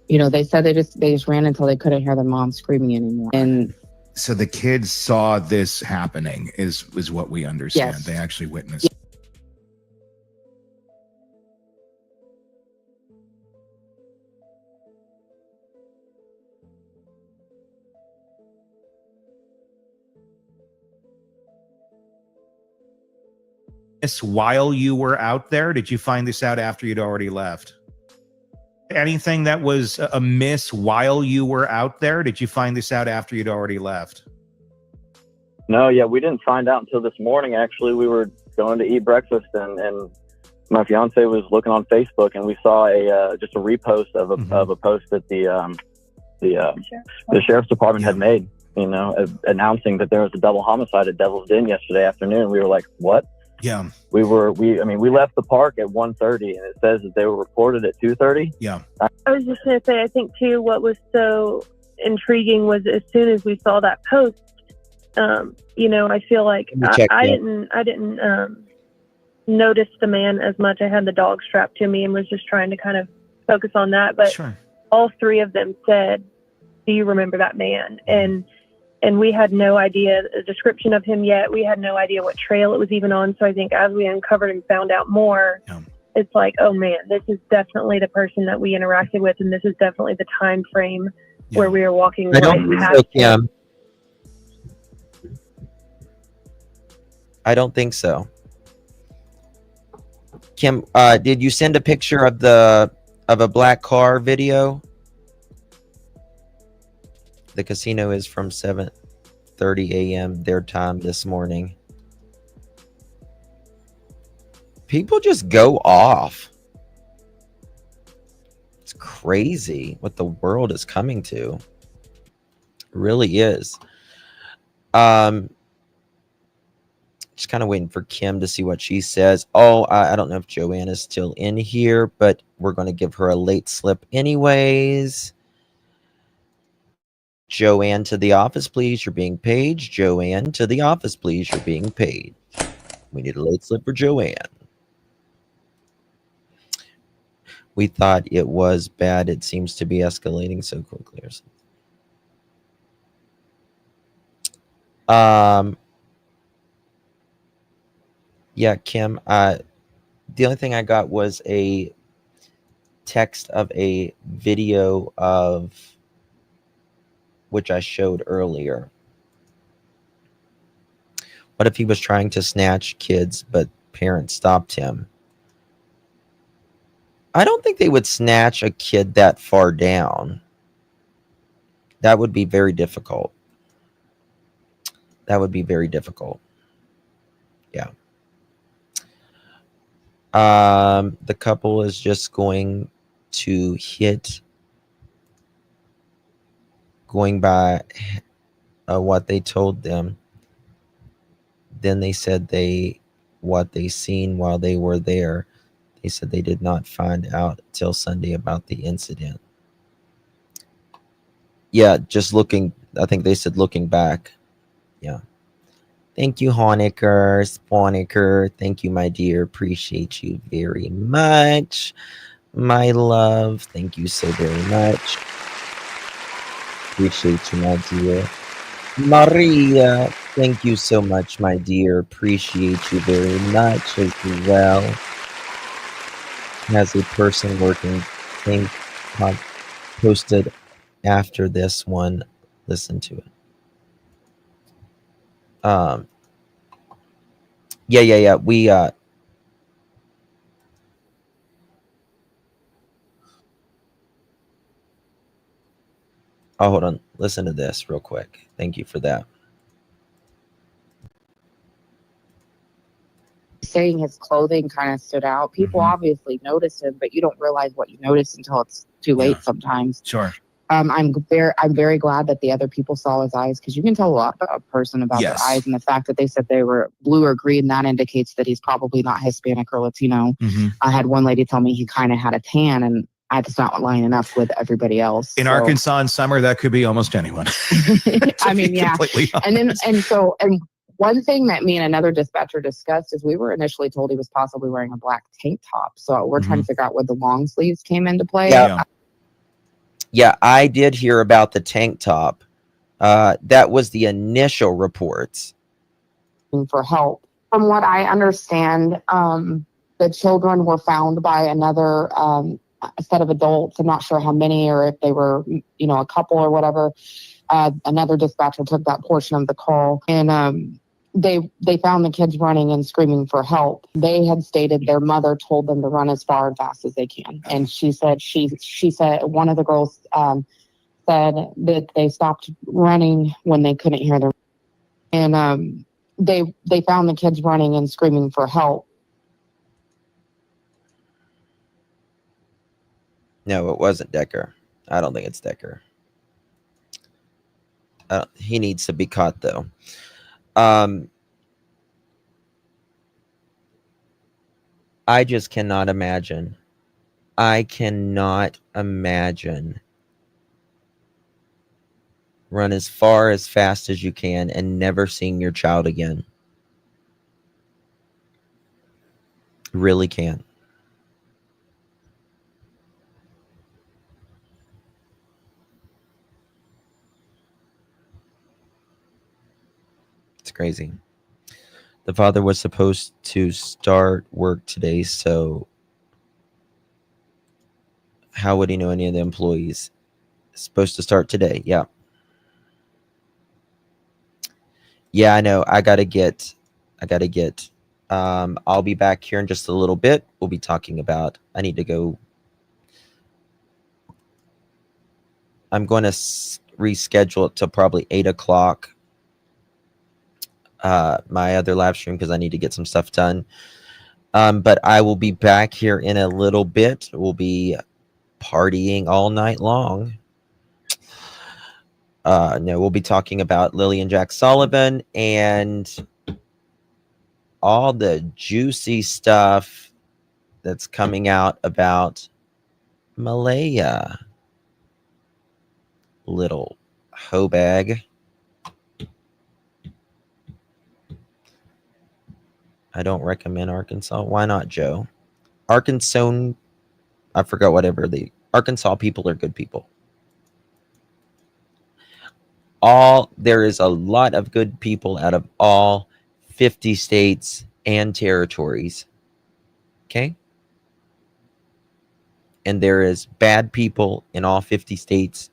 they said they just ran until they couldn't hear their mom screaming anymore. And so the kids saw this happening is what we understand. Yes. They actually witnessed. While you were out there? Did you find this out after you'd already left? Anything that was amiss while you were out there? Did you find this out after you'd already left? No, yeah, we didn't find out until this morning. Actually, we were going to eat breakfast, and my fiance was looking on Facebook, and we saw just a repost of a post that the sheriff's department had made, announcing that there was a double homicide at Devil's Den yesterday afternoon. We were like, what? Yeah. We left the park at 1:30, and it says that they were reported at 2:30. Yeah. I was just going to say, I think too, what was so intriguing was as soon as we saw that post, I feel like I didn't notice the man as much. I had the dog strapped to me and was just trying to kind of focus on that. But all three of them said, "Do you remember that man?" And we had no idea a description of him yet. We had no idea what trail it was even on. So I think as we uncovered and found out more, it's like, oh man, this is definitely the person that we interacted with, and this is definitely the time frame where we are walking right past him. I don't think so. Kim, did you send a picture of a black car video? The casino is from 7:30 a.m. their time this morning. People just go off. It's crazy what the world is coming to. Really is. Just kind of waiting for Kim to see what she says. Oh, I don't know if Joanne is still in here, but we're going to give her a late slip anyways. Joanne, to the office, please. You're being paid. Joanne, to the office, please. You're being paid. We need a late slip for Joanne. We thought it was bad. It seems to be escalating so quickly or something. Yeah, Kim, the only thing I got was a text of a video of which I showed earlier. What if he was trying to snatch kids, but parents stopped him? I don't think they would snatch a kid that far down. That would be very difficult. That would be very difficult. Yeah. The couple is just going to hit, going by what they told them. Then they said what they seen while they were there. They said they did not find out till Sunday about the incident. Yeah, just looking, I think they said looking back. Yeah. Thank you, Honecker, Spawnicker. Thank you, my dear. Appreciate you very much. My love. Thank you so very much. Appreciate you, my dear. Maria, thank you so much, my dear. Appreciate you very much as well. As a person working, think posted after this one, listen to it. Yeah. We oh, hold on. Listen to this real quick. Thank you for that. Saying his clothing kind of stood out. People obviously notice him, but you don't realize what you notice until it's too late sometimes. Sure. I'm very glad that the other people saw his eyes, because you can tell a lot about a person about their eyes, and the fact that they said they were blue or green, that indicates that he's probably not Hispanic or Latino. I had one lady tell me he kind of had a tan, and that's not lining up with everybody else. In Arkansas in summer, that could be almost anyone. I mean, yeah. And one thing that me and another dispatcher discussed is we were initially told he was possibly wearing a black tank top. So we're trying to figure out where the long sleeves came into play. Yeah, I did hear about the tank top. That was the initial reports. For help. From what I understand, the children were found by another set of adults. I'm not sure how many, or if they were, a couple or whatever. Another dispatcher took that portion of the call, and they found the kids running and screaming for help. They had stated their mother told them to run as far and fast as they can, and she said one of the girls said that they stopped running when they couldn't hear them, and they found the kids running and screaming for help. No, it wasn't Decker. I don't think it's Decker. He needs to be caught, though. I just cannot imagine. I cannot imagine. Run as far, as fast as you can and never seeing your child again. Really can't. It's crazy. The father was supposed to start work today, so how would he know any of the employees? It's supposed to start today. Yeah. Yeah, I know. I gotta get I'll be back here in just a little bit. We'll be talking about, I need to go. I'm going to reschedule it to probably 8 o'clock. My other live stream, because I need to get some stuff done. But I will be back here in a little bit. We'll be partying all night long. No, we'll be talking about Lily and Jack Sullivan and all the juicy stuff that's coming out about Malaya. Little hoe bag. I don't recommend Arkansas. Why not, Joe? Arkansas, I forgot whatever Arkansas people are good people. There is a lot of good people out of all 50 states and territories. Okay? And there is bad people in all 50 states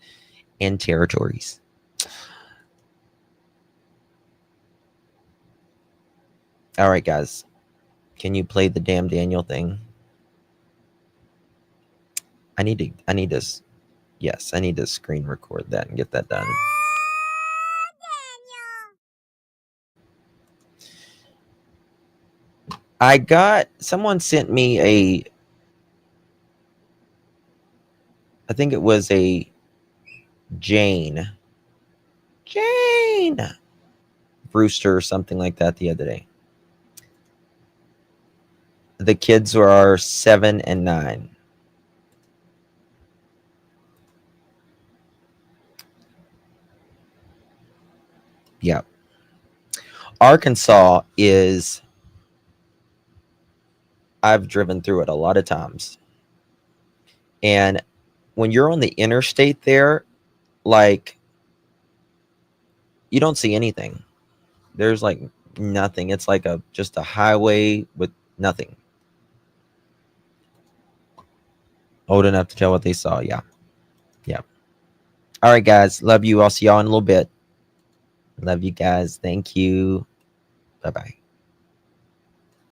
and territories. All right, guys. Can you play the damn Daniel thing? I need to screen record that and get that done. Someone sent me I think it was a Jane Brewster or something like that the other day. The kids are 7 and 9. Yeah. Arkansas is, I've driven through it a lot of times. And when you're on the interstate there, like, you don't see anything. There's like nothing. It's like just a highway with nothing. Old enough to tell what they saw. Yeah. Yeah. All right, guys. Love you. I'll see y'all in a little bit. Love you guys. Thank you. Bye-bye.